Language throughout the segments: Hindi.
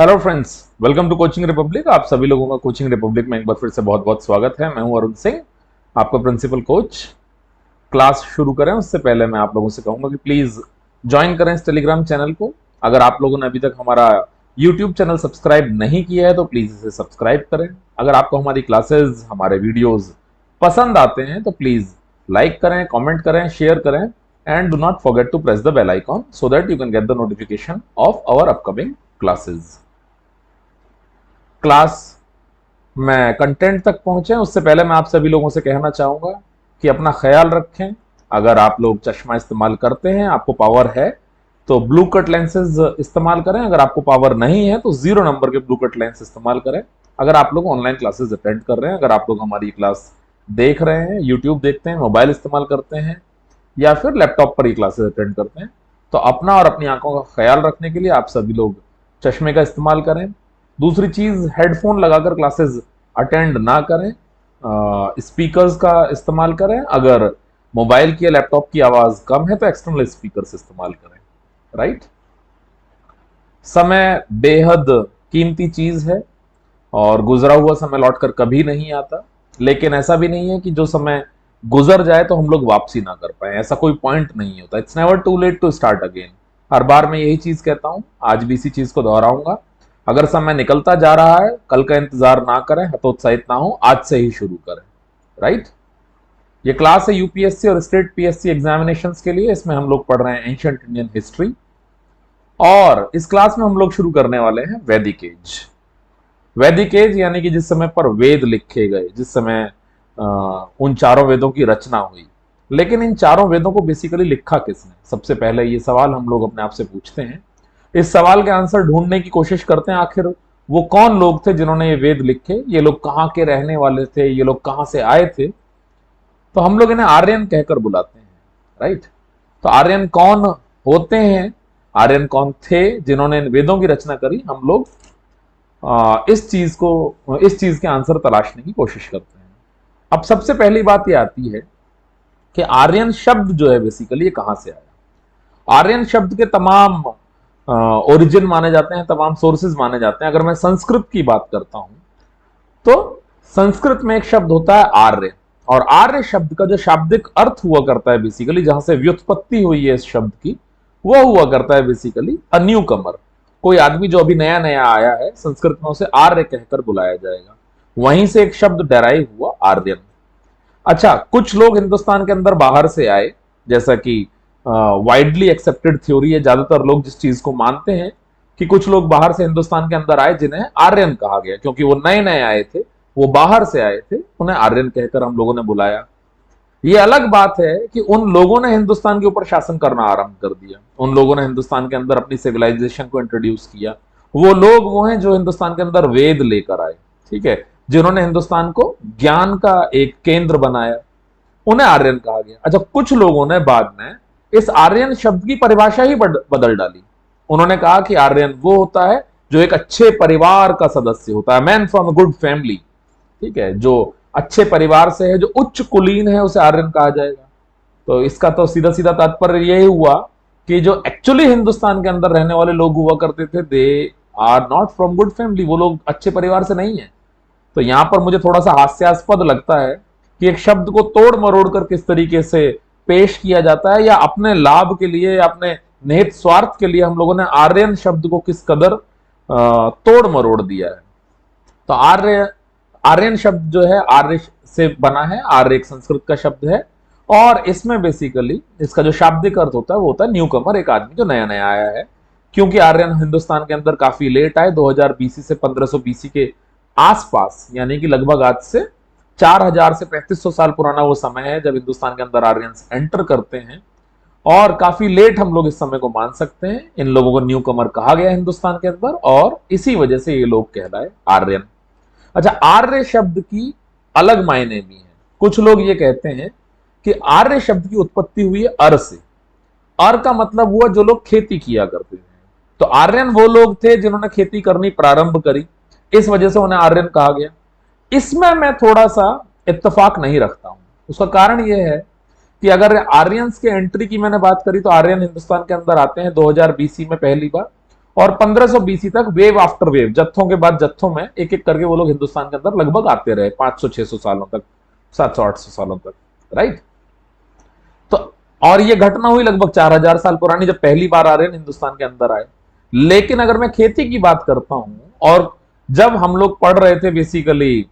Hello friends, welcome to Coaching Republic. आप सभी लोगों का कोचिंग रिपब्लिक में एक बार फिर से बहुत बहुत स्वागत है। मैं हूं अरुण सिंह, आपका प्रिंसिपल कोच। क्लास शुरू करें उससे पहले मैं आप लोगों से कहूंगा कि प्लीज ज्वाइन करें इस टेलीग्राम चैनल को। अगर आप लोगों ने अभी तक हमारा यूट्यूब चैनल सब्सक्राइब नहीं किया है तो प्लीज इसे सब्सक्राइब करें। अगर आपको हमारी क्लासेस, हमारे वीडियोज पसंद आते हैं तो प्लीज लाइक करें, कॉमेंट करें, शेयर करें and do not forget to press the bell icon so that you can get the notification of our upcoming classes. Class में कंटेंट तक पहुंचे उससे पहले मैं आप सभी लोगों से कहना चाहूंगा कि अपना ख्याल रखें। अगर आप लोग चश्मा इस्तेमाल करते हैं, आपको पावर है तो ब्लू कट लेंसेज इस्तेमाल करें। अगर आपको पावर नहीं है तो 0 नंबर के ब्लू कट लेंस इस्तेमाल करें। अगर आप लोग ऑनलाइन क्लासेस अटेंड कर रहे हैं, अगर आप लोग हमारी क्लास देख रहे हैं, यूट्यूब देखते हैं, मोबाइल इस्तेमाल करते हैं या फिर लैपटॉप पर ही क्लासेस अटेंड करते हैं, तो अपना और अपनी आंखों का ख्याल रखने के लिए आप सभी लोग चश्मे का इस्तेमाल करें। दूसरी चीज, हेडफोन लगाकर क्लासेस अटेंड ना करें, स्पीकर्स का इस्तेमाल करें। अगर मोबाइल की या लैपटॉप की आवाज कम है तो एक्सटर्नल स्पीकर इस्तेमाल करें। राइट। समय बेहद कीमती चीज है और गुजरा हुआ समय लौटकर कभी नहीं आता। लेकिन ऐसा भी नहीं है कि जो समय गुजर जाए तो हम लोग वापसी ना कर पाए, ऐसा कोई पॉइंट नहीं होता। It's never too late to start again. हर बार मैं यही चीज कहता हूं, आज भी इसी चीज को दोहराऊंगा। अगर समय निकलता जा रहा है, कल का इंतजार ना करें, हतोत्साहित ना हो, आज से ही शुरू करें। राइट। ये क्लास है यूपीएससी और स्टेट पीएससी एग्जामिनेशंस के लिए। इसमें हम लोग पढ़ रहे हैं एंशिएंट इंडियन हिस्ट्री और इस क्लास में हम लोग शुरू करने वाले हैं वैदिक एज। वैदिक एज यानी कि जिस समय पर वेद लिखे गए, जिस समय उन चारों वेदों की रचना हुई। लेकिन इन चारों वेदों को बेसिकली लिखा किसने? सबसे पहले ये सवाल हम लोग अपने आप से पूछते हैं। इस सवाल के आंसर ढूंढने की कोशिश करते हैं, आखिर वो कौन लोग थे जिन्होंने ये वेद लिखे, ये लोग कहाँ के रहने वाले थे, ये लोग कहाँ से आए थे। तो हम लोग इन्हें आर्यन कहकर बुलाते हैं। राइट। तो आर्यन कौन होते हैं, आर्यन कौन थे जिन्होंने इन वेदों की रचना करी, हम लोग इस चीज के आंसर तलाशने की कोशिश करते हैं। अब सबसे पहली बात यह आती है कि आर्यन शब्द जो है बेसिकली ये कहां से आया। आर्यन शब्द के तमाम ओरिजिन माने जाते हैं, तमाम सोर्सेज माने जाते हैं। अगर मैं संस्कृत की बात करता हूं तो संस्कृत में एक शब्द होता है आर्य, और आर्य शब्द का जो शाब्दिक अर्थ हुआ करता है बेसिकली, जहां से व्युत्पत्ति हुई है इस शब्द की, वो हुआ करता है बेसिकली अ न्यू कमर। कोई आदमी जो अभी नया नया आया है, संस्कृत में उसे आर्य कहकर बुलाया जाएगा। वहीं से एक शब्द डेराइव हुआ, आर्यन। अच्छा, कुछ लोग हिंदुस्तान के अंदर बाहर से आए, जैसा कि वाइडली एक्सेप्टेड थ्योरी है, ज्यादातर लोग जिस चीज को मानते हैं कि कुछ लोग बाहर से हिंदुस्तान के अंदर आए जिन्हें आर्यन कहा गया, क्योंकि वो नए नए आए थे, वो बाहर से आए थे, उन्हें आर्यन कहकर हम लोगों ने बुलाया। ये अलग बात है कि उन लोगों ने हिंदुस्तान के ऊपर शासन करना आरंभ कर दिया, उन लोगों ने हिंदुस्तान के अंदर अपनी सिविलाइजेशन को इंट्रोड्यूस किया। वो लोग वो हैं जो हिंदुस्तान के अंदर वेद लेकर आए, ठीक है, जिन्होंने हिंदुस्तान को ज्ञान का एक केंद्र बनाया, उन्हें आर्यन कहा गया। अच्छा, कुछ लोगों ने बाद में इस आर्यन शब्द की परिभाषा ही बदल डाली। उन्होंने कहा कि आर्यन वो होता है जो एक अच्छे परिवार का सदस्य होता है, man from a good family, ठीक है, जो अच्छे परिवार से है, जो उच्च कुलीन है, उसे आर्यन कहा जाएगा। तो इसका तो सीधा सीधा तात्पर्य यही हुआ कि जो एक्चुअली हिंदुस्तान के अंदर रहने वाले लोग हुआ करते थे, they are not from good family, वो लोग अच्छे परिवार से नहीं है। तो यहां पर मुझे थोड़ा सा हास्यास्पद लगता है कि एक शब्द को तोड़ मरोड़ कर किस तरीके से पेश किया जाता है, या अपने लाभ के लिए, अपने निहित स्वार्थ के लिए हम लोगों ने आर्यन शब्द को किस कदर तोड़ मरोड़ दिया है। तो आर्यन शब्द जो है आर्य से बना है। आर्य एक संस्कृत का शब्द है और इसमें बेसिकली इसका जो शाब्दिक अर्थ होता है वो होता है न्यू कमर, एक आदमी जो नया नया आया है। क्योंकि आर्यन हिंदुस्तान के अंदर काफी लेट आए, 2000 बीसी से 1500 बीसी के आसपास, यानी कि लगभग आज से 4000 से 3500 साल पुराना वो समय है जब हिंदुस्तान के अंदर आर्यंस एंटर करते हैं, और काफी लेट हम लोग इस समय को मान सकते हैं। इन लोगों को न्यू कमर कहा गया हिंदुस्तान के अंदर और इसी वजह से ये लोग कहलाए आर्यन। अच्छा, आर्य शब्द की अलग मायने भी हैं। कुछ लोग ये कहते हैं कि आर्य शब्द की उत्पत्ति हुई है अर से। अर का मतलब हुआ जो लोग खेती किया करते थे। तो आर्यन वो लोग थे जिन्होंने खेती करनी प्रारंभ करी, इस वजह से उन्हें आर्यन कहा गया। इसमें मैं थोड़ा सा इत्तेफाक नहीं रखता हूं। उसका कारण यह है कि अगर आर्यंस के एंट्री की मैंने बात करी तो आर्यन हिंदुस्तान के अंदर आते हैं 2000 बीसी में पहली बार, और 1500 बीसी तक वेव आफ्टर वेव, जत्थों के बाद जत्थों में एक एक करके वो लोग हिंदुस्तान के अंदर लगभग आते रहे 500-600 सालों तक, 700-800 सालों तक, राइट। तो और ये घटना हुई लगभग 4000 साल पुरानी, जब पहली बार आर्यन हिंदुस्तान के अंदर आए। लेकिन अगर मैं खेती की बात करता हूं, और जब हम लोग पढ़ रहे थे बेसिकली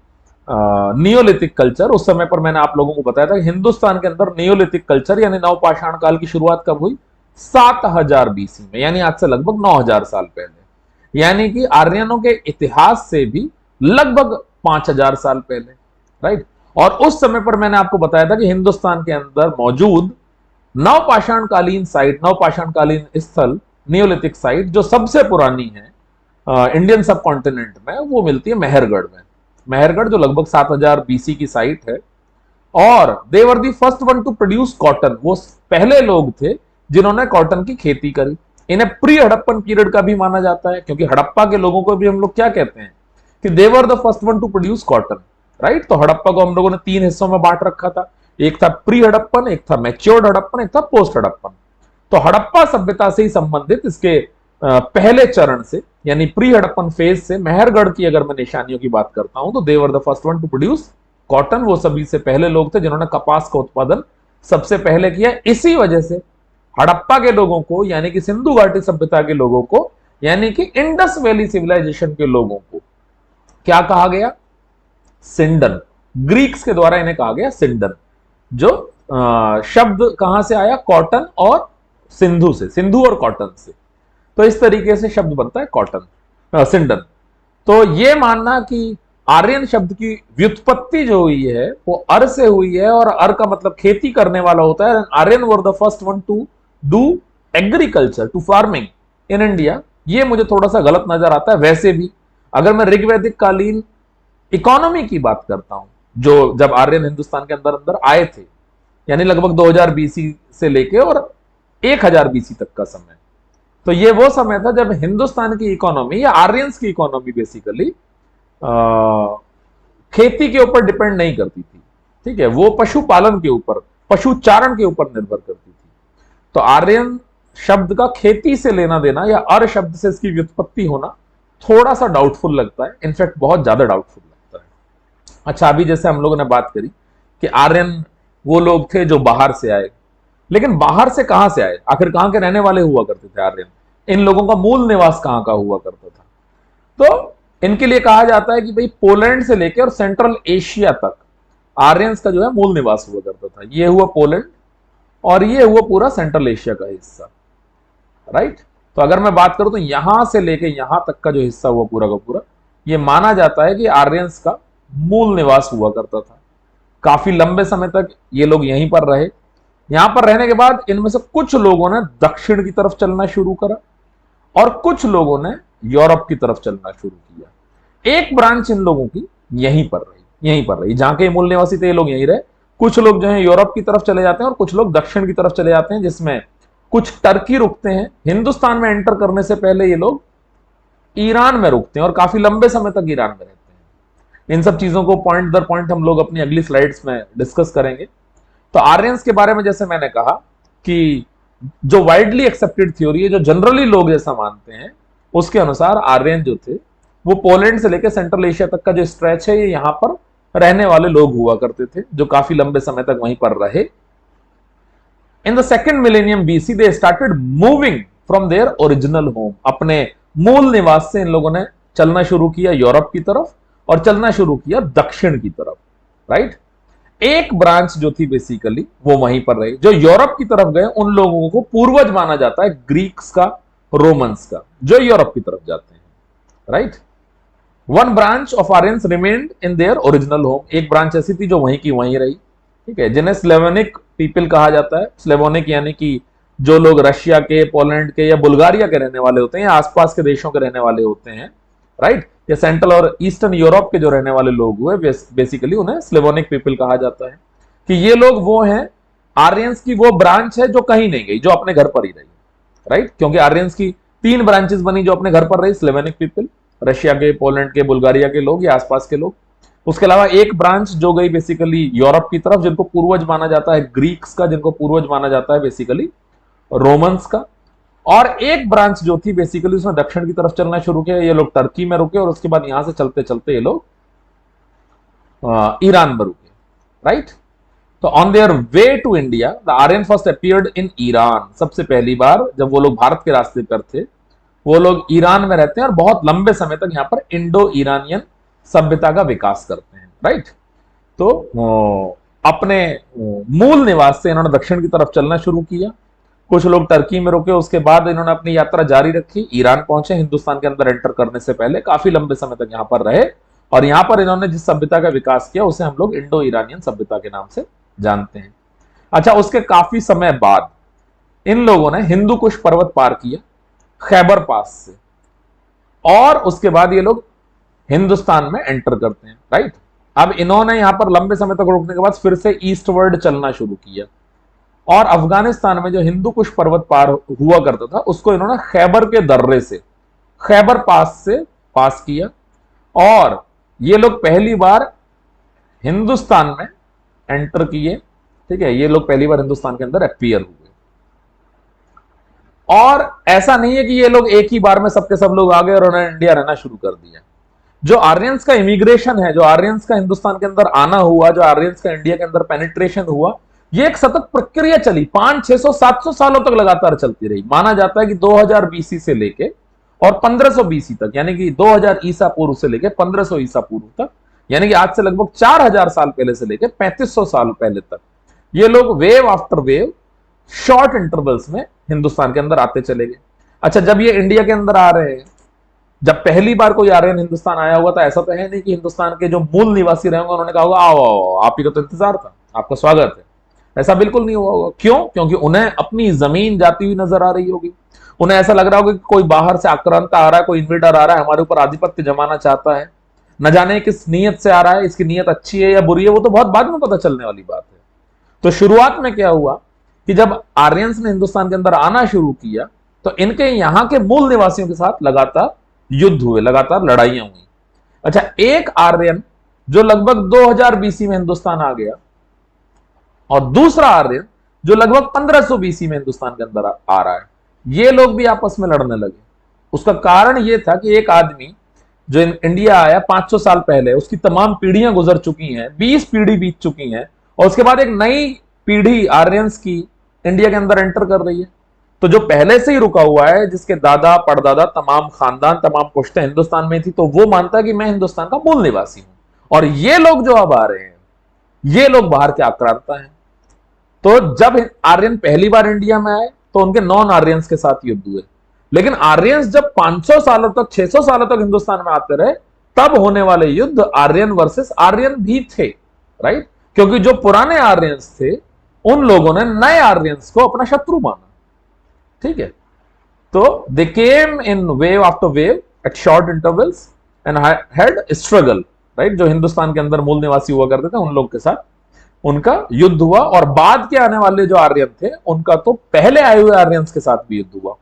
नियोलिथिक कल्चर, उस समय पर मैंने आप लोगों को बताया था कि हिंदुस्तान के अंदर नियोलिथिक कल्चर यानी नवपाषाण काल की शुरुआत कब हुई? 7000 बीसी में, यानी आज से लगभग 9000 साल पहले, यानी कि आर्यनों के इतिहास से भी लगभग 5000 साल पहले, राइट। और उस समय पर मैंने आपको बताया था कि हिंदुस्तान के अंदर मौजूद नवपाषाण कालीन साइट, नवपाषाण कालीन स्थल, नियोलिथिक साइट जो सबसे पुरानी है इंडियन सब कॉन्टिनेंट में, वो मिलती है मेहरगढ़ में। मेहरगढ़ जो लगभग 7000 बीसी की साइट है। और they were the first one to produce cotton, वो पहले लोग थे जिन्होंने कॉटन की खेती करी। इन्हें प्री हड़प्पन पीरियड का भी माना जाता है, क्योंकि हड़प्पा के लोगों को भी हम लोग क्या कहते हैं कि they were the first one to produce cotton, right. तो हड़प्पा को हम लोगों ने 3 हिस्सों में बांट रखा था, एक था प्री हड़प्पन, एक था मैच्योर्ड हड़प्पन, एक था पोस्ट हड़प्पन। तो हड़प्पा सभ्यता से ही संबंधित इसके पहले चरण से, यानी प्री हड़प्पन फेज से मेहरगढ़ की अगर मैं निशानियों की बात करता हूं, तो they were the first one to produce cotton, वो सभी से पहले लोग थे जिन्होंने कपास का उत्पादन सबसे पहले किया। इसी वजह से हड़प्पा के लोगों को, यानी कि सिंधु घाटी सभ्यता के लोगों को, यानी कि इंडस वैली सिविलाइजेशन के लोगों को क्या कहा गया? सिंडन। ग्रीक्स के द्वारा इन्हें कहा गया सिंडन, जो शब्द कहां से आया? कॉटन और सिंधु से, सिंधु और कॉटन से। तो इस तरीके से शब्द बनता है कॉटन, सिंडन। तो ये मानना कि आर्यन शब्द की व्युत्पत्ति जो हुई है वो अर से हुई है, और अर का मतलब खेती करने वाला होता है। Aryan were the first one to do agriculture, to farming in India. ये मुझे थोड़ा सा गलत नजर आता है। वैसे भी अगर मैं ऋग्वैदिक कालीन इकोनॉमी की बात करता हूं, जो जब आर्यन हिंदुस्तान के अंदर अंदर आए थे, यानी लगभग 2000 बीसी से लेके और 1000 बीसी तक का समय, तो ये वो समय था जब हिंदुस्तान की इकोनॉमी या आर्यंस की इकोनॉमी बेसिकली खेती के ऊपर डिपेंड नहीं करती थी, ठीक है। वो पशुपालन के ऊपर, पशुचारण के ऊपर निर्भर करती थी। तो आर्यन शब्द का खेती से लेना देना या अर शब्द से इसकी व्युत्पत्ति होना थोड़ा सा डाउटफुल लगता है, इनफैक्ट बहुत ज्यादा डाउटफुल लगता है। अच्छा, अभी जैसे हम लोगों ने बात करी कि आर्यन वो लोग थे जो बाहर से आए, लेकिन बाहर से कहां से आए? आखिर कहां के रहने वाले हुआ करते थे आर्यन? इन लोगों का मूल निवास कहां का हुआ करता था? तो इनके लिए कहा जाता है कि भाई पोलैंड से लेकर और सेंट्रल एशिया तक आर्यंस का जो है मूल निवास हुआ करता था। ये हुआ पोलैंड और ये हुआ पूरा सेंट्रल एशिया का हिस्सा, राइट। तो अगर मैं बात करूं तो यहां से लेकर यहां तक का जो हिस्सा हुआ पूरा का पूरा, ये माना जाता है कि आर्यंस का मूल निवास हुआ करता था। काफी लंबे समय तक ये लोग यहीं पर रहे। यहां पर रहने के बाद इनमें से कुछ लोगों ने दक्षिण की तरफ चलना शुरू करा और कुछ लोगों ने यूरोप की तरफ चलना शुरू किया। एक ब्रांच इन लोगों की यहीं पर रही, जहां के मूल निवासी थे ये लोग यहीं रहे। कुछ लोग जो है यूरोप की तरफ चले जाते हैं और कुछ लोग दक्षिण की तरफ चले जाते हैं, जिसमें कुछ टर्की रुकते हैं। हिंदुस्तान में एंटर करने से पहले ये लोग ईरान में रुकते हैं और काफी लंबे समय तक ईरान में रहते हैं। इन सब चीजों को पॉइंट दर पॉइंट हम लोग अपनी अगली स्लाइड्स में डिस्कस करेंगे। तो आर्यंस के बारे में जैसे मैंने कहा कि जो वाइडली एक्सेप्टेड थ्योरी है, जो जनरली लोग ऐसा मानते हैं, उसके अनुसार आर्यन जो थे वो पोलैंड से लेकर सेंट्रल एशिया तक का जो स्ट्रेच है, ये यहां पर रहने वाले लोग हुआ करते थे, जो काफी लंबे समय तक वहीं पर रहे। In the second millennium BC they started moving from their original home. अपने मूल निवास से इन लोगों ने चलना शुरू किया यूरोप की तरफ और चलना शुरू किया दक्षिण की तरफ, राइट। एक ब्रांच जो थी बेसिकली वो वहीं पर रही। जो यूरोप की तरफ गए उन लोगों को पूर्वज माना जाता है ग्रीक्स का, रोमन्स का, जो यूरोप की तरफ जाते हैं, right. One branch of Aryans remained in their original home. एक ब्रांच ऐसी थी जो वहीं की वहीं रही, ठीक है, जिन्हें स्लेवोनिक पीपल कहा जाता है। स्लेवोनिक यानी कि जो लोग रशिया के, पोलैंड के या बुल्गारिया के रहने वाले होते हैं या आसपास के देशों के रहने वाले होते हैं, राइट, या सेंट्रल और ईस्टर्न यूरोप के जो रहने वाले लोग हुए, बेसिकली उन्हें स्लेवोनिक पीपल कहा जाता है। कि ये लोग वो हैं, आर्यंस की वो ब्रांच है जो कहीं नहीं गई, जो अपने घर पर ही रही, राइट। क्योंकि आर्यंस की 3 ब्रांचेस बनी जो अपने घर पर रही, स्लेवोनिक पीपल, रशिया के, पोलैंड के, बुल्गारिया के लोग या आसपास के लोग। उसके अलावा एक ब्रांच जो गई बेसिकली यूरोप की तरफ, जिनको पूर्वज माना जाता है ग्रीक्स का, जिनको पूर्वज माना जाता है बेसिकली रोमन्स का। और एक ब्रांच जो थी बेसिकली उसने दक्षिण की तरफ चलना शुरू किया, ये लोग टर्की में रुके और उसके बाद यहां से चलते चलते ये लोग ईरान में रुके, राइट। तो on their way to India the Aryan first appeared in Iran, सबसे पहली बार जब वो लोग भारत के रास्ते पर थे, वो लोग ईरान में रहते हैं और बहुत लंबे समय तक यहां पर इंडो ईरानियन सभ्यता का विकास करते हैं, राइट। तो अपने मूल निवास से इन्होंने दक्षिण की तरफ चलना शुरू किया, कुछ लोग टर्की में रुके, उसके बाद इन्होंने अपनी यात्रा जारी रखी, ईरान पहुंचे, हिंदुस्तान के अंदर एंटर करने से पहले काफी लंबे समय तक यहां पर रहे और यहां पर इन्होंने जिस सभ्यता का विकास किया उसे हम लोग इंडो ईरानियन सभ्यता के नाम से जानते हैं। अच्छा, उसके काफी समय बाद इन लोगों ने हिंदू कुश पर्वत पार किया खैबर पास से, और उसके बाद ये लोग हिंदुस्तान में एंटर करते हैं, राइट। अब इन्होंने यहां पर लंबे समय तक रुकने के बाद फिर से ईस्टवर्ड चलना शुरू किया और अफगानिस्तान में जो हिंदू कुश पर्वत पार हुआ करता था उसको इन्होंने खैबर के दर्रे से, खैबर पास से पास किया और ये लोग पहली बार हिंदुस्तान में एंटर किए, ठीक है। ये लोग पहली बार हिंदुस्तान के अंदर अपीयर हुए और ऐसा नहीं है कि ये लोग एक ही बार में सबके सब लोग आ गए और उन्होंने इंडिया रहना शुरू कर दिया। जो आर्यंस का इमिग्रेशन है, जो आर्यंस का हिंदुस्तान के अंदर आना हुआ, जो आर्यंस का इंडिया के अंदर पेनिट्रेशन हुआ, ये एक सतत प्रक्रिया चली, 500, 600, 700 सालों तक लगातार चलती रही। माना जाता है कि 2000 बीसी से लेके और 1500 बीसी तक, यानी कि 2000 ईसा पूर्व से लेके 1500 ईसा पूर्व तक, यानी कि आज से लगभग 4000 साल पहले से लेके 3500 साल पहले तक ये लोग wave after wave short intervals में हिंदुस्तान के अंदर आते चले गए। अच्छा, जब ये इंडिया के अंदर आ रहे हैं, जब पहली बार कोई आर्यन हिंदुस्तान आया हुआ था, ऐसा तो है नहीं कि हिंदुस्तान के जो मूल निवासी रहे होंगे उन्होंने कहा होगा आओ आओ, आप ही का तो इंतजार था, आपका स्वागत है। ऐसा बिल्कुल नहीं हुआ होगा। क्यों? क्योंकि उन्हें अपनी जमीन जाती हुई नजर आ रही होगी, उन्हें ऐसा लग रहा होगा कि कोई बाहर से आक्रांता आ रहा है, कोई इन्वेडर आ रहा है, हमारे ऊपर आधिपत्य जमाना चाहता है। न जाने किस नीयत से आ रहा है, इसकी नीयत अच्छी है या बुरी है, वो तो बहुत बाद में पता चलने वाली बात है। तो शुरुआत में क्या हुआ कि जब आर्यंस ने हिंदुस्तान के अंदर आना शुरू किया तो इनके यहां के मूल निवासियों के साथ लगातार युद्ध हुए, लगातार लड़ाइयां हुई। अच्छा, एक आर्यन जो लगभग 2000 बीसी में हिंदुस्तान आ गया और दूसरा आर्यन जो लगभग 1500 बीसी में हिंदुस्तान के अंदर आ रहा है, ये लोग भी आपस में लड़ने लगे। उसका कारण यह था कि एक आदमी जो इंडिया आया 500 साल पहले, उसकी तमाम पीढ़ियां गुजर चुकी हैं, 20 पीढ़ी बीत चुकी हैं, और उसके बाद एक नई पीढ़ी आर्यंस की इंडिया के अंदर एंटर कर रही है। तो जो पहले से ही रुका हुआ है, जिसके दादा परदादा तमाम खानदान तमाम पुश्तें हिंदुस्तान में थी, तो वो मानता है कि मैं हिंदुस्तान का मूल निवासी हूं। और ये लोग जो अब आ रहे हैं, ये लोग बाहर के आक्रांता हैं। तो जब आर्यन पहली बार इंडिया में आए तो उनके नॉन आर्यंस के साथ युद्ध हुए, लेकिन आर्यंस जब 500 सालों तक 600 सालों तक हिंदुस्तान में आते रहे, तब होने वाले युद्ध आर्यन वर्सेस आर्यन भी थे, राइट। क्योंकि जो पुराने आर्यंस थे उन लोगों ने नए आर्यंस को अपना शत्रु माना, ठीक है। तो they came in wave after wave at short intervals and had struggle, right. जो हिंदुस्तान के अंदर मूल निवासी हुआ करते थे उन लोग के साथ उनका युद्ध हुआ, और बाद के आने वाले जो आर्यन थे उनका तो पहले आए हुए आर्यंस के साथ भी युद्ध हुआ।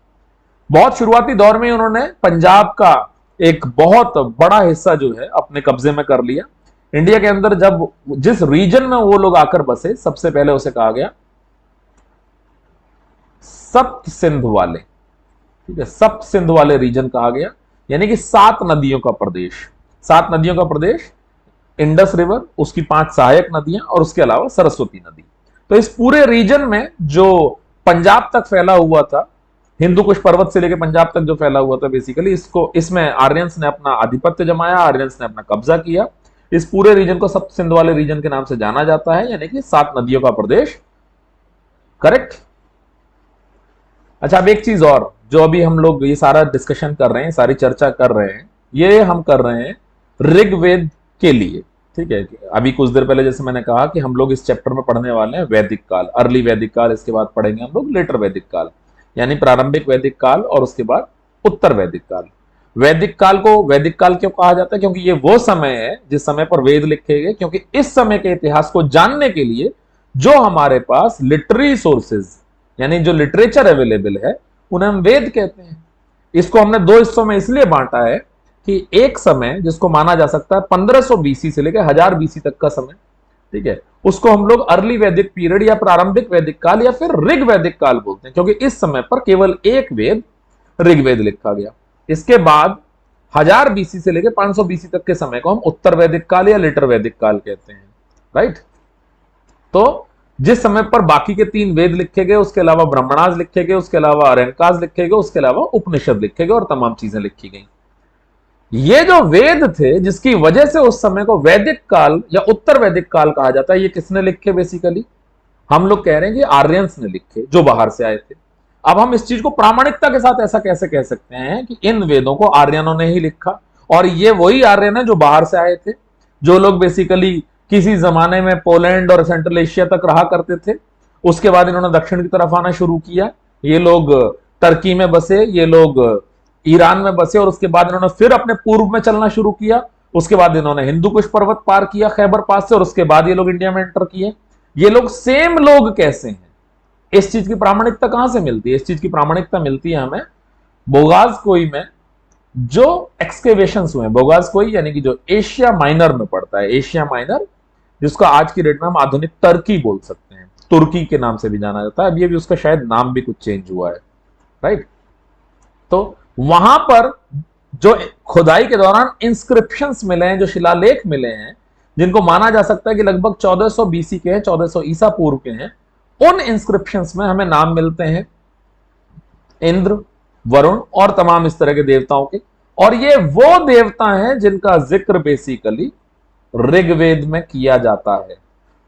बहुत शुरुआती दौर में उन्होंने पंजाब का एक बहुत बड़ा हिस्सा जो है अपने कब्जे में कर लिया। इंडिया के अंदर जब जिस रीजन में वो लोग आकर बसे, सबसे पहले उसे कहा गया सप्त सिंध वाले, ठीक है, सप्त सिंध वाले रीजन कहा गया, यानी कि 7 नदियों का प्रदेश। 7 नदियों का प्रदेश, इंडस रिवर, उसकी 5 सहायक नदियां और उसके अलावा सरस्वती नदी। तो इस पूरे रीजन में जो पंजाब तक फैला हुआ था, हिंदू कुश पर्वत से लेकर पंजाब तक जो फैला हुआ था, बेसिकली इसमें आर्यंस ने अपना आधिपत्य जमाया, आर्यंस ने अपना कब्जा किया। इस पूरे रीजन को सप्त सिंध वाले रीजन के नाम से जाना जाता है, यानी कि 7 नदियों का प्रदेश, करेक्ट। अच्छा, अब एक चीज और, जो अभी हम लोग ये सारा डिस्कशन कर रहे हैं, सारी चर्चा कर रहे हैं, ये हम कर रहे हैं ऋग्वेद के लिए, ठीक है। अभी कुछ देर पहले जैसे मैंने कहा कि हम लोग इस चैप्टर में पढ़ने वाले हैं वैदिक काल, अर्ली वैदिक काल, इसके बाद पढ़ेंगे हम लोग लेटर वैदिक काल, यानी प्रारंभिक वैदिक काल और उसके बाद उत्तर वैदिक काल। वैदिक काल को वैदिक काल क्यों कहा जाता है? क्योंकि ये वो समय है जिस समय पर वेद लिखे गए, क्योंकि इस समय के इतिहास को जानने के लिए जो हमारे पास लिटरेरी सोर्सेज, यानी जो लिटरेचर अवेलेबल है, उन्हें हम वेद कहते हैं। इसको हमने 2 हिस्सों में इसलिए बांटा है कि एक समय जिसको माना जा सकता है 1500 बीसी से लेकर 1000 बीसी तक का समय, ठीक है, उसको हम लोग अर्ली वैदिक पीरियड या प्रारंभिक वैदिक काल या फिर ऋग वैदिक काल बोलते हैं, क्योंकि इस समय पर केवल एक वेद ऋग्वेद लिखा गया। इसके बाद 1000 बीसी से लेकर 500 बीसी तक के समय को हम उत्तर वैदिक काल या लेटर वैदिक काल कहते हैं, राइट। तो जिस समय पर बाकी के 3 वेद लिखे गए, उसके अलावा ब्रह्मणाज लिखे गए, उसके अलावा अरण्यकाज लिखे गए, उसके अलावा उपनिषद लिखे गए और तमाम चीजें लिखी गई। ये जो वेद थे जिसकी वजह से उस समय को वैदिक काल या उत्तर वैदिक काल कहा जाता है, ये किसने लिखे? बेसिकली हम लोग कह रहे हैं कि आर्यंस ने लिखे, जो बाहर से आए थे। अब हम इस चीज को प्रामाणिकता के साथ ऐसा कैसे कह सकते हैं कि इन वेदों को आर्यनों ने ही लिखा, और ये वही आर्यन है जो बाहर से आए थे, जो लोग बेसिकली किसी जमाने में पोलैंड और सेंट्रल एशिया तक रहा करते थे, उसके बाद इन्होंने दक्षिण की तरफ आना शुरू किया। ये लोग टर्की में बसे, ये लोग ईरान में बसे, और उसके बाद इन्होंने फिर अपने पूर्व में चलना शुरू किया। उसके बाद इन्होंने हिंदू कुश पर्वत पार किया खैबर पास से, और उसके बाद ये लोग इंडिया में एंटर किए। ये लोग सेम लोग कैसे हैं? इस चीज की प्रामाणिकता कहां से मिलती है? इस चीज की प्रामाणिकता मिलती है हमें बोगासकोई में जो एक्सकेवेशंस हुए। बोगासकोई यानी कि जो एशिया माइनर में पड़ता है, एशिया माइनर, जिसको आज की डेट में हम आधुनिक टर्की बोल सकते हैं, तुर्की के नाम से भी जाना जाता है। अब ये भी उसका शायद नाम भी कुछ चेंज हुआ है, राइट। तो वहां पर जो खुदाई के दौरान इंस्क्रिप्शंस मिले हैं, जो शिलालेख मिले हैं, जिनको माना जा सकता है कि लगभग 1400 बीसी के हैं, 1400 ईसा पूर्व के हैं, उन इंस्क्रिप्शंस में हमें नाम मिलते हैं इंद्र, वरुण और तमाम इस तरह के देवताओं के। और ये वो देवता हैं जिनका जिक्र बेसिकली ऋग्वेद में किया जाता है।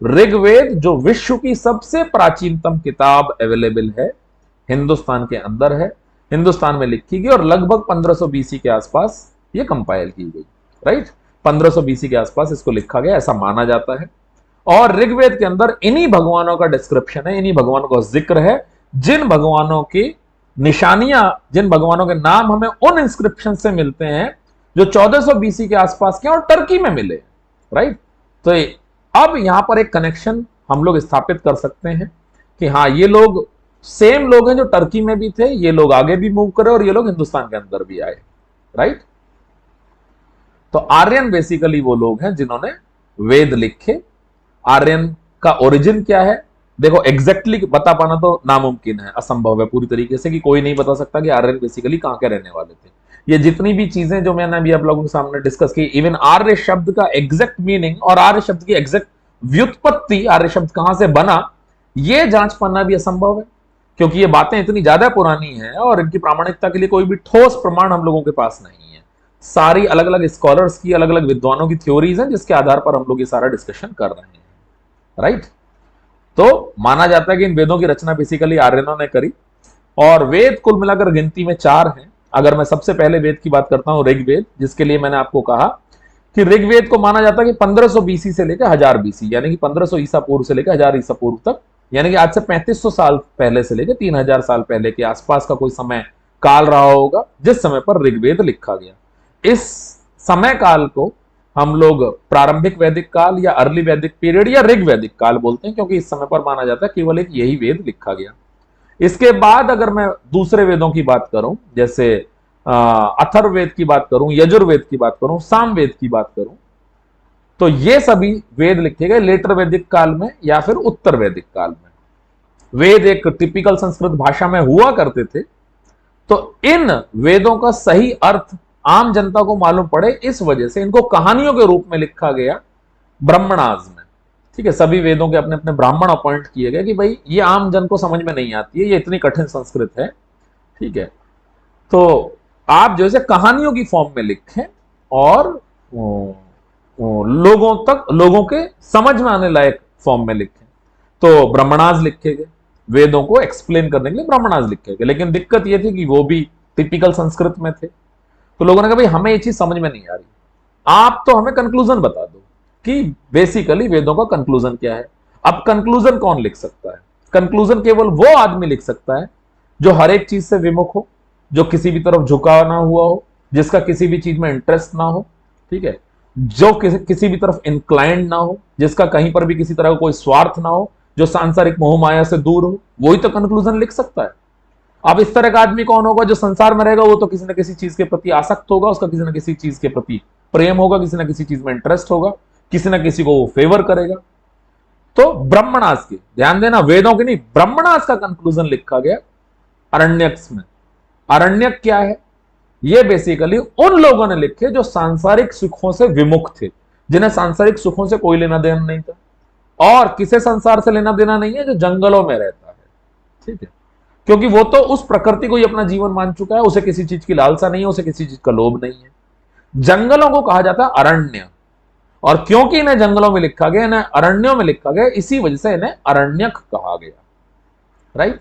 ऋग्वेद जो विश्व की सबसे प्राचीनतम किताब अवेलेबल है, हिंदुस्तान के अंदर है, हिंदुस्तान में लिखी गई, और लगभग 1500 बीसी के आसपास ये कंपाइल की गई, राइट। 1500 बीसी के आसपास इसको लिखा गया, ऐसा माना जाता है। और ऋग्वेद के अंदर इन्हीं भगवानों का डिस्क्रिप्शन है, इन्हीं भगवानों का जिक्र है, जिन भगवानों की निशानियां, जिन भगवानों के नाम हमें उन इंस्क्रिप्शन से मिलते हैं जो 1400 बीसी के आसपास के और टर्की में मिले, राइट। तो अब यहां पर एक कनेक्शन हम लोग स्थापित कर सकते हैं कि हाँ, ये लोग सेम लोग हैं जो टर्की में भी थे, ये लोग आगे भी मूव करे और ये लोग हिंदुस्तान के अंदर भी आए, राइट। तो आर्यन बेसिकली वो लोग हैं जिन्होंने वेद लिखे। आर्यन का ओरिजिन क्या है? देखो, एग्जैक्टली बता पाना तो नामुमकिन है, असंभव है पूरी तरीके से, कि कोई नहीं बता सकता कि आर्यन बेसिकली कहां के रहने वाले थे। ये जितनी भी चीजें जो मैंने अभी आप लोगों के सामने डिस्कस की, इवन आर्य शब्द का एग्जैक्ट मीनिंग और आर्य शब्द की एग्जैक्ट व्युत्पत्ति, आर्य शब्द कहां से बना, ये जांच पाना भी असंभव है, क्योंकि ये बातें इतनी ज्यादा पुरानी हैं और इनकी प्रामाणिकता के लिए कोई भी ठोस प्रमाण हम लोगों के पास नहीं है। सारी अलग अलग स्कॉलर्स की, अलग अलग विद्वानों की थ्योरीज हैं, जिसके आधार पर हम लोग ये सारा डिस्कशन कर रहे हैं, राइट। तो माना जाता है कि इन वेदों की रचना बेसिकली आर्यनों ने करी, और वेद कुल मिलाकर गिनती में 4 हैं। अगर मैं सबसे पहले वेद की बात करता हूं, ऋग्वेद, जिसके लिए मैंने आपको कहा कि ऋग्वेद को माना जाता है कि 1500 बीसी से लेकर 1000 बीसी, यानी कि 1500 ईसा पूर्व से लेकर 1000 ईसा पूर्व तक, यानी कि आज से 3500 साल पहले से लेकर 3000 साल पहले के आसपास का कोई समय काल रहा होगा जिस समय पर ऋग्वेद लिखा गया। इस समय काल को हम लोग प्रारंभिक वैदिक काल या अर्ली वैदिक पीरियड या ऋग वैदिक काल बोलते हैं, क्योंकि इस समय पर माना जाता है केवल एक यही वेद लिखा गया। इसके बाद अगर मैं दूसरे वेदों की बात करूं, जैसे अथर्ववेद की बात करूं, यजुर्वेद की बात करूं, सामवेद की बात करूं, तो ये सभी वेद लिखे गए लेटर वैदिक काल में या फिर उत्तर वैदिक काल में। वेद एक टिपिकल संस्कृत भाषा में हुआ करते थे, तो इन वेदों का सही अर्थ आम जनता को मालूम पड़े, इस वजह से इनको कहानियों के रूप में लिखा गया ब्रह्मणाज में, ठीक है। सभी वेदों के अपने अपने ब्राह्मण अपॉइंट किए गए कि भाई ये आम जन को समझ में नहीं आती है, ये इतनी कठिन संस्कृत है, ठीक है। तो आप जो है कहानियों की फॉर्म में लिखें और लोगों तक, लोगों के समझ में आने लायक फॉर्म में लिखें। तो ब्रह्मणाज लिखे गए, वेदों को एक्सप्लेन करने के लिए ब्रह्मणाज लिखे गए। लेकिन दिक्कत यह थी कि वो भी टिपिकल संस्कृत में थे, तो लोगों ने कहा भाई हमें ये चीज समझ में नहीं आ रही, आप तो हमें कंक्लूजन बता दो कि बेसिकली वेदों का कंक्लूजन क्या है। अब कंक्लूजन कौन लिख सकता है? कंक्लूजन केवल वो आदमी लिख सकता है जो हर एक चीज से विमुख हो, जो किसी भी तरफ झुका ना हुआ हो, जिसका किसी भी चीज में इंटरेस्ट ना हो, ठीक है, जो किसी भी तरफ इंक्लाइंड ना हो, जिसका कहीं पर भी किसी तरह का कोई स्वार्थ ना हो, जो सांसारिक मोह माया से दूर हो, वही तो कंक्लूजन लिख सकता है। अब इस तरह का आदमी कौन होगा? जो संसार में रहेगा वो तो किसी न किसी चीज के प्रति आसक्त होगा, उसका किसी न किसी चीज के प्रति प्रेम होगा, किसी न किसी चीज में इंटरेस्ट होगा, किसी न किसी को वो फेवर करेगा, तो ब्रह्मणास के, ध्यान देना वेदों के नहीं, ब्रह्मणास का कंक्लूजन लिखा गया अरण्यक में। अरण्यक क्या है? ये बेसिकली उन लोगों ने लिखे जो सांसारिक सुखों से विमुख थे, जिन्हें सांसारिक सुखों से कोई लेना देना नहीं था, और किसे संसार से लेना देना नहीं है, जो जंगलों में रहता है। ठीक है, क्योंकि वो तो उस प्रकृति को ही अपना जीवन मान चुका है, उसे किसी चीज की लालसा नहीं है, उसे किसी चीज का लोभ नहीं है। जंगलों को कहा जाता है अरण्य, और क्योंकि इन्हें जंगलों में लिखा गया, इन्हें अरण्यों में लिखा गया, इसी वजह से इन्हें अरण्यक कहा गया। राइट।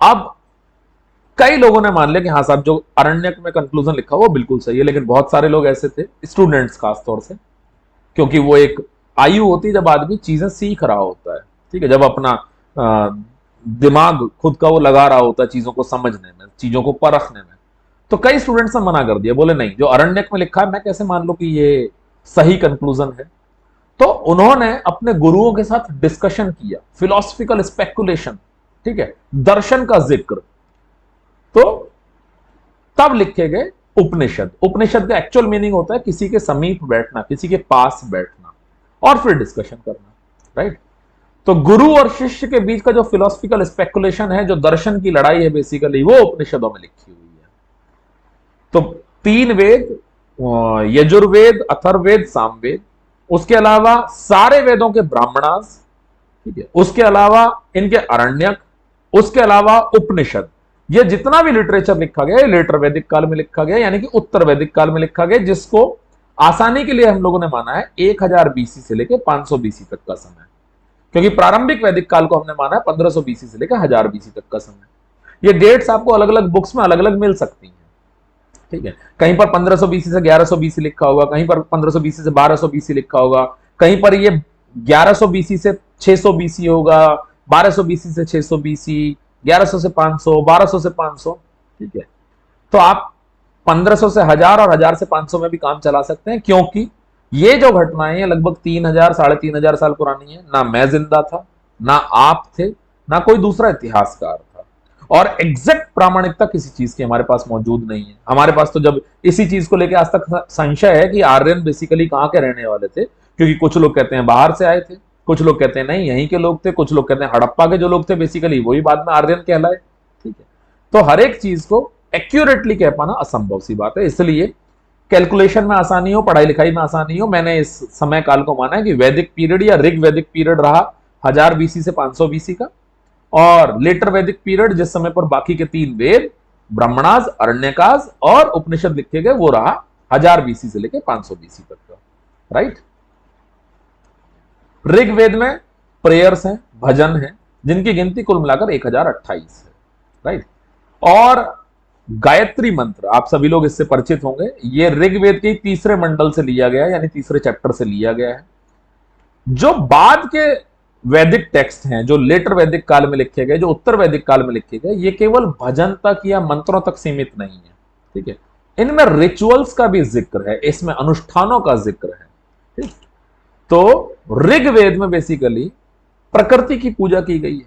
अब कई लोगों ने मान लिया कि हाँ साहब जो अरण्यक में कंक्लूजन लिखा वो बिल्कुल सही है, लेकिन बहुत सारे लोग ऐसे थे, स्टूडेंट्स खासतौर से, क्योंकि वो एक आयु होती है जब आदमी चीजें सीख रहा होता है। ठीक है, जब अपना दिमाग खुद का वो लगा रहा होता है चीजों को समझने में, चीजों को परखने में। तो कई स्टूडेंट्स ने मना कर दिया, बोले नहीं, जो अरण्यक में लिखा है मैं कैसे मान लूं कि ये सही कंक्लूजन है। तो उन्होंने अपने गुरुओं के साथ डिस्कशन किया, फिलोसफिकल स्पेकुलेशन, ठीक है, दर्शन का जिक्र, तो तब लिखे गए उपनिषद। उपनिषद का एक्चुअल मीनिंग होता है किसी के समीप बैठना, किसी के पास बैठना और फिर डिस्कशन करना। राइट। तो गुरु और शिष्य के बीच का जो फिलोसफिकल स्पेकुलेशन है, जो दर्शन की लड़ाई है, बेसिकली वो उपनिषदों में लिखी हुई है। तो 3 वेद, यजुर्वेद, अथर्ववेद, सामवेद, उसके अलावा सारे वेदों के ब्राह्मणास, ठीक है, उसके अलावा इनके अरण्यक, उसके अलावा उपनिषद, ये जितना भी लिटरेचर लिखा गया है लेटर वैदिक काल में लिखा गया, यानी कि उत्तर वैदिक काल में लिखा गया, जिसको आसानी के लिए हम लोगों ने माना है 1000 बीसी से लेकर 500 बीसी तक का समय, क्योंकि प्रारंभिक वैदिक काल को हमने माना है 1500 बीसी से लेकर 1000 बीसी तक का समय। ये डेट्स आपको अलग अलग बुक्स में अलग अलग मिल सकती हैं। ठीक है, कहीं पर 1500 बीसी से 1100 बीसी लिखा होगा, कहीं पर 1500 बीसी से 1200 बीसी लिखा होगा, कहीं पर ये 1100 बीसी से 600 बीसी होगा, 1200 बीसी से 600 बीसी, 1100 से 500, 1200 से 500। ठीक है, तो आप 1500 से 1000 और 1000 से 500 में भी काम चला सकते हैं, क्योंकि ये जो घटनाएं हैं लगभग 3000 3500 साल पुरानी है। ना मैं जिंदा था, ना आप थे, ना कोई दूसरा इतिहासकार था, और एग्जैक्ट प्रामाणिकता किसी चीज की हमारे पास मौजूद नहीं है। हमारे पास तो जब इसी चीज को लेकर आज तक संशय है कि आर्यन बेसिकली कहां के रहने वाले थे, क्योंकि कुछ लोग कहते हैं बाहर से आए थे, कुछ लोग कहते हैं नहीं यहीं के लोग थे, कुछ लोग कहते हैं हड़प्पा के जो लोग थे बेसिकली वही बाद में आर्यन कहलाए। ठीक है, तो हर एक चीज को एक्यूरेटली कह पाना असंभव सी बात है, इसलिए कैलकुलेशन में आसानी हो, पढ़ाई लिखाई में आसानी हो, मैंने इस समय काल को माना है कि वैदिक पीरियड या ऋग वैदिक पीरियड रहा 1000 बीसी से 500 बीसी का, और लेटर वैदिक पीरियड जिस समय पर बाकी के 3 वेद, ब्राह्मणास, अरण्यकास और उपनिषद लिखे गए, वो रहा 1000 बीसी से लेकर 500 बीसी तक का। राइट। ऋग्वेद में प्रेयर्स हैं, भजन हैं, जिनकी गिनती कुल मिलाकर 1028 है। राइट। और गायत्री मंत्र, आप सभी लोग इससे परिचित होंगे, ये ऋग्वेद के 3रे मंडल से लिया गया है, यानी 3रे चैप्टर से लिया गया है। जो बाद के वैदिक टेक्स्ट हैं, जो लेटर वैदिक काल में लिखे गए, जो उत्तर वैदिक काल में लिखे गए, ये केवल भजन तक या मंत्रों तक सीमित नहीं है। ठीक है, इनमें रिचुअल्स का भी जिक्र है, इसमें अनुष्ठानों का जिक्र है। ठीक, तो ऋग्वेद में बेसिकली प्रकृति की पूजा की गई है।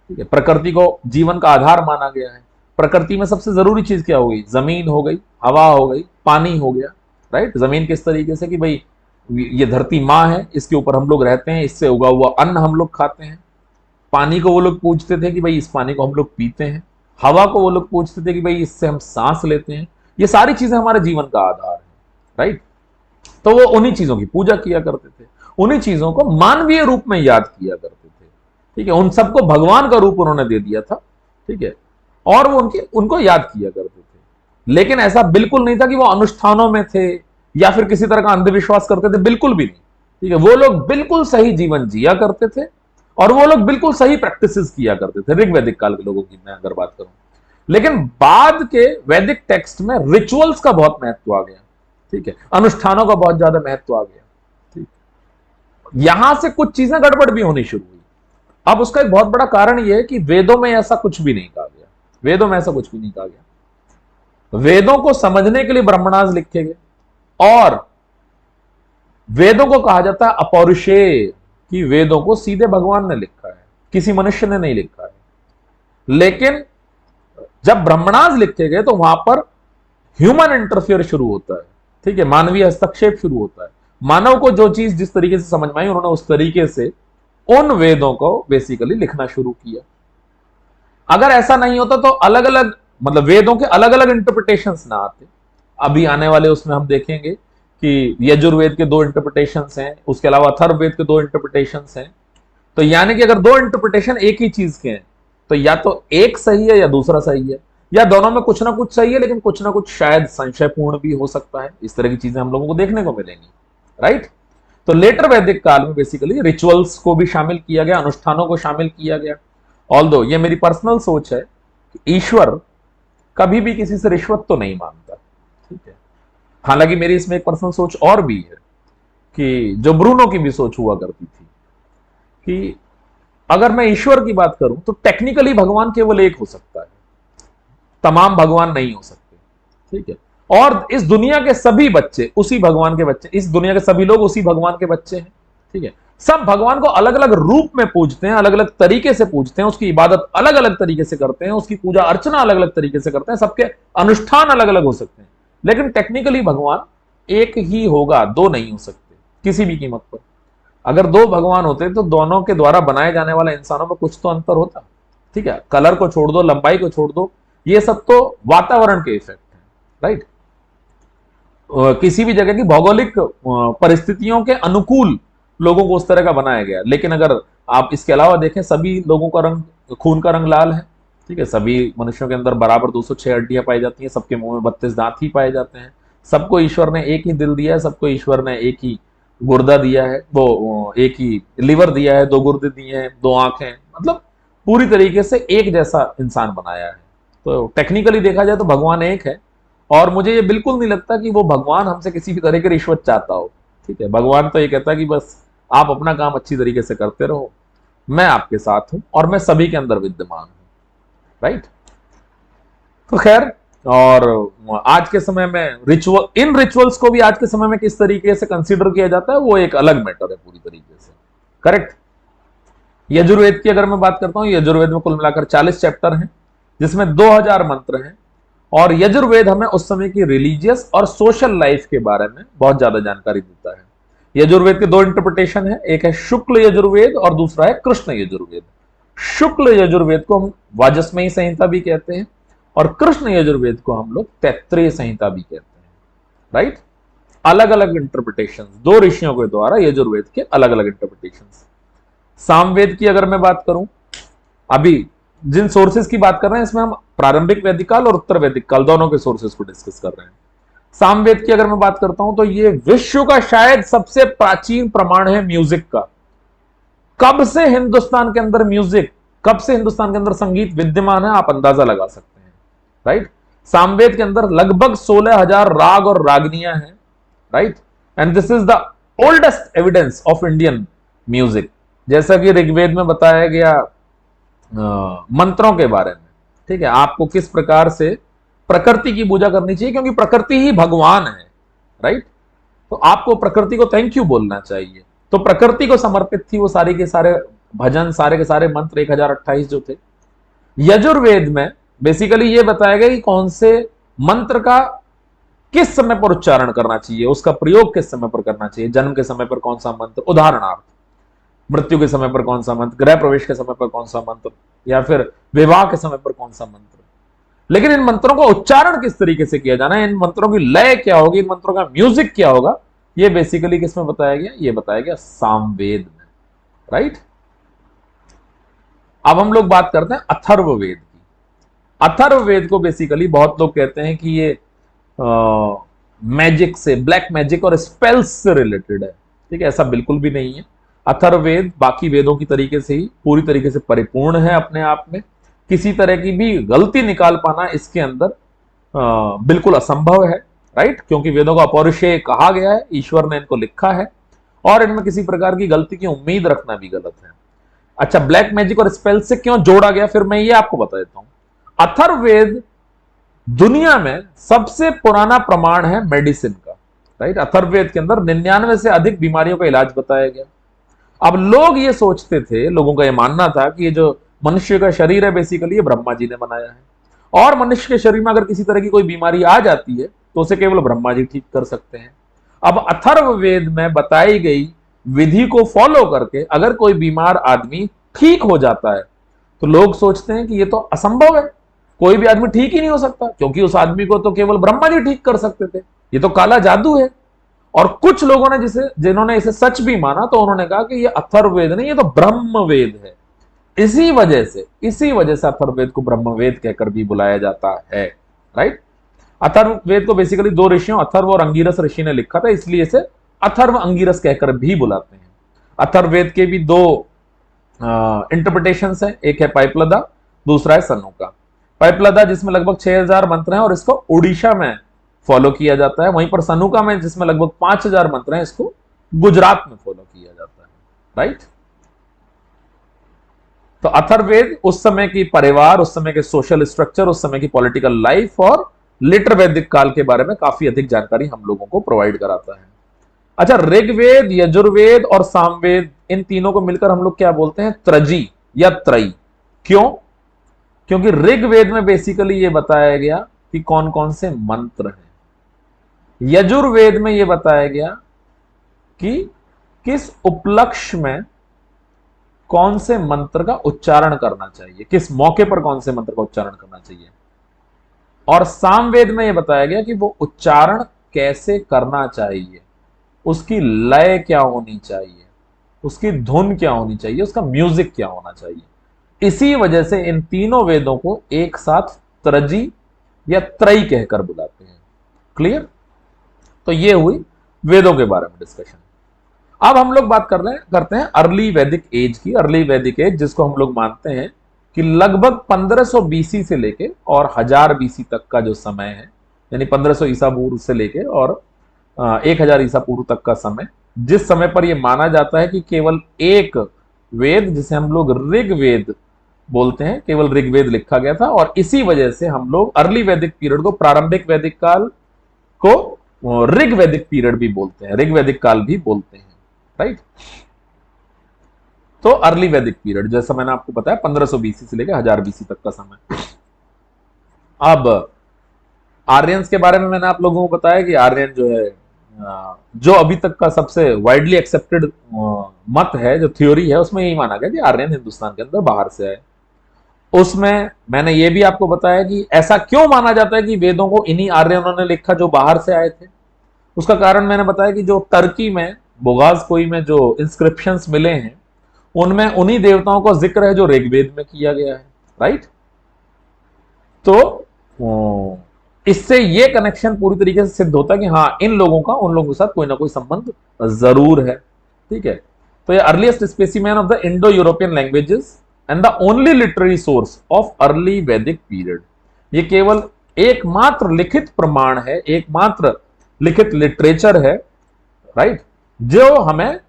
ठीक है, प्रकृति को जीवन का आधार माना गया है। प्रकृति में सबसे जरूरी चीज क्या हो गई? जमीन हो गई, हवा हो गई, पानी हो गया। राइट। जमीन किस तरीके से कि भाई ये धरती माँ है, इसके ऊपर हम लोग रहते हैं, इससे उगा हुआ अन्न हम लोग खाते हैं। पानी को वो लोग पूछते थे कि भाई इस पानी को हम लोग पीते हैं। हवा को वो लोग पूछते थे कि भाई इससे हम सांस लेते हैं। ये सारी चीजें हमारे जीवन का आधार है। राइट। तो वो उन्हीं चीजों की पूजा किया करते थे, उन्हीं चीजों को मानवीय रूप में याद किया करते थे। ठीक है, उन सबको भगवान का रूप उन्होंने दे दिया था। ठीक है, और वो उनको याद किया करते थे। लेकिन ऐसा बिल्कुल नहीं था कि वो अनुष्ठानों में थे या फिर किसी तरह का अंधविश्वास करते थे, बिल्कुल भी नहीं। ठीक है, वो लोग बिल्कुल सही जीवन जिया करते थे, और वो लोग बिल्कुल सही प्रैक्टिसेस किया करते थे, ऋग वैदिक काल के लोगों की मैं अगर बात करूं। लेकिन बाद के वैदिक टेक्स्ट में रिचुअल्स का बहुत महत्व आ गया। ठीक है, अनुष्ठानों का बहुत ज्यादा महत्व आ गया। ठीक, यहां से कुछ चीजें गड़बड़ भी होनी शुरू हुई। अब उसका एक बहुत बड़ा कारण यह है कि वेदों में ऐसा कुछ भी नहीं कहा गया। वेदों में ऐसा कुछ भी नहीं कहा गया। वेदों को समझने के लिए ब्रह्मणास लिखे गए, और वेदों को कहा जाता है अपौरुषेय, कि वेदों को सीधे भगवान ने लिखा है, किसी मनुष्य ने नहीं लिखा है। लेकिन जब ब्रह्मणास लिखे गए तो वहां पर ह्यूमन इंटरफेयर शुरू होता है। ठीक है, मानवीय हस्तक्षेप शुरू होता है। मानव को जो चीज जिस तरीके से समझ में आई उन्होंने उस तरीके से उन वेदों को बेसिकली लिखना शुरू किया। अगर ऐसा नहीं होता तो अलग अलग मतलब वेदों के अलग अलग इंटरप्रिटेशंस ना आते। अभी आने वाले उसमें हम देखेंगे कि यजुर्वेद के दो इंटरप्रिटेशंस हैं, उसके अलावा अथर्ववेद के दो इंटरप्रिटेशंस हैं। तो यानी कि अगर दो इंटरप्रिटेशन एक ही चीज के हैं तो या तो एक सही है या दूसरा सही है, या दोनों में कुछ ना कुछ सही है लेकिन कुछ ना कुछ शायद संशयपूर्ण भी हो सकता है। इस तरह की चीजें हम लोगों को देखने को मिलेंगी, राइट। तो लेटर वैदिक काल में बेसिकली रिचुअल्स को भी शामिल किया गया, अनुष्ठानों को शामिल किया गया। ऑल्दो ये मेरी पर्सनल सोच है कि ईश्वर कभी भी किसी से रिश्वत तो नहीं मांगता, ठीक है। हालांकि मेरी इसमें एक पर्सनल सोच और भी है कि जो ब्रूनो की भी सोच हुआ करती थी कि अगर मैं ईश्वर की बात करूं तो टेक्निकली भगवान केवल एक हो सकता है, तमाम भगवान नहीं हो सकते, ठीक है। और इस दुनिया के सभी बच्चे उसी भगवान के बच्चे, इस दुनिया के सभी लोग उसी भगवान के बच्चे हैं, ठीक है। सब भगवान को अलग अलग रूप में पूजते हैं, अलग अलग तरीके से पूजते हैं, उसकी इबादत अलग अलग तरीके से करते हैं, उसकी पूजा अर्चना अलग अलग तरीके से करते हैं, सबके अनुष्ठान अलग अलग हो सकते हैं, लेकिन टेक्निकली भगवान एक ही होगा, दो नहीं हो सकते किसी भी कीमत पर। अगर दो भगवान होते तो दोनों के द्वारा बनाए जाने वाले इंसानों में कुछ तो अंतर होता, ठीक है। कलर को छोड़ दो, लंबाई को छोड़ दो, ये सब तो वातावरण के इफेक्ट है, राइट। किसी भी जगह की भौगोलिक परिस्थितियों के अनुकूल लोगों को उस तरह का बनाया गया। लेकिन अगर आप इसके अलावा देखें, सभी लोगों का रंग, खून का रंग लाल है, ठीक है। सभी मनुष्यों के अंदर बराबर 206 हड्डियां पाई जाती हैं, सबके मुंह में 32 दांत ही पाए जाते हैं, सबको ईश्वर ने एक ही दिल दिया है, सबको ईश्वर ने एक ही गुर्दा दिया है, वो एक ही लिवर दिया है, दो गुर्दे दिए हैं, दो आंखें, मतलब पूरी तरीके से एक जैसा इंसान बनाया है। तो टेक्निकली देखा जाए तो भगवान एक है, और मुझे ये बिल्कुल नहीं लगता कि वो भगवान हमसे किसी भी तरह की रिश्वत चाहता हो, ठीक है। भगवान तो ये कहता है कि बस आप अपना काम अच्छी तरीके से करते रहो, मैं आपके साथ हूं और मैं सभी के अंदर विद्यमान हूं, राइट। तो खैर, और आज के समय में इन रिचुअल्स को भी आज के समय में किस तरीके से कंसीडर किया जाता है वो एक अलग मैटर है पूरी तरीके से, करेक्ट। यजुर्वेद की अगर मैं बात करता हूं, यजुर्वेद में कुल मिलाकर 40 चैप्टर हैं, जिसमें 2000 मंत्र हैं। और यजुर्वेद हमें उस समय की रिलीजियस और सोशल लाइफ के बारे में बहुत ज्यादा जानकारी देता है। यजुर्वेद के दो इंटरप्रिटेशन है, एक है शुक्ल यजुर्वेद और दूसरा है कृष्ण यजुर्वेद। शुक्ल यजुर्वेद को हम वाजस्मयी संहिता भी कहते हैं और कृष्ण यजुर्वेद को हम लोग तैत्रेय संहिता भी कहते हैं, राइट। अलग अलग इंटरप्रिटेशन, दो ऋषियों के द्वारा यजुर्वेद के अलग अलग इंटरप्रिटेशन। सामवेद की अगर मैं बात करूं, अभी जिन सोर्सेज की बात कर रहे हैं इसमें हम प्रारंभिक वैदिक काल और उत्तर वैदिक काल दोनों के सोर्सेज को डिस्कस कर रहे हैं। सामवेद की अगर मैं बात करता हूं तो ये विश्व का शायद सबसे प्राचीन प्रमाण है म्यूजिक का। कब से हिंदुस्तान के अंदर म्यूजिक, कब से हिंदुस्तान के अंदर संगीत विद्यमान है, आप अंदाजा लगा सकते हैं, राइट। सामवेद के अंदर लगभग 16,000 राग और रागनियां हैं, right. And this is the oldest evidence of Indian music. जैसा कि ऋग्वेद में बताया गया मंत्रों के बारे में, ठीक है, आपको किस प्रकार से प्रकृति की पूजा करनी चाहिए, क्योंकि प्रकृति ही भगवान है, राइट। तो आपको प्रकृति को थैंक यू बोलना चाहिए। तो प्रकृति को समर्पित थी वो सारे के सारे भजन, सारे के सारे मंत्र 1028 जो थे। यजुर्वेद में बेसिकली ये बताया गया कि कौन से मंत्र का किस समय पर उच्चारण करना चाहिए, उसका प्रयोग किस समय पर करना चाहिए, जन्म के समय पर कौन सा मंत्र, उदाहरणार्थ मृत्यु के समय पर कौन सा मंत्र, गृह प्रवेश के समय पर कौन सा मंत्र, या फिर विवाह के समय पर कौन सा मंत्र। लेकिन इन मंत्रों का उच्चारण किस तरीके से किया जाना है, इन मंत्रों की लय क्या होगी, इन मंत्रों का म्यूजिक क्या होगा, ये बेसिकली किसमें बताया गया, ये बताया गया सामवेद में, राइट। अब हम लोग बात करते हैं अथर्ववेद की। अथर्ववेद को बेसिकली बहुत लोग कहते हैं कि ये मैजिक से, ब्लैक मैजिक और स्पेल्स से रिलेटेड है, ठीक है। ऐसा बिल्कुल भी नहीं है। अथर्ववेद बाकी वेदों की तरीके से ही पूरी तरीके से परिपूर्ण है अपने आप में। किसी तरह की भी गलती निकाल पाना इसके अंदर बिल्कुल असंभव है, राइट, क्योंकि वेदों का अपौरुषेय कहा गया है, ईश्वर ने इनको लिखा है, और इनमें किसी प्रकार की गलती की उम्मीद रखना भी गलत है। अच्छा, ब्लैक मैजिक और स्पेल से क्यों जोड़ा गया, फिर मैं ये आपको बता देता हूं। अथर्ववेद दुनिया में सबसे पुराना प्रमाण है मेडिसिन का, राइट। अथर्ववेद के अंदर 99 से अधिक बीमारियों का इलाज बताया गया। अब लोग ये सोचते थे, लोगों का ये मानना था कि ये जो मनुष्य का शरीर है बेसिकली ये ब्रह्मा जी ने बनाया है, और मनुष्य के शरीर में अगर किसी तरह की कोई बीमारी आ जाती है तो उसे केवल ब्रह्मा जी ठीक कर सकते हैं। अब अथर्ववेद में बताई गई विधि को फॉलो करके अगर कोई बीमार आदमी ठीक हो जाता है तो लोग सोचते हैं कि ये तो असंभव है, कोई भी आदमी ठीक ही नहीं हो सकता, क्योंकि उस आदमी को तो केवल ब्रह्मा जी ठीक कर सकते थे, ये तो काला जादू है। और कुछ लोगों ने जिन्होंने इसे सच भी माना तो उन्होंने कहा कि ये अथर्ववेद नहीं, ये तो ब्रह्मवेद है। इसी वजह से अथर्ववेद को ब्रह्मवेद कहकर भी बुलाया जाता है, राइट। अथर्ववेद को बेसिकली दो ऋषियों अथर्व और अंगिरस ऋषि ने लिखा था, इसलिए इसे अथर्व अंगिरस कहकर भी बुलाते हैं। अथर्ववेद के भी दो इंटरप्रिटेशंस है, एक है पाइपलदा, दूसरा है सनुका। पाइपलदा जिसमें लगभग 6000 मंत्र हैं और इसको उड़ीसा में फॉलो किया जाता है, वहीं पर सनुका में जिसमें लगभग 5000 मंत्र हैं, इसको गुजरात में फॉलो किया जाता है, राइट। तो अथर्ववेद उस समय की परिवार, उस समय के सोशल स्ट्रक्चर, उस समय की पॉलिटिकल लाइफ और लिटर वैदिक काल के बारे में काफी अधिक जानकारी हम लोगों को प्रोवाइड कराता है। अच्छा, ऋग्वेद, यजुर्वेद और सामवेद, इन तीनों को मिलकर हम लोग क्या बोलते हैं? त्रजी या त्रयी। क्यों? क्योंकि ऋग्वेद में बेसिकली ये बताया गया कि कौन कौन से मंत्र हैं, यजुर्वेद में ये बताया गया कि किस उपलक्ष्य में कौन से मंत्र का उच्चारण करना चाहिए, किस मौके पर कौन से मंत्र का उच्चारण करना चाहिए, और सामवेद में यह बताया गया कि वो उच्चारण कैसे करना चाहिए, उसकी लय क्या होनी चाहिए, उसकी धुन क्या होनी चाहिए, उसका म्यूजिक क्या होना चाहिए। इसी वजह से इन तीनों वेदों को एक साथ त्रजी या त्रयी कहकर बुलाते हैं। क्लियर? तो ये हुई वेदों के बारे में डिस्कशन। अब हम लोग बात करते हैं अर्ली वैदिक एज की। अर्ली वैदिक एज जिसको हम लोग मानते हैं कि लगभग 1500 बीसी से लेके और 1000 बीसी तक का जो समय है, यानी 1500 ईसा पूर्व से लेके और 1000 ईसा पूर्व तक का समय, जिस समय पर यह माना जाता है कि केवल एक वेद, जिसे हम लोग ऋग्वेद बोलते हैं, केवल ऋग्वेद लिखा गया था। और इसी वजह से हम लोग अर्ली वैदिक पीरियड को, प्रारंभिक वैदिक काल को ऋग वैदिक पीरियड भी बोलते हैं, ऋग वैदिक काल भी बोलते हैं, राइट। तो अर्ली वैदिक पीरियड, जैसा मैंने आपको बताया, 1500 बीसी से लेकर 1000 बीसी तक का समय। अब आर्यंस के बारे में मैंने आप लोगों को बताया कि आर्यन जो है, जो अभी तक का सबसे वाइडली एक्सेप्टेड मत है, जो थ्योरी है, उसमें यही माना गया कि आर्यन हिंदुस्तान के अंदर बाहर से आए। उसमें मैंने ये भी आपको बताया कि ऐसा क्यों माना जाता है कि वेदों को इन्हीं आर्यनों ने लिखा जो बाहर से आए थे। उसका कारण मैंने बताया कि जो टर्की में बोगाजकोई में जो इंस्क्रिप्शंस मिले हैं, उनमें उन्हीं देवताओं का जिक्र है जो ऋग्वेद में किया गया है, राइट। तो इससे ये कनेक्शन पूरी तरीके से सिद्ध होता है कि हाँ, इन लोगों का उन लोगों के साथ कोई ना कोई संबंध जरूर है, ठीक है। तो ये earliest specimen of the Indo European languages and the only literary source of early वैदिक पीरियड, ये केवल एकमात्र लिखित प्रमाण है, एकमात्र लिखित लिटरेचर है, राइट, जो हमें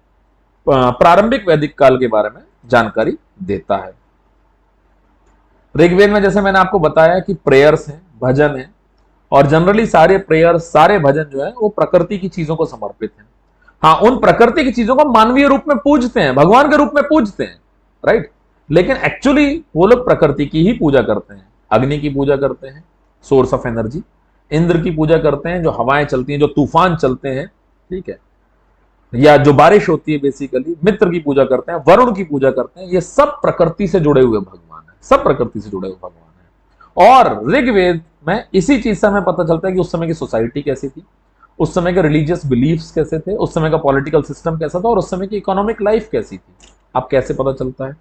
प्रारंभिक वैदिक काल के बारे में जानकारी देता है। ऋग्वेद में जैसे मैंने आपको बताया कि प्रेयर्स हैं, भजन हैं, और जनरली सारे प्रेयर्स, सारे भजन जो है वो प्रकृति की चीजों को समर्पित हैं। हाँ, उन प्रकृति की चीजों को मानवीय रूप में पूजते हैं, भगवान के रूप में पूजते हैं, राइट, लेकिन एक्चुअली वो लोग प्रकृति की ही पूजा करते हैं। अग्नि की पूजा करते हैं, सोर्स ऑफ एनर्जी, इंद्र की पूजा करते हैं, जो हवाएं चलती हैं, जो तूफान चलते हैं, ठीक है, या जो बारिश होती है, बेसिकली मित्र की पूजा करते हैं, वरुण की पूजा करते हैं। ये सब प्रकृति से जुड़े हुए भगवान है, सब प्रकृति से जुड़े हुए भगवान है। और ऋग्वेद में इसी चीज से हमें पता चलता है कि उस समय की सोसाइटी कैसी थी, उस समय के रिलीजियस बिलीफ्स कैसे थे, उस समय का पॉलिटिकल सिस्टम कैसा था, और उस समय की इकोनॉमिक लाइफ कैसी थी। अब कैसे पता चलता है?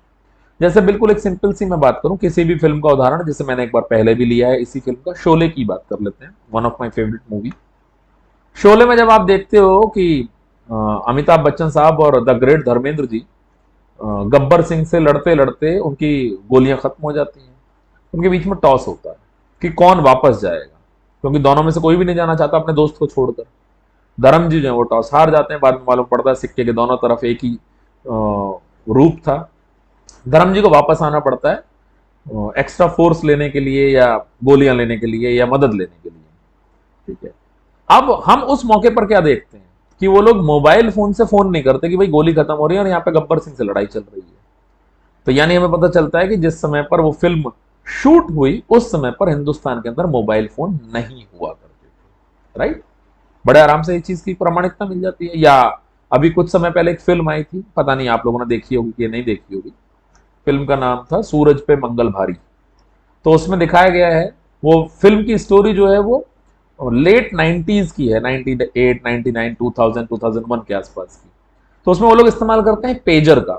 जैसे बिल्कुल एक सिंपल सी मैं बात करूं, किसी भी फिल्म का उदाहरण, जैसे मैंने एक बार पहले भी लिया है इसी फिल्म का, शोले की बात कर लेते हैं, one of my favourite movie. Sholay में जब आप देखते हो कि अमिताभ बच्चन साहब और द ग्रेट धर्मेंद्र जी गब्बर सिंह से लड़ते लड़ते उनकी गोलियां खत्म हो जाती हैं, उनके बीच में टॉस होता है कि कौन वापस जाएगा, क्योंकि दोनों में से कोई भी नहीं जाना चाहता अपने दोस्त को छोड़कर। धर्म जी जो है वो टॉस हार जाते हैं, बाद में मालूम पड़ता है सिक्के के दोनों तरफ एक ही रूप था। धर्म जी को वापस आना पड़ता है एक्स्ट्रा फोर्स लेने के लिए, या गोलियां लेने के लिए, या मदद लेने के लिए, ठीक है। अब हम उस मौके पर क्या देखते हैं कि वो लोग मोबाइल फोन से फोन नहीं करते कि भाई गोली खत्म हो रही है और यहाँ पे गब्बर सिंह से लड़ाई चल रही है। तो यानी हमें पता चलता है कि जिस समय पर वो फिल्म शूट हुई, उस समय पर हिंदुस्तान के अंदर मोबाइल फोन नहीं हुआ करते थे, राइट। बड़े आराम से इस चीज की प्रामाणिकता मिल जाती है। या अभी कुछ समय पहले एक फिल्म आई थी, पता नहीं आप लोगों ने देखी होगी कि नहीं देखी होगी। फिल्म का नाम था सूरज पे मंगल भारी। तो उसमें दिखाया गया है, वो फिल्म की स्टोरी जो है वो लेट 90s की है, 98, 99, 2000, 2001 के आसपास की। तो उसमें वो लोग इस्तेमाल करते हैं पेजर का।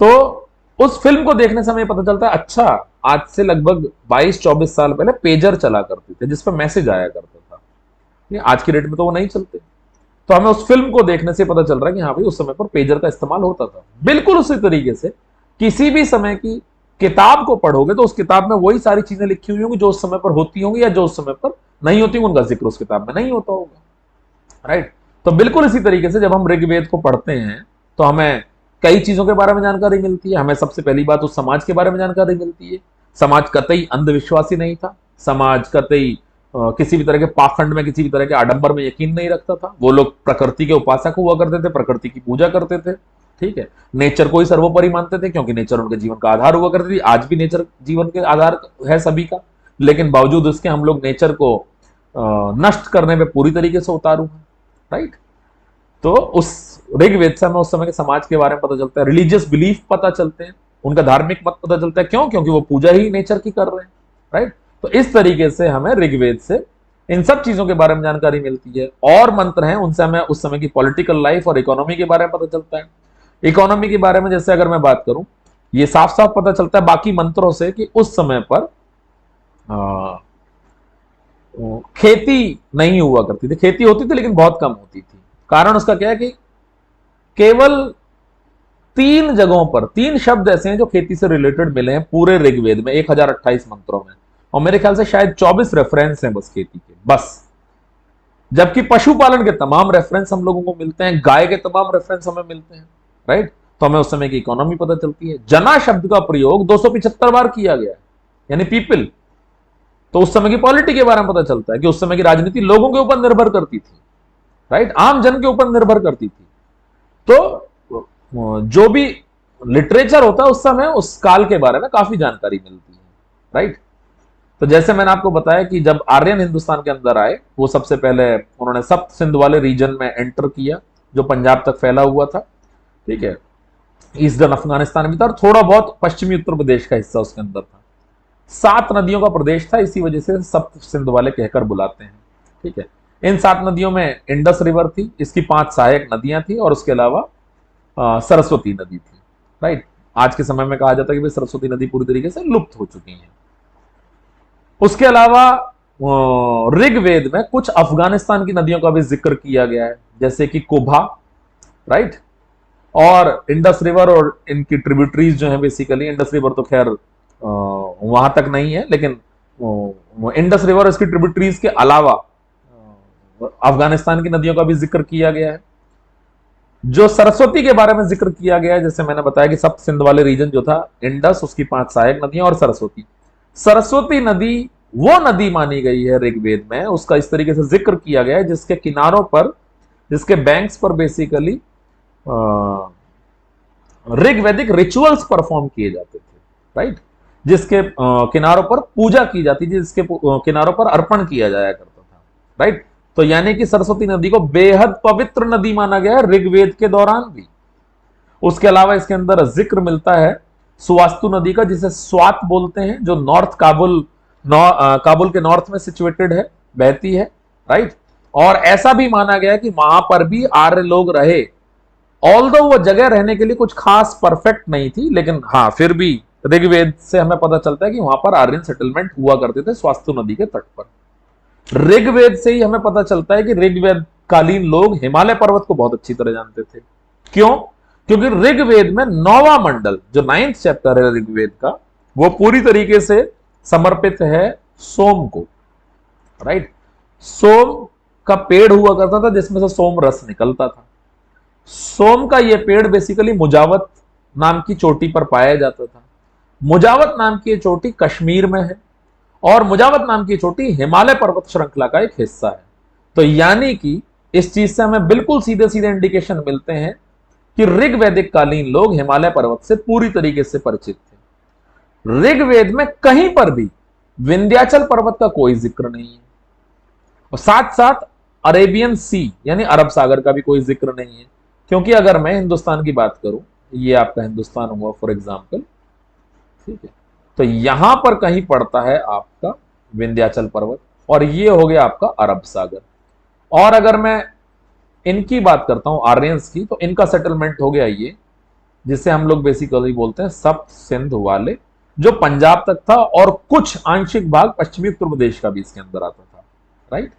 तो उस फिल्म को देखने से हमें पता चलता है, अच्छा, आज से लगभग 22-24 साल पहले पेजर चला करते थे जिस पर मैसेज आया करता था। ये आज की डेट में तो वो नहीं चलते। तो हमें उस फिल्म को देखने से पता चल रहा है कि हाँ भाई, उस समय पर पेजर का इस्तेमाल होता था। बिल्कुल उसी तरीके से किसी भी समय की किताब को पढ़ोगे तो उस किताब में वही सारी चीजें लिखी हुई होंगी जो उस समय पर होती होंगी, या जो उस समय पर नहीं होती होंगी उनका जिक्र उस किताब में नहीं होता होगा। राइट। तो बिल्कुल इसी तरीके से जब हम ऋग्वेद को पढ़ते हैं तो हमें कई चीजों के बारे में जानकारी मिलती है। हमें सबसे पहली बात उस समाज के बारे में जानकारी मिलती है। समाज कतई अंधविश्वासी नहीं था। समाज कतई किसी भी तरह के पाखंड में, किसी भी तरह के आडंबर में यकीन नहीं रखता था। वो लोग प्रकृति के उपासक हुआ करते थे, प्रकृति की पूजा करते थे। ठीक है। नेचर को ही सर्वोपरि मानते थे क्योंकि नेचर उनके जीवन का आधार हुआ करती थी। आज भी नेचर जीवन के आधार है सभी का, लेकिन बावजूद उसके हम लोग नेचर को नष्ट करने में पूरी तरीके से उतारू हैं। राइट। तो उस ऋग्वेद से हमें उस समय के समाज के बारे में पता चलता है, रिलीजियस बिलीफ पता चलते हैं, उनका धार्मिक मत पता चलता है। क्यों? क्योंकि वो पूजा ही नेचर की कर रहे हैं। राइट। तो इस तरीके से हमें ऋग्वेद से इन सब चीजों के बारे में जानकारी मिलती है। और मंत्र हैं, उनसे हमें उस समय की पॉलिटिकल लाइफ और इकोनॉमी के बारे में पता चलता है। इकोनॉमी के बारे में जैसे अगर मैं बात करूं, ये साफ साफ पता चलता है बाकी मंत्रों से कि उस समय पर खेती नहीं हुआ करती थी। खेती होती थी लेकिन बहुत कम होती थी। कारण उसका क्या है कि केवल 3 जगहों पर 3 शब्द ऐसे हैं जो खेती से रिलेटेड मिले हैं पूरे ऋग्वेद में 1028 मंत्रों में, और मेरे ख्याल से शायद 24 रेफरेंस हैं बस खेती के, बस। जबकि पशुपालन के तमाम रेफरेंस हम लोगों को मिलते हैं, गाय के तमाम रेफरेंस हमें मिलते हैं। राइट। तो हमें उस समय की इकोनॉमी पता चलती है। जना शब्द का प्रयोग 275 बार किया गया है, यानी पीपल। तो उस समय की पॉलिटी के बारे में पता चलता है कि उस समय की राजनीति लोगों के ऊपर निर्भर करती थी। राइट। आम जन के ऊपर निर्भर करती थी। तो जो भी लिटरेचर होता है उस समय उस काल के बारे में काफी जानकारी मिलती है। राइट। तो जैसे मैंने आपको बताया कि जब आर्यन हिंदुस्तान के अंदर आए, वो सबसे पहले उन्होंने सप्त सिंध वाले रीजन में एंटर किया जो पंजाब तक फैला हुआ था। ठीक है। ईस्टर्न अफगानिस्तान भी था और थोड़ा बहुत पश्चिमी उत्तर प्रदेश का हिस्सा उसके अंदर था। 7 नदियों का प्रदेश था, इसी वजह से सप्त सिंध वाले कहकर बुलाते हैं। ठीक है। इन 7 नदियों में इंडस रिवर थी, इसकी 5 सहायक नदियां थी, और उसके अलावा सरस्वती नदी थी। राइट। आज के समय में कहा जाता है कि सरस्वती नदी पूरी तरीके से लुप्त हो चुकी है। उसके अलावा ऋग्वेद में कुछ अफगानिस्तान की नदियों का भी जिक्र किया गया है, जैसे कि कुभा। राइट। और इंडस रिवर और इनकी ट्रिब्यूटरीज जो है, बेसिकली इंडस रिवर तो खैर वहां तक नहीं है, लेकिन इंडस रिवर और इसकी ट्रिब्यूटरीज के अलावा अफगानिस्तान की नदियों का भी जिक्र किया गया है। जो सरस्वती के बारे में जिक्र किया गया है, जैसे मैंने बताया कि सप्त सिंध वाले रीजन जो था, इंडस, उसकी 5 सहायक नदियां और सरस्वती। सरस्वती नदी वो नदी मानी गई है ऋग्वेद में, उसका इस तरीके से जिक्र किया गया है जिसके किनारों पर, जिसके बैंक्स पर बेसिकली ऋग्वैदिक रिचुअल्स परफॉर्म किए जाते थे। राइट। जिसके किनारों पर पूजा की जाती थी, जिसके किनारों पर अर्पण किया जाया करता था। राइट। तो यानी कि सरस्वती नदी को बेहद पवित्र नदी माना गया है ऋग्वेद के दौरान भी। उसके अलावा इसके अंदर जिक्र मिलता है सुवास्तु नदी का, जिसे स्वात बोलते हैं, जो नॉर्थ काबुल के नॉर्थ में सिचुएटेड है, बहती है। राइट। और ऐसा भी माना गया कि वहां पर भी आर्य लोग रहे। ऑल्दो वो जगह रहने के लिए कुछ खास परफेक्ट नहीं थी, लेकिन हाँ, फिर भी ऋग्वेद से हमें पता चलता है कि वहां पर आर्यन सेटलमेंट हुआ करते थे स्वास्तु नदी के तट पर। ऋग्वेद से ही हमें पता चलता है कि ऋग्वेद कालीन लोग हिमालय पर्वत को बहुत अच्छी तरह जानते थे। क्यों? क्योंकि ऋग्वेद में 9वां मंडल, जो 9th चैप्टर है ऋग्वेद का, वो पूरी तरीके से समर्पित है सोम को। राइट। सोम का पेड़ हुआ करता था जिसमें से सोम रस निकलता था। सोम का यह पेड़ बेसिकली मुजावत नाम की चोटी पर पाया जाता था। मुजावत नाम की चोटी कश्मीर में है, और मुजावत नाम की चोटी हिमालय पर्वत श्रृंखला का एक हिस्सा है। तो यानी कि इस चीज से हमें बिल्कुल सीधे सीधे इंडिकेशन मिलते हैं कि ऋग्वैदिक कालीन लोग हिमालय पर्वत से पूरी तरीके से परिचित थे। ऋग्वेद में कहीं पर भी विंध्याचल पर्वत का कोई जिक्र नहीं है, और साथ साथ अरेबियन सी यानी अरब सागर का भी कोई जिक्र नहीं है। क्योंकि अगर मैं हिंदुस्तान की बात करूं, ये आपका हिंदुस्तान हुआ फॉर एग्जाम्पल, ठीक है, तो यहां पर कहीं पड़ता है आपका विंध्याचल पर्वत, और ये हो गया आपका अरब सागर। और अगर मैं इनकी बात करता हूं आर्यंस की, तो इनका सेटलमेंट हो गया ये, जिसे हम लोग बेसिकली बोलते हैं सप्त सिंध वाले, जो पंजाब तक था और कुछ आंशिक भाग पश्चिमी उत्तर प्रदेश का भी इसके अंदर आता था, राइट।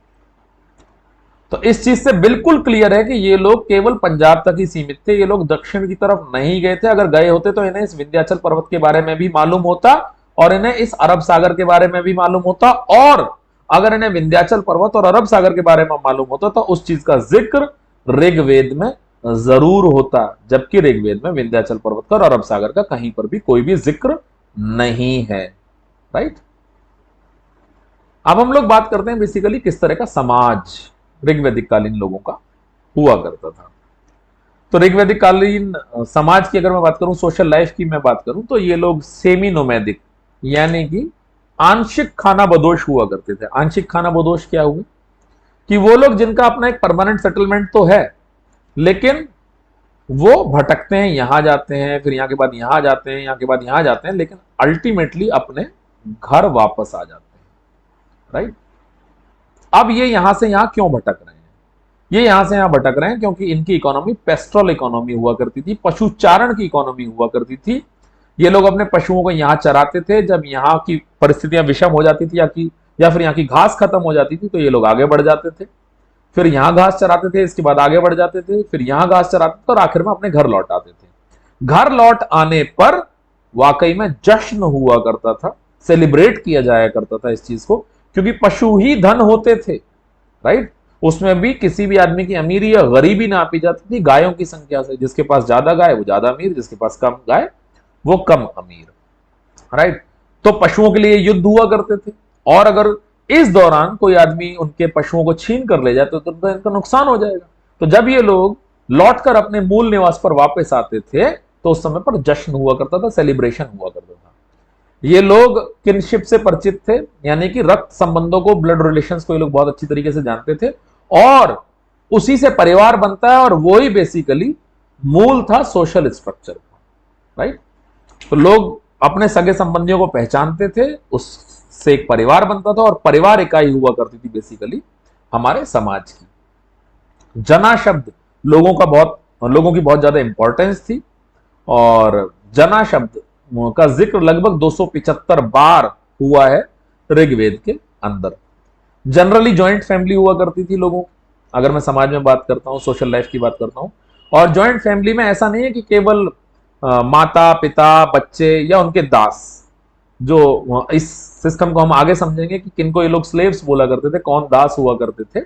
तो इस चीज से बिल्कुल क्लियर है कि ये लोग केवल पंजाब तक ही सीमित थे, ये लोग दक्षिण की तरफ नहीं गए थे। अगर गए होते तो इन्हें इस विंध्याचल पर्वत के बारे में भी मालूम होता और इन्हें इस अरब सागर के बारे में भी मालूम होता, और अगर इन्हें विंध्याचल पर्वत और अरब सागर के बारे में मालूम होता तो उस चीज का जिक्र ऋग्वेद में जरूर होता, जबकि ऋग्वेद में विंध्याचल पर्वत का और अरब सागर का कहीं पर भी कोई भी जिक्र नहीं है, राइट। अब हम लोग बात करते हैं बेसिकली किस तरह का समाज ऋग्वैदिक कालीन लोगों का हुआ करता था। तो ऋग्वैदिक कालीन समाज की अगर मैं बात करूं, सोशल लाइफ की मैं बात करूं, तो ये लोग सेमी नोमैडिक यानी कि आंशिक खानाबदोश हुआ करते थे। आंशिक खानाबदोश क्या हुए कि वो लोग जिनका अपना एक परमानेंट सेटलमेंट तो है, लेकिन वो भटकते हैं, यहां जाते हैं, फिर यहां के बाद यहां जाते हैं, यहां के बाद यहां जाते हैं, लेकिन अल्टीमेटली अपने घर वापस आ जाते हैं, राइट। अब ये यहां से यहां क्यों भटक रहे हैं? ये यहां से यहां भटक रहे हैं क्योंकि इनकी इकोनॉमी पेस्ट्रल इकोनॉमी हुआ करती थी, पशुचारण की इकोनॉमी हुआ करती थी। ये लोग अपने पशुओं को यहां चराते थे, जब यहाँ की परिस्थितियां विषम हो जाती थी या फिर यहाँ की घास खत्म हो जाती थी, तो ये लोग आगे बढ़ जाते थे, फिर यहां घास चराते थे, इसके बाद आगे बढ़ जाते थे, फिर यहां घास चराते थे और आखिर में अपने घर लौट आते थे। घर लौट आने पर वाकई में जश्न हुआ करता था, सेलिब्रेट किया जाया करता था इस चीज को, क्योंकि पशु ही धन होते थे, राइट। उसमें भी किसी भी आदमी की अमीरी या गरीबी ना नापी जाती थी गायों की संख्या से, जिसके पास ज्यादा गाय वो ज्यादा अमीर, जिसके पास कम गाय वो कम अमीर, राइट। तो पशुओं के लिए युद्ध हुआ करते थे, और अगर इस दौरान कोई आदमी उनके पशुओं को छीन कर ले जाए तो इनका नुकसान हो जाएगा। तो जब ये लोग लौटकर अपने मूल निवास पर वापस आते थे तो उस समय पर जश्न हुआ करता था, सेलिब्रेशन हुआ करता था। ये लोग किनशिप से परिचित थे, यानी कि रक्त संबंधों को, ब्लड रिलेशंस को ये लोग बहुत अच्छी तरीके से जानते थे, और उसी से परिवार बनता है, और वही बेसिकली मूल था सोशल स्ट्रक्चर का, राइट। तो लोग अपने सगे संबंधियों को पहचानते थे, उससे एक परिवार बनता था, और परिवार इकाई हुआ करती थी बेसिकली हमारे समाज की। जना शब्द लोगों की बहुत ज्यादा इंपॉर्टेंस थी, और जना शब्द का जिक्र लगभग 275 बार हुआ है ऋग्वेद के अंदर। जनरली जॉइंट फैमिली हुआ करती थी लोगों, अगर मैं समाज में बात करता हूं, सोशल लाइफ की बात करता हूं, और जॉइंट फैमिली में ऐसा नहीं है कि केवल माता पिता बच्चे या उनके दास, जो इस सिस्टम को हम आगे समझेंगे कि किनको ये लोग स्लेव्स बोला करते थे, कौन दास हुआ करते थे।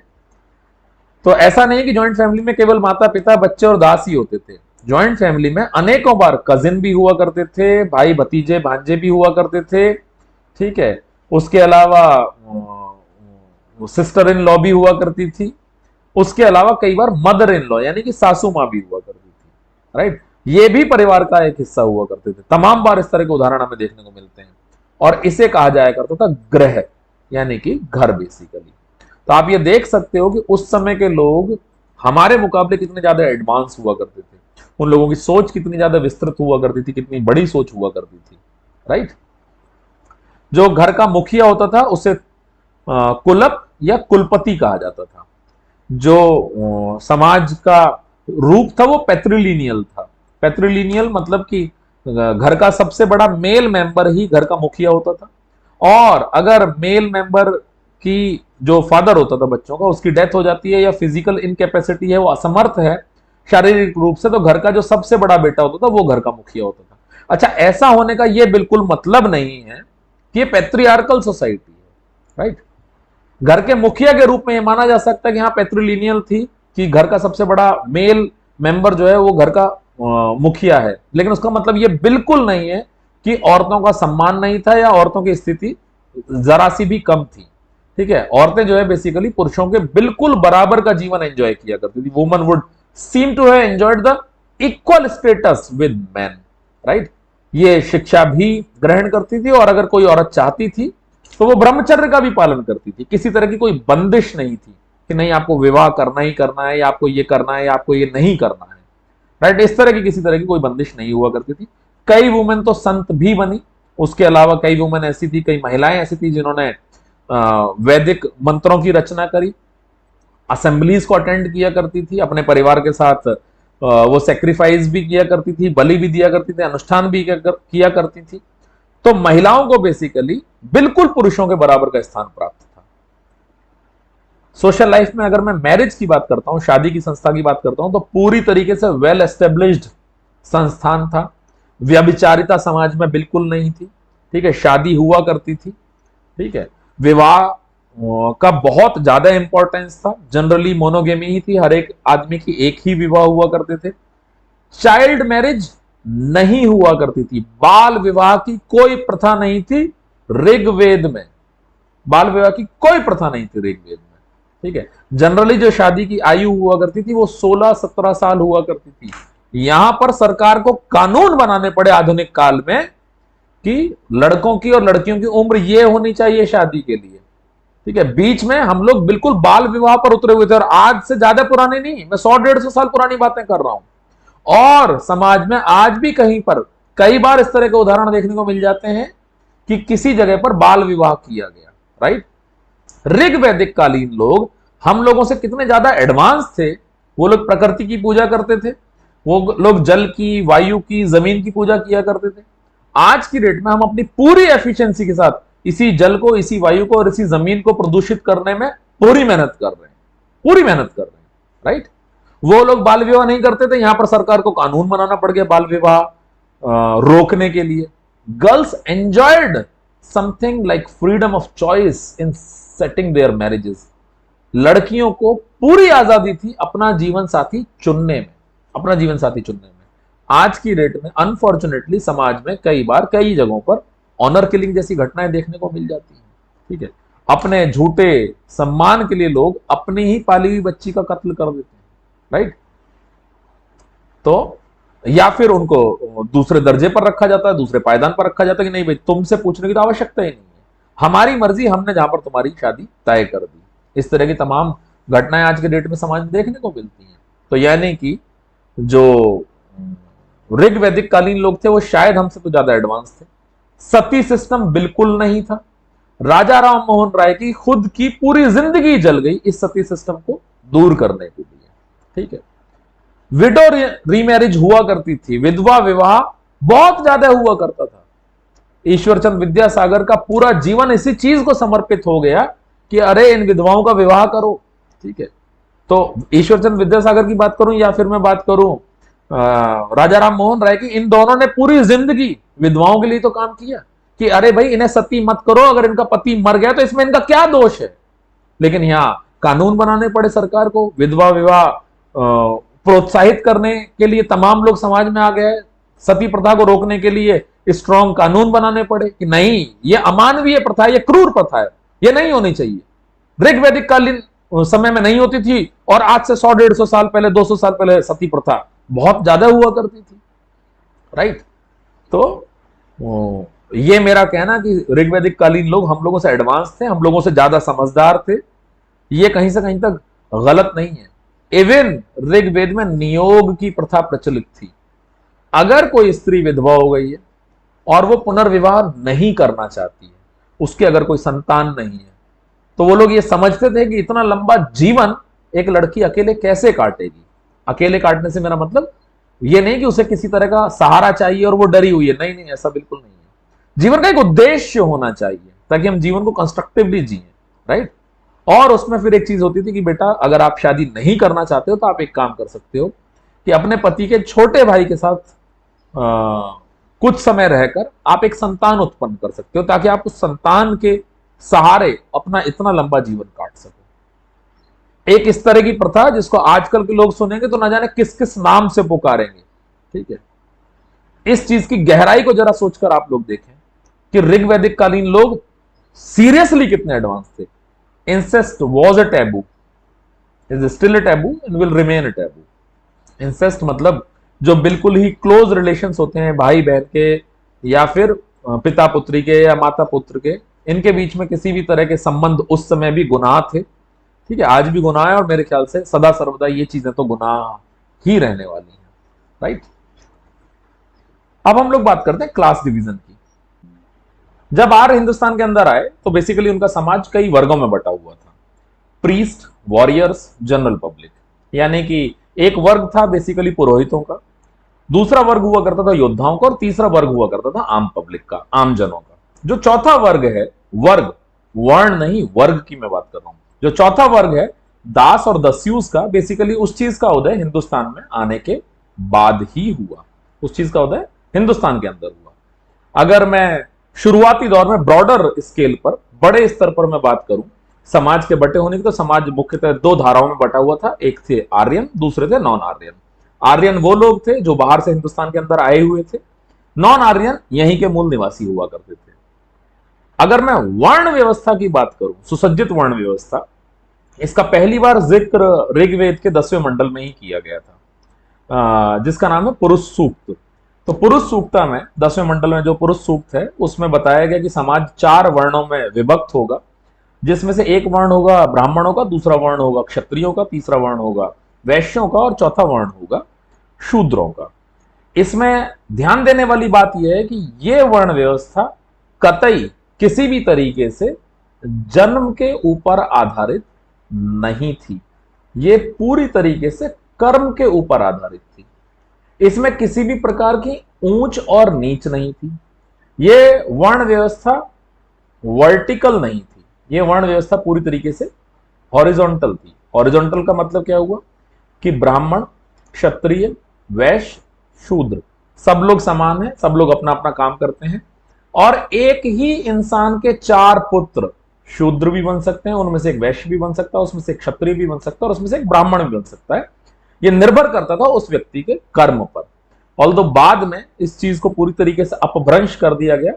तो ऐसा नहीं है कि जॉइंट फैमिली में केवल माता पिता बच्चे और दास ही होते थे। जॉइंट फैमिली में अनेकों बार कजिन भी हुआ करते थे, भाई भतीजे भांजे भी हुआ करते थे, ठीक है। उसके अलावा सिस्टर इन लॉ भी हुआ करती थी, उसके अलावा कई बार मदर इन लॉ यानी कि सासू माँ भी हुआ करती थी, राइट। ये भी परिवार का एक हिस्सा हुआ करते थे। तमाम बार इस तरह के उदाहरण हमें देखने को मिलते हैं, और इसे कहा जाया करता था ग्रह, यानी कि घर बेसिकली। तो आप ये देख सकते हो कि उस समय के लोग हमारे मुकाबले कितने ज्यादा एडवांस हुआ करते थे, उन लोगों की सोच कितनी ज्यादा विस्तृत हुआ करती थी, कितनी बड़ी सोच हुआ करती थी, राइट। जो घर का मुखिया होता था उसे कुलप या कुलपति कहा जाता था। जो समाज का रूप था वो पैट्रिलिनियल था। पैट्रिलिनियल मतलब कि घर का सबसे बड़ा मेल मेंबर ही घर का मुखिया होता था, और अगर मेल मेंबर की जो फादर होता था बच्चों का, उसकी डेथ हो जाती है या फिजिकल इनकैपेसिटी है, वो असमर्थ है शारीरिक रूप से, तो घर का जो सबसे बड़ा बेटा होता था वो घर का मुखिया होता था। अच्छा, ऐसा होने का ये बिल्कुल मतलब नहीं है कि ये पैट्रियार्कल सोसाइटी है, राइट। घर के मुखिया के रूप में यह माना जा सकता है कि हाँ पैट्रिलिनियल थी, कि घर का सबसे बड़ा मेल मेंबर जो है वो घर का मुखिया है, लेकिन उसका मतलब ये बिल्कुल नहीं है कि औरतों का सम्मान नहीं था या औरतों की स्थिति जरा सी भी कम थी, ठीक है। औरतें जो है बेसिकली पुरुषों के बिल्कुल बराबर का जीवन एंजॉय किया करती थी। Woman would seem to have enjoyed the equal status with man, right. ये शिक्षा भी ग्रहण करती थी, और अगर कोई औरत चाहती थी तो वो ब्रह्मचर्य का भी पालन करती थी। किसी तरह की कोई बंदिश नहीं थी कि नहीं आपको विवाह करना ही करना है, या आपको ये करना है, या आपको ये नहीं करना है, राइट। इस तरह की किसी तरह की कोई बंदिश नहीं हुआ करती थी। कई वुमेन तो संत भी बनी, उसके अलावा कई वुमेन ऐसी थी, कई महिलाएं ऐसी थी जिन्होंने वैदिक मंत्रों की रचना करी, असेंबलीज को अटेंड किया करती थी, अपने परिवार के साथ वो सेक्रीफाइस भी किया करती थी, बलि भी दिया करती थी, अनुष्ठान भी किया करती थी। तो महिलाओं को बेसिकली बिल्कुल पुरुषों के बराबर का स्थान प्राप्त था। सोशल लाइफ में अगर मैं मैरिज की बात करता हूं, शादी की संस्था की बात करता हूं, तो पूरी तरीके से वेल एस्टेब्लिश्ड संस्थान था। व्यभिचारिता समाज में बिल्कुल नहीं थी, ठीक है, शादी हुआ करती थी, ठीक है, विवाह का बहुत ज्यादा इंपॉर्टेंस था। जनरली मोनोगेमी ही थी, हर एक आदमी की एक ही विवाह हुआ करते थे। चाइल्ड मैरिज नहीं हुआ करती थी, बाल विवाह की कोई प्रथा नहीं थी ऋग्वेद में, बाल विवाह की कोई प्रथा नहीं थी ऋग्वेद में, ठीक है। जनरली जो शादी की आयु हुआ करती थी वो 16-17 साल हुआ करती थी। यहां पर सरकार को कानून बनाने पड़े आधुनिक काल में कि लड़कों की और लड़कियों की उम्र ये होनी चाहिए शादी के लिए, ठीक है। बीच में हम लोग बिल्कुल बाल विवाह पर उतरे हुए थे, और आज से ज्यादा पुराने नहीं, मैं 100-150 साल पुरानी बातें कर रहा हूं। और समाज में आज भी कहीं पर कई बार इस तरह के उदाहरण देखने को मिल जाते हैं कि किसी जगह पर बाल विवाह किया गया, राइट। ऋग्वैदिक कालीन लोग हम लोगों से कितने ज्यादा एडवांस थे। वो लोग प्रकृति की पूजा करते थे, वो लोग जल की, वायु की, जमीन की पूजा किया करते थे। आज की डेट में हम अपनी पूरी एफिशिएंसी के साथ इसी जल को, इसी वायु को और इसी जमीन को प्रदूषित करने में पूरी मेहनत कर रहे हैं, पूरी मेहनत कर रहे हैं, राइट। वो लोग बाल विवाह नहीं करते थे, यहां पर सरकार को कानून बनाना पड़ गया बाल विवाह रोकने के लिए। Girls enjoyed something like freedom of choice in setting their marriages. लड़कियों को पूरी आजादी थी अपना जीवन साथी चुनने में, अपना जीवन साथी चुनने में। आज की डेट में अनफॉर्चुनेटली समाज में कई बार कई जगहों पर ऑनर किलिंग जैसी घटनाएं देखने को मिल जाती हैं, ठीक है। अपने झूठे सम्मान के लिए लोग अपनी ही पाली हुई बच्ची का कत्ल कर देते हैं, राइट। तो या फिर उनको दूसरे दर्जे पर रखा जाता है, दूसरे पायदान पर रखा जाता है कि नहीं भाई तुमसे पूछने की तो आवश्यकता ही नहीं है, हमारी मर्जी, हमने जहां पर तुम्हारी शादी तय कर दी। इस तरह की तमाम घटनाएं आज के डेट में समाज में देखने को मिलती हैं। तो यानी कि जो ऋग्वैदिक कालीन लोग थे वो शायद हमसे तो ज्यादा एडवांस थे। सती सिस्टम बिल्कुल नहीं था। राजा राम मोहन राय की खुद की पूरी जिंदगी जल गई इस सती सिस्टम को दूर करने के लिए, ठीक है। विडो रीमैरिज हुआ करती थी, विधवा विवाह बहुत ज्यादा हुआ करता था। ईश्वरचंद विद्यासागर का पूरा जीवन इसी चीज को समर्पित हो गया कि अरे इन विधवाओं का विवाह करो, ठीक है। तो ईश्वरचंद विद्यासागर की बात करूं या फिर मैं बात करूं राजा राम मोहन राय की, इन दोनों ने पूरी जिंदगी विधवाओं के लिए तो काम किया कि अरे भाई इन्हें सती मत करो, अगर इनका पति मर गया तो इसमें इनका क्या दोष है। लेकिन यहां कानून बनाने पड़े सरकार को, विधवा विवाह प्रोत्साहित करने के लिए तमाम लोग समाज में आ गए, सती प्रथा को रोकने के लिए स्ट्रॉन्ग कानून बनाने पड़े कि नहीं ये अमानवीय प्रथा है, ये क्रूर प्रथा है, ये नहीं होनी चाहिए। ऋग्वैदिक कालीन समय में नहीं होती थी, और आज से 100-150 साल पहले, 200 साल पहले सती प्रथा बहुत ज्यादा हुआ करती थी, राइट। तो ये मेरा कहना कि ऋग्वैदिक कालीन लोग हम लोगों से एडवांस थे, हम लोगों से ज्यादा समझदार थे, ये कहीं से कहीं तक गलत नहीं है। इवन ऋग्वेद में नियोग की प्रथा प्रचलित थी। अगर कोई स्त्री विधवा हो गई है और वो पुनर्विवाह नहीं करना चाहती है, उसके अगर कोई संतान नहीं है, तो वो लोग ये समझते थे कि इतना लंबा जीवन एक लड़की अकेले कैसे काटेगी। अकेले काटने से मेरा मतलब ये नहीं कि उसे किसी तरह का सहारा चाहिए और वो डरी हुई है, नहीं नहीं, ऐसा बिल्कुल नहीं है। जीवन का एक उद्देश्य होना चाहिए ताकि हम जीवन को कंस्ट्रक्टिवली जिए, राइट। और उसमें फिर एक चीज होती थी कि बेटा अगर आप शादी नहीं करना चाहते हो तो आप एक काम कर सकते हो कि अपने पति के छोटे भाई के साथ कुछ समय रहकर आप एक संतान उत्पन्न कर सकते हो, ताकि आप उस संतान के सहारे अपना इतना लंबा जीवन काट सको। एक इस तरह की प्रथा जिसको आजकल के लोग सुनेंगे तो ना जाने किस किस नाम से पुकारेंगे, ठीक है। इस चीज की गहराई को जरा सोचकर आप लोग देखें कि ऋग्वैदिक कालीन लोग सीरियसली कितने एडवांस थे। Incest was a taboo, is still a taboo and will remain a taboo. Incest मतलब जो बिल्कुल ही क्लोज रिलेशंस होते हैं भाई बहन के, या फिर पिता पुत्री के या माता पुत्र के, इनके बीच में किसी भी तरह के संबंध उस समय भी गुनाह थे, ठीक है। आज भी गुनाह है और मेरे ख्याल से सदा सर्वदा ये चीजें तो गुनाह ही रहने वाली हैं। राइट। अब हम लोग बात करते हैं क्लास डिवीजन की। जब आर्य हिंदुस्तान के अंदर आए तो बेसिकली उनका समाज कई वर्गों में बटा हुआ था। प्रीस्ट, वॉरियर्स, जनरल पब्लिक, यानी कि एक वर्ग था बेसिकली पुरोहितों का, दूसरा वर्ग हुआ करता था योद्धाओं का, और तीसरा वर्ग हुआ करता था आम पब्लिक का, आम जनों का। जो चौथा वर्ग है, वर्ग, वर्ण नहीं, वर्ग की मैं बात कर रहा हूं, जो चौथा वर्ग है दास और दस्युस का, बेसिकली उस चीज का उदय हिंदुस्तान में आने के बाद ही हुआ। उस चीज का उदय हिंदुस्तान के अंदर हुआ। अगर मैं शुरुआती दौर में ब्रॉडर स्केल पर, बड़े स्तर पर मैं बात करूं समाज के बटे होने की, तो समाज मुख्यतः दो धाराओं में बटा हुआ था। एक थे आर्यन, दूसरे थे नॉन आर्यन। आर्यन वो लोग थे जो बाहर से हिंदुस्तान के अंदर आए हुए थे, नॉन आर्यन यहीं के मूल निवासी हुआ करते थे। अगर मैं वर्ण व्यवस्था की बात करूं, सुसज्जित वर्ण व्यवस्था, इसका पहली बार जिक्र ऋग्वेद के 10वें मंडल में ही किया गया था, जिसका नाम है पुरुष सूक्त। तो पुरुष सूक्ता में 10वें मंडल में जो पुरुष सूक्त है उसमें बताया गया कि समाज 4 वर्णों में विभक्त होगा, जिसमें से एक वर्ण होगा ब्राह्मणों का, दूसरा वर्ण होगा क्षत्रियों का, तीसरा वर्ण होगा वैश्यों का, और चौथा वर्ण होगा शूद्रों का। इसमें ध्यान देने वाली बात यह है कि यह वर्ण व्यवस्था कतई किसी भी तरीके से जन्म के ऊपर आधारित नहीं थी, ये पूरी तरीके से कर्म के ऊपर आधारित थी। इसमें किसी भी प्रकार की ऊंच और नीच नहीं थी। यह वर्ण व्यवस्था वर्टिकल नहीं थी, यह वर्ण व्यवस्था पूरी तरीके से हॉरिजॉन्टल थी। हॉरिजॉन्टल का मतलब क्या हुआ कि ब्राह्मण, क्षत्रिय, वैश्य, शूद्र सब लोग समान हैं, सब लोग अपना अपना काम करते हैं, और एक ही इंसान के 4 पुत्र शूद्र भी बन सकते हैं, उनमें से एक वैश्य भी बन सकता है, उसमें से एक क्षत्रिय भी बन सकता है, और उसमें से एक ब्राह्मण भी बन सकता है। यह निर्भर करता था उस व्यक्ति के कर्म पर। ऑल्दो बाद में इस चीज को पूरी तरीके से अपभ्रंश कर दिया गया,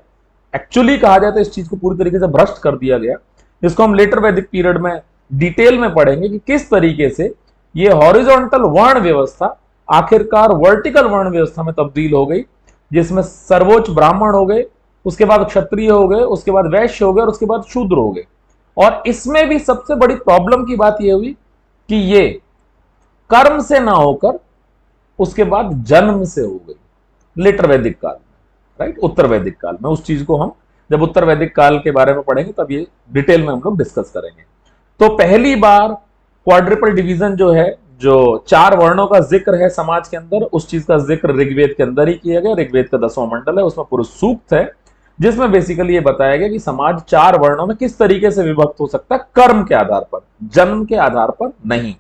एक्चुअली कहा जाए तो इस चीज को पूरी तरीके से भ्रष्ट कर दिया गया, जिसको हम लेटर वैदिक पीरियड में डिटेल में पढ़ेंगे कि किस तरीके से ये हॉरिजॉन्टल वर्ण व्यवस्था आखिरकार वर्टिकल वर्ण व्यवस्था में तब्दील हो गई, जिसमें सर्वोच्च ब्राह्मण हो गए, उसके बाद क्षत्रिय हो गए, उसके बाद वैश्य हो गए, और उसके बाद शूद्र हो गए। और इसमें भी सबसे बड़ी प्रॉब्लम की बात यह हुई कि ये कर्म से ना होकर उसके बाद जन्म से हो गई लेटर वैदिक काल में, राइट, उत्तर वैदिक काल में। उस चीज को हम जब उत्तर वैदिक काल के बारे में पढ़ेंगे तब ये डिटेल में हम लोग डिस्कस करेंगे। तो पहली बार क्वाड्रिपल डिवीजन जो है, जो 4 वर्णों का जिक्र है समाज के अंदर, उस चीज का जिक्र ऋग्वेद के अंदर ही किया गया। ऋग्वेद का 10वां मंडल है, उसमें पुरुष सूक्त है, जिसमें बेसिकली ये बताया गया कि समाज 4 वर्णों में किस तरीके से विभक्त हो सकता है, कर्म के आधार पर, जन्म के आधार पर नहीं।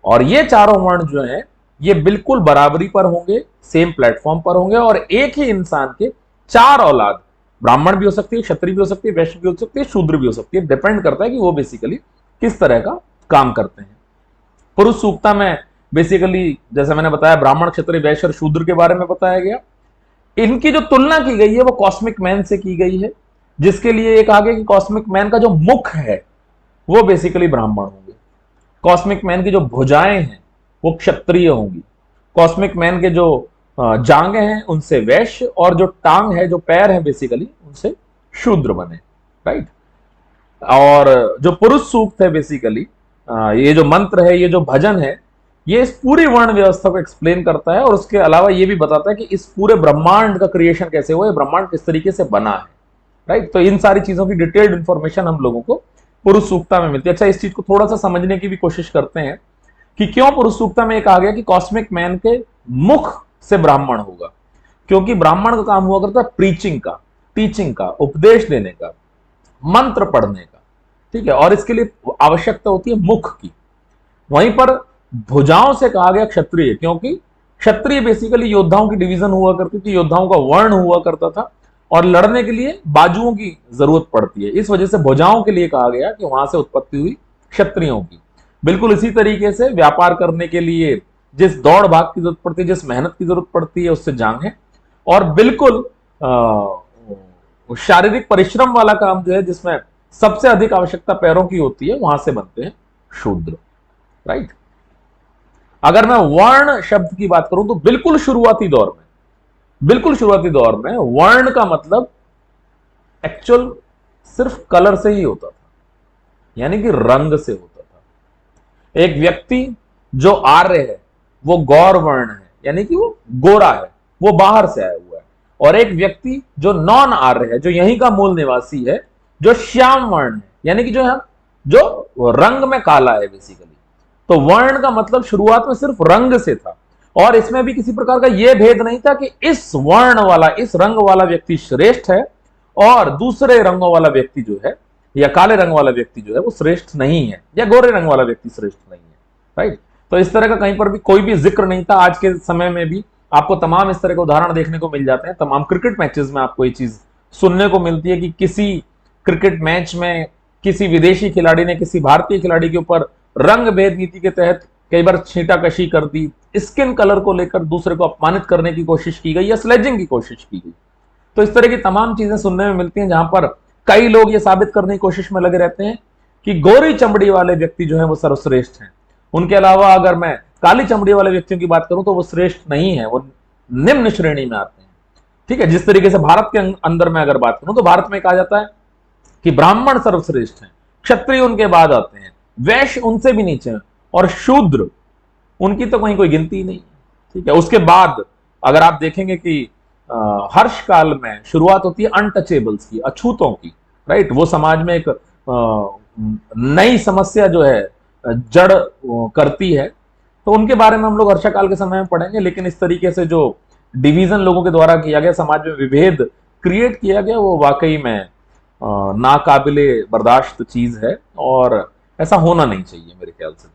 और ये चारों वर्ण जो है ये बिल्कुल बराबरी पर होंगे, सेम प्लेटफॉर्म पर होंगे, और एक ही इंसान के 4 औलाद, ब्राह्मण भी हो सकती है, क्षत्रिय भी हो सकती है, वैश्य भी हो सकती है, शूद्र भी हो सकती है, डिपेंड करता है कि वो बेसिकली किस तरह का काम करते हैं। पुरुष सूक्ता में बेसिकली जैसे मैंने बताया ब्राह्मण, क्षत्रिय, वैश्य और शूद्र के बारे में बताया गया। इनकी जो तुलना की गई है वो कॉस्मिक मैन से की गई है, जिसके लिए एक आगे कि कॉस्मिक मैन का जो मुख है वो बेसिकली ब्राह्मण होंगे, कॉस्मिक मैन की जो भुजाएं हैं वो क्षत्रिय होंगी, कॉस्मिक मैन के जो जांघें हैं उनसे वैश्य, और जो टांग है, जो पैर है बेसिकली उनसे शूद्र बने, राइट। और जो पुरुष सूक्त है बेसिकली, ये जो मंत्र है, ये जो भजन है, ये इस पूरी वर्ण व्यवस्था को एक्सप्लेन करता है, और उसके अलावा ये भी बताता है कि इस पूरे ब्रह्मांड का क्रिएशन कैसे हुआ है, ब्रह्मांड किस तरीके से बना है, राइट। तो इन सारी चीजों की डिटेल्ड इंफॉर्मेशन हम लोगों को पुरुष सूक्ता में मिलती है। अच्छा, इस चीज को थोड़ा सा समझने की भी कोशिश करते हैं कि क्यों पुरुष सूक्ता में एक आ गया कि कॉस्मिक मैन के मुख से ब्राह्मण होगा, क्योंकि ब्राह्मण का काम हुआ करता है प्रीचिंग का, टीचिंग का, उपदेश देने का, मंत्र पढ़ने का, ठीक है, और इसके लिए आवश्यकता होती है मुख की। वहीं पर भुजाओं से कहा गया क्षत्रिय, क्योंकि क्षत्रिय बेसिकली योद्धाओं की डिवीजन हुआ करती थी, योद्धाओं का वर्ण हुआ करता था, और लड़ने के लिए बाजुओं की जरूरत पड़ती है, इस वजह से भुजाओं के लिए कहा गया कि वहां से उत्पत्ति हुई क्षत्रियों की। बिल्कुल इसी तरीके से व्यापार करने के लिए जिस दौड़ भाग की जरूरत पड़ती है, जिस मेहनत की जरूरत पड़ती है, उससे जांघें, और बिल्कुल शारीरिक परिश्रम वाला काम जो है जिसमें सबसे अधिक आवश्यकता पैरों की होती है, वहां से बनते हैं शूद्र, राइट। अगर मैं वर्ण शब्द की बात करूं तो बिल्कुल शुरुआती दौर में वर्ण का मतलब एक्चुअल सिर्फ कलर से ही होता था, यानी कि रंग से होता था। एक व्यक्ति जो आर्य है वो गौर वर्ण है, यानी कि वो गोरा है, वो बाहर से आया हुआ है, और एक व्यक्ति जो नॉन आर्य है, जो यहीं का मूल निवासी है, जो श्याम वर्ण है, यानी कि जो रंग में काला है बेसिकली। तो वर्ण का मतलब शुरुआत में सिर्फ रंग से था, और इसमें भी किसी प्रकार का यह भेद नहीं था कि इस वर्ण वाला, इस रंग वाला व्यक्ति श्रेष्ठ है और दूसरे रंगों वाला व्यक्ति जो है, या काले रंग वाला व्यक्ति जो है वो श्रेष्ठ नहीं है, या गोरे रंग वाला व्यक्ति श्रेष्ठ नहीं है, राइट। तो इस तरह का कहीं पर भी कोई भी जिक्र नहीं था। आज के समय में भी आपको तमाम इस तरह के उदाहरण देखने को मिल जाते हैं। तमाम क्रिकेट मैचेस में आपको ये चीज सुनने को मिलती है कि किसी क्रिकेट मैच में किसी विदेशी खिलाड़ी ने किसी भारतीय खिलाड़ी के ऊपर रंग भेद नीति के तहत कई बार छींटाकशी कर दी, स्किन कलर को लेकर दूसरे को अपमानित करने की कोशिश की गई या स्लेजिंग की कोशिश की गई। तो इस तरह की तमाम चीजें सुनने में मिलती हैं, जहां पर कई लोग ये साबित करने की कोशिश में लगे रहते हैं कि गोरी चमड़ी वाले व्यक्ति जो है वो सर्वश्रेष्ठ हैं। उनके अलावा अगर मैं काली चमड़ी वाले व्यक्तियों की बात करूं तो वो श्रेष्ठ नहीं है, वो निम्न श्रेणी में आते हैं। ठीक है, जिस तरीके से भारत के अंदर में अगर बात करूं तो भारत में कहा जाता है कि ब्राह्मण सर्वश्रेष्ठ हैं, क्षत्रिय उनके बाद आते हैं, वैश्य उनसे भी नीचे हैं, और शूद्र उनकी तो कहीं कोई गिनती नहीं है। ठीक है, उसके बाद अगर आप देखेंगे कि हर्ष काल में शुरुआत होती है अनटचेबल्स की, अछूतों की, राइट। वो समाज में एक नई समस्या जो है जड़ करती है, तो उनके बारे में हम लोग हर्ष काल के समय में पढ़ेंगे। लेकिन इस तरीके से जो डिवीजन लोगों के द्वारा किया गया, समाज में विभेद क्रिएट किया गया, वो वाकई में नाकाबिले बर्दाश्त चीज है, और ऐसा होना नहीं चाहिए मेरे ख्याल से, तो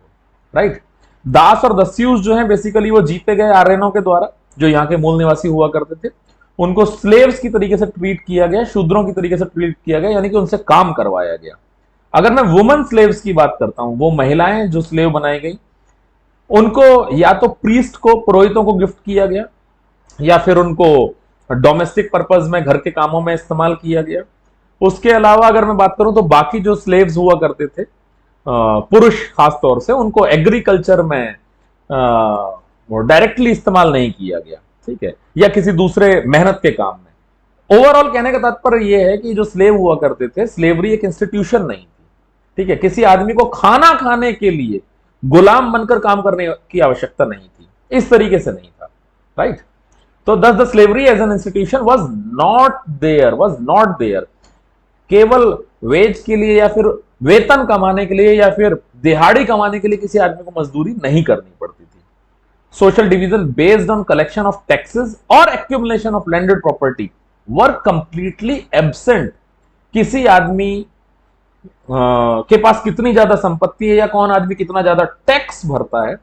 राइट। दास और दस्यूस जो है बेसिकली वो जीते गए आर्यनों के द्वारा, जो यहाँ के मूल निवासी हुआ करते थे। उनको स्लेव्स की तरीके से ट्रीट किया गया, शूद्रों की तरीके से ट्रीट किया गया, यानी कि उनसे काम करवाया गया। अगर मैं वुमन स्लेव्स की बात करता हूं, वो महिलाएं जो स्लेव बनाई गई, उनको या तो प्रीस्ट को, पुरोहितों को गिफ्ट किया गया, या फिर उनको डोमेस्टिक पर्पज में, घर के कामों में इस्तेमाल किया गया। उसके अलावा अगर मैं बात करूं तो बाकी जो स्लेव्स हुआ करते थे, पुरुष खासतौर से, उनको एग्रीकल्चर में डायरेक्टली इस्तेमाल नहीं किया गया, ठीक है, या किसी दूसरे मेहनत के काम में। ओवरऑल कहने का तात्पर्य यह है कि जो स्लेव हुआ करते थे, स्लेवरी एक इंस्टीट्यूशन नहीं थी, ठीक है। किसी आदमी को खाना खाने के लिए गुलाम बनकर काम करने की आवश्यकता नहीं थी, इस तरीके से नहीं था, राइट। तो thus the slavery as an institution was not there केवल वेज के लिए या फिर वेतन कमाने के लिए या फिर दिहाड़ी कमाने के लिए किसी आदमी को मजदूरी नहीं करनी पड़ती थी। Social division based on collection of taxes और accumulation of landed property were completely absent. किसी आदमी के पास कितनी ज्यादा संपत्ति है या कौन आदमी कितना ज्यादा टैक्स भरता है,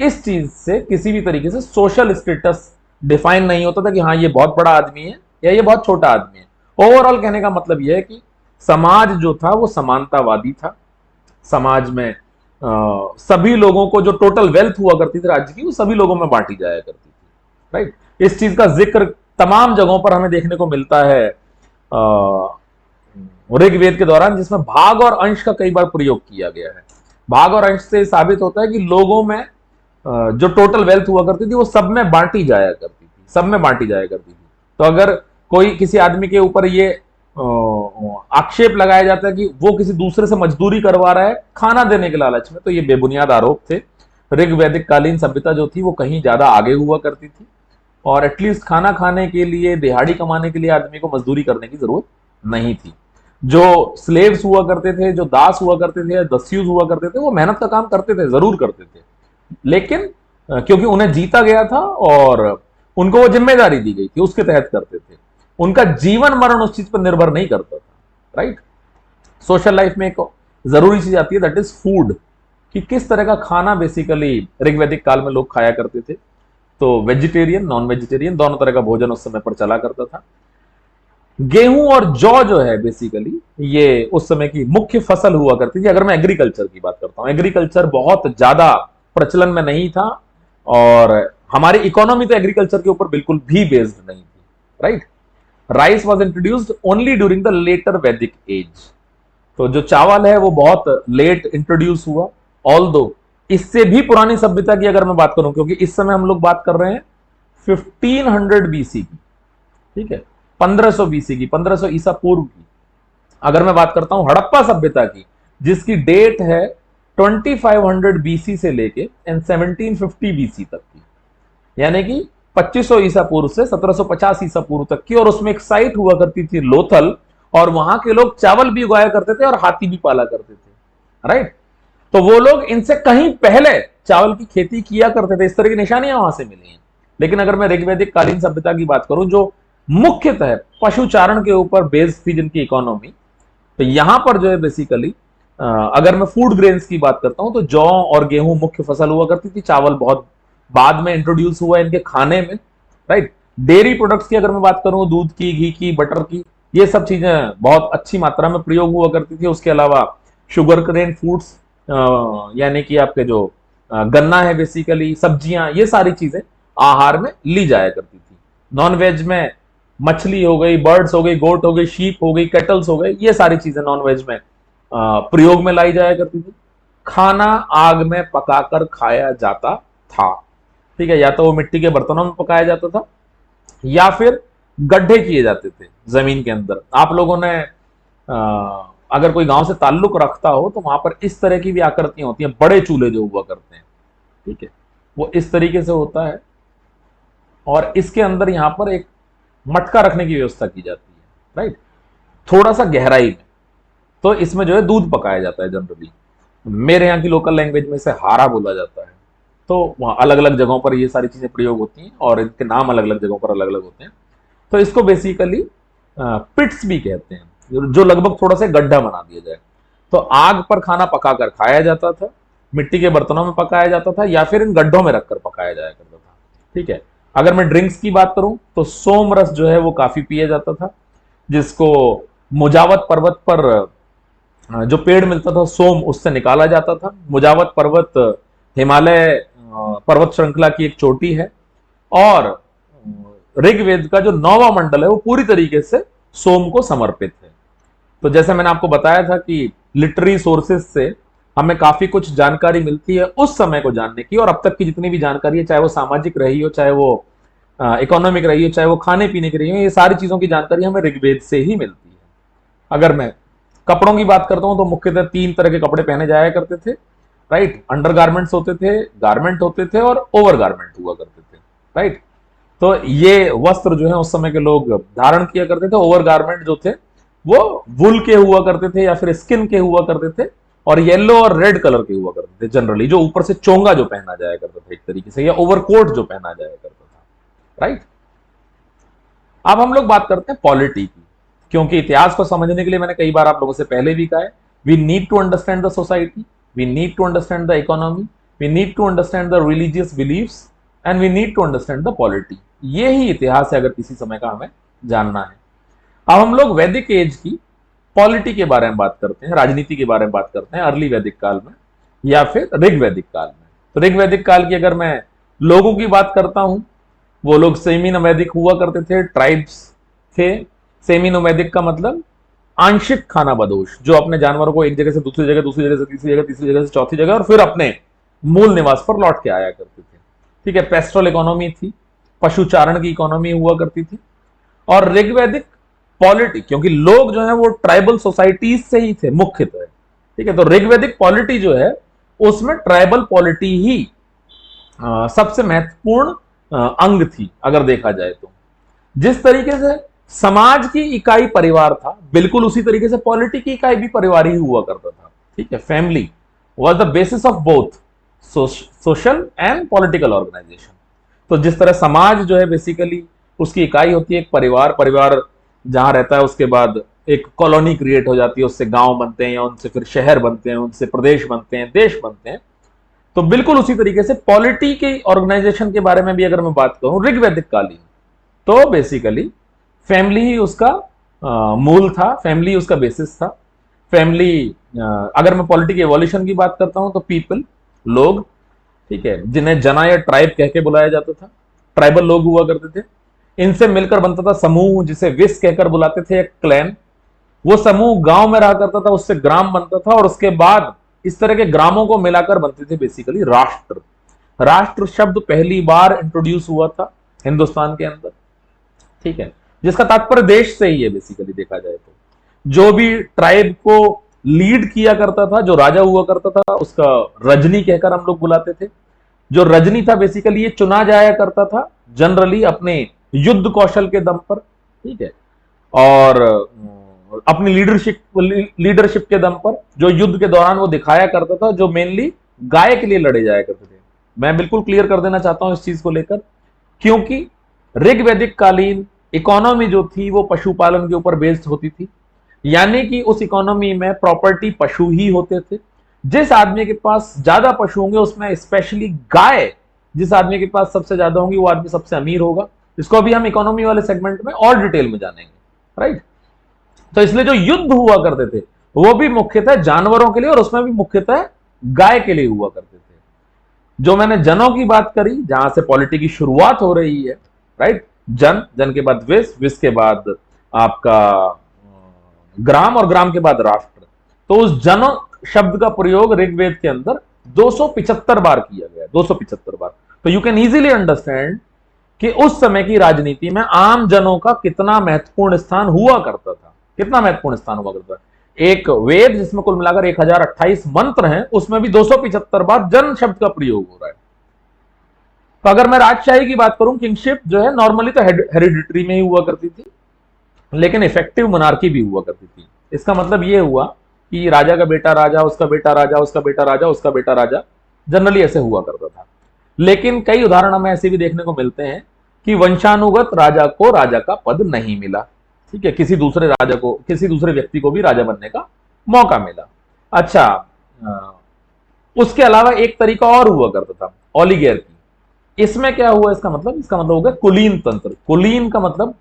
इस चीज से किसी भी तरीके से सोशल स्टेटस डिफाइन नहीं होता था कि हाँ ये बहुत बड़ा आदमी है या ये बहुत छोटा आदमी है। ओवरऑल कहने का मतलब यह है कि समाज जो था वो समानतावादी था। समाज में सभी लोगों को जो टोटल वेल्थ हुआ करती थी राज्य की, वो सभी लोगों में बांटी जाया करती थी, राइट। इस चीज का जिक्र तमाम जगहों पर हमें देखने को मिलता है ऋग्वेद के दौरान, जिसमें भाग और अंश का कई बार प्रयोग किया गया है। भाग और अंश से साबित होता है कि लोगों में जो टोटल वेल्थ हुआ करती थी वो सब में बांटी जाया करती थी, सब में बांटी जाया करती थी। तो अगर कोई किसी आदमी के ऊपर ये आक्षेप लगाया जाता है कि वो किसी दूसरे से मजदूरी करवा रहा है खाना देने के लालच में, तो ये बेबुनियाद आरोप थे। ऋग्वैदिक कालीन सभ्यता जो थी वो कहीं ज्यादा आगे हुआ करती थी, और एटलीस्ट खाना खाने के लिए, दिहाड़ी कमाने के लिए आदमी को मजदूरी करने की जरूरत नहीं थी। जो स्लेव्स हुआ करते थे, जो दास हुआ करते थे, दस्युस हुआ करते थे, वो मेहनत का काम करते थे, जरूर करते थे, लेकिन क्योंकि उन्हें जीता गया था और उनको वो जिम्मेदारी दी गई थी, उसके तहत करते थे। उनका जीवन मरण उस चीज पर निर्भर नहीं करता था, राइट। सोशल लाइफ में एक जरूरी चीज आती है, दैट इज फूड, कि किस तरह का खाना बेसिकली ऋग्वैदिक काल में लोग खाया करते थे। तो वेजिटेरियन, नॉन वेजिटेरियन दोनों तरह का भोजन उस समय पर चला करता था। गेहूं और जौ जो है बेसिकली ये उस समय की मुख्य फसल हुआ करती थी। अगर मैं एग्रीकल्चर की बात करता हूं, एग्रीकल्चर बहुत ज्यादा प्रचलन में नहीं था, और हमारी इकोनॉमी तो एग्रीकल्चर के ऊपर बिल्कुल भी बेस्ड नहीं थी, right. Rice was introduced only during the later Vedic age. तो जो चावल है वो बहुत लेट इंट्रोड्यूस हुआ, ऑल्दो इससे भी पुरानी सभ्यता की अगर मैं बात करूं, क्योंकि इस समय हम लोग बात कर रहे हैं 1500 बीसी की, ठीक है, 1500 बीसी की, 1500 ईसा पूर्व की। अगर मैं बात करता हूं हड़प्पा सभ्यता की, जिसकी डेट है 2500 बीसी से लेके एंड 1750 बीसी तक की, यानी कि 2500 ईसा पूर्व से 1750 ईसा पूर्व तक की, और उसमें एक साइट हुआ करती थी लोथल, और वहां के लोग चावल भी उगाया करते थे और हाथी भी पाला करते थे, राइट। तो वो लोग इनसे कहीं पहले चावल की खेती किया करते थे, इस तरह की निशानियां वहां से मिली हैं। लेकिन अगर मैं ऋग्वैदिक कालीन सभ्यता की बात करूं, जो मुख्यतः पशुचारण के ऊपर बेस्ड थी जिनकी इकोनॉमी, तो यहां पर जो है बेसिकली अगर मैं फूड ग्रेन्स की बात करता हूं तो जौ और गेहूं मुख्य फसल हुआ करती थी, चावल बहुत बाद में इंट्रोड्यूस हुआ इनके खाने में, राइट। डेयरी प्रोडक्ट्स की अगर मैं बात करूं, दूध की, घी की, बटर की, ये सब चीजें बहुत अच्छी मात्रा में प्रयोग हुआ करती थी। उसके अलावा शुगर क्रेन फूड्स, यानी कि आपके जो गन्ना है बेसिकली, सब्जियां, ये सारी चीजें आहार में ली जाया करती थी। नॉन वेज में मछली हो गई, बर्ड्स हो गई, गोट हो गई, शीप हो गई, कैटल्स हो गए, ये सारी चीजें नॉन वेज में प्रयोग में लाई जाया करती थी। खाना आग में पकाकर खाया जाता था, ठीक है। या तो वो मिट्टी के बर्तनों में पकाया जाता था, या फिर गड्ढे किए जाते थे जमीन के अंदर। आप लोगों ने अगर कोई गांव से ताल्लुक रखता हो तो वहां पर इस तरह की भी आकृतियां होती हैं, बड़े चूल्हे जो हुआ करते हैं, ठीक है, वो इस तरीके से होता है, और इसके अंदर यहां पर एक मटका रखने की व्यवस्था की जाती है, राइट, थोड़ा सा गहराई में। तो इसमें जो है दूध पकाया जाता है जनरली, मेरे यहाँ की लोकल लैंग्वेज में इसे हारा बोला जाता है। तो वहाँ अलग अलग जगहों पर ये सारी चीजें प्रयोग होती हैं और इनके नाम अलग अलग जगहों पर अलग अलग होते हैं। तो इसको बेसिकली पिट्स भी कहते हैं, जो लगभग थोड़ा सा गड्ढा बना दिया जाए। तो आग पर खाना पकाकर खाया जाता था, मिट्टी के बर्तनों में पकाया जाता था, या फिर इन गड्ढों में रखकर पकाया जाया करता था, ठीक है। अगर मैं ड्रिंक्स की बात करूं तो सोम रस जो है वो काफी पिया जाता था, जिसको मुजावत पर्वत पर जो पेड़ मिलता था सोम, उससे निकाला जाता था। मुजावत पर्वत हिमालय पर्वत श्रृंखला की एक चोटी है, और ऋग्वेद का जो 9वां मंडल है वो पूरी तरीके से सोम को समर्पित है। तो जैसे मैंने आपको बताया था कि लिटरेरी सोर्सेस से हमें काफी कुछ जानकारी मिलती है उस समय को जानने की, और अब तक की जितनी भी जानकारी है, चाहे वो सामाजिक रही हो, चाहे वो इकोनॉमिक रही हो, चाहे वो खाने पीने की रही हो, ये सारी चीजों की जानकारी हमें ऋग्वेद से ही मिलती है। अगर मैं कपड़ों की बात करता हूं तो मुख्यतः 3 तरह के कपड़े पहने जाया करते थे, राइट। अंडर गारमेंट्स होते थे, गारमेंट होते थे, और ओवर गारमेंट हुआ करते थे, राइट। तो ये वस्त्र जो है उस समय के लोग धारण किया करते थे। ओवर गारमेंट जो थे वो वुल के हुआ करते थे या फिर स्किन के हुआ करते थे, और येलो और रेड कलर के हुआ करते थे जनरली, जो ऊपर से चोंगा जो पहना जाया करता था एक तरीके से, या ओवरकोट जो पहना जाया करता था, राइट। अब हम लोग बात करते हैं पॉलिटी की, क्योंकि इतिहास को समझने के लिए मैंने कई बार आप लोगों से पहले भी कहा है, we need to understand the society, we need to understand the economy, we need to understand the religious believes, and we need to understand the polity. ये ही इतिहास है अगर किसी समय का हमें जानना है। अब हम लोग वैदिक एज की पॉलिटी के बारे में बात करते हैं, राजनीति के बारे में बात करते हैं, अर्ली वैदिक काल में या फिर ऋग्वैदिक काल में। तो ऋग्वैदिक काल की अगर मैं लोगों की बात करता हूं, वो लोग सेमी नोमैडिक हुआ करते थे, ट्राइब्स थे। सेमी नोमैडिक का मतलब आंशिक खाना बदोश, जो अपने जानवरों को एक जगह से दूसरी जगह, दूसरी जगह से तीसरी जगह, तीसरी जगह से चौथी जगह, और फिर अपने मूल निवास पर लौट के आया करते थे, ठीक है। पेस्ट्रल इकोनॉमी थी, पशुचारण की इकोनॉमी हुआ करती थी। और ऋग्वैदिक पॉलिटी, क्योंकि लोग जो है वो ट्राइबल सोसाइटीज से ही थे मुख्यतः, ठीक है। तो ऋग्वैदिक पॉलिटी जो है उसमें ट्राइबल पॉलिटी ही सबसे महत्वपूर्ण अंग थी अगर देखा जाए तो। जिस तरीके से समाज की इकाई परिवार था, बिल्कुल उसी तरीके से पॉलिटी की इकाई भी परिवार ही हुआ करता था, ठीक है। Family was the basis of both social and political organisation. तो जिस तरह समाज जो है बेसिकली उसकी इकाई होती है एक परिवार, परिवार जहां रहता है, उसके बाद एक कॉलोनी क्रिएट हो जाती है, उससे गांव बनते हैं, या उनसे फिर शहर बनते हैं, उनसे प्रदेश बनते हैं, देश बनते हैं। तो बिल्कुल उसी तरीके से पॉलिटी के ऑर्गेनाइजेशन के बारे में भी अगर मैं बात करूं ऋग्वैदिक कालीन, तो बेसिकली फैमिली ही उसका मूल था, फैमिली उसका बेसिस था। फैमिली, अगर मैं पॉलिटी के एवोल्यूशन की बात करता हूं तो पीपल, लोग, ठीक है, जिन्हें जना या ट्राइब कह के बुलाया जाता था, ट्राइबल लोग हुआ करते थे। इनसे मिलकर बनता था समूह, जिसे विस कहकर बुलाते थे, एक क्लैन। वो समूह गांव में रहा करता था, उससे ग्राम बनता था, और उसके बाद इस तरह के ग्रामों को मिलाकर बनते थे बेसिकली राष्ट्र। राष्ट्र शब्द पहली बार इंट्रोड्यूस हुआ था हिंदुस्तान के अंदर, ठीक है, जिसका तात्पर्य देश से ही है बेसिकली देखा जाए तो। जो भी ट्राइब को लीड किया करता था, जो राजा हुआ करता था, उसका रजनी कहकर हम लोग बुलाते थे। जो रजनी था बेसिकली ये चुना जाया करता था जनरली अपने युद्ध कौशल के दम पर, ठीक है, और अपनी लीडरशिप के दम पर जो युद्ध के दौरान वो दिखाया करता था, जो मेनली गाय के लिए लड़े जाया करते थे। मैं बिल्कुल क्लियर कर देना चाहता हूं इस चीज को लेकर, क्योंकि ऋग्वैदिक कालीन इकोनॉमी जो थी वो पशुपालन के ऊपर बेस्ड होती थी, यानी कि उस इकोनॉमी में प्रॉपर्टी पशु ही होते थे। जिस आदमी के पास ज्यादा पशु होंगे, उसमें स्पेशली गाय जिस आदमी के पास सबसे ज्यादा होंगी, वो आदमी सबसे अमीर होगा। इसको अभी हम इकोनॉमी वाले सेगमेंट में और डिटेल में जानेंगे, राइट। तो इसलिए जो युद्ध हुआ करते थे वो भी मुख्यतः जानवरों के लिए, और उसमें भी मुख्यतः गाय के लिए हुआ करते थे। जो मैंने जनों की बात करी, जहां से पॉलिटी की शुरुआत हो रही है, राइट, जन, जन के बाद विस, विस के बाद आपका ग्राम, और ग्राम के बाद राष्ट्र। तो उस जन शब्द का प्रयोग ऋग्वेद के अंदर 275 बार किया गया, 275 बार। तो यू कैन इजीली अंडरस्टैंड कि उस समय की राजनीति में आम जनों का कितना महत्वपूर्ण स्थान हुआ करता था, कितना महत्वपूर्ण स्थान हुआ करता था। एक वेद जिसमें कुल मिलाकर 1028 मंत्र हैं, उसमें भी 275 बार जन शब्द का प्रयोग हो रहा है। तो अगर मैं राजशाही की बात करूं, किंगशिप जो है नॉर्मली तो हेरिडिटरी में ही हुआ करती थी, लेकिन इफेक्टिव मोनार्की भी हुआ करती थी। इसका मतलब यह हुआ कि राजा का बेटा राजा, उसका बेटा राजा, उसका बेटा राजा, उसका बेटा राजा, जनरली ऐसे हुआ करता था। लेकिन कई उदाहरण हमें ऐसे भी देखने को मिलते हैं कि वंशानुगत राजा को राजा का पद नहीं मिला, ठीक है, किसी दूसरे राजा को, किसी दूसरे व्यक्ति को भी राजा बनने का मौका मिला। अच्छा, उसके अलावा एक तरीका और हुआ करता था, ओलिगैर्की। इसमें क्या हुआ, इसका मतलब हो गया कुलीन तंत्र। कुलीन का मतलब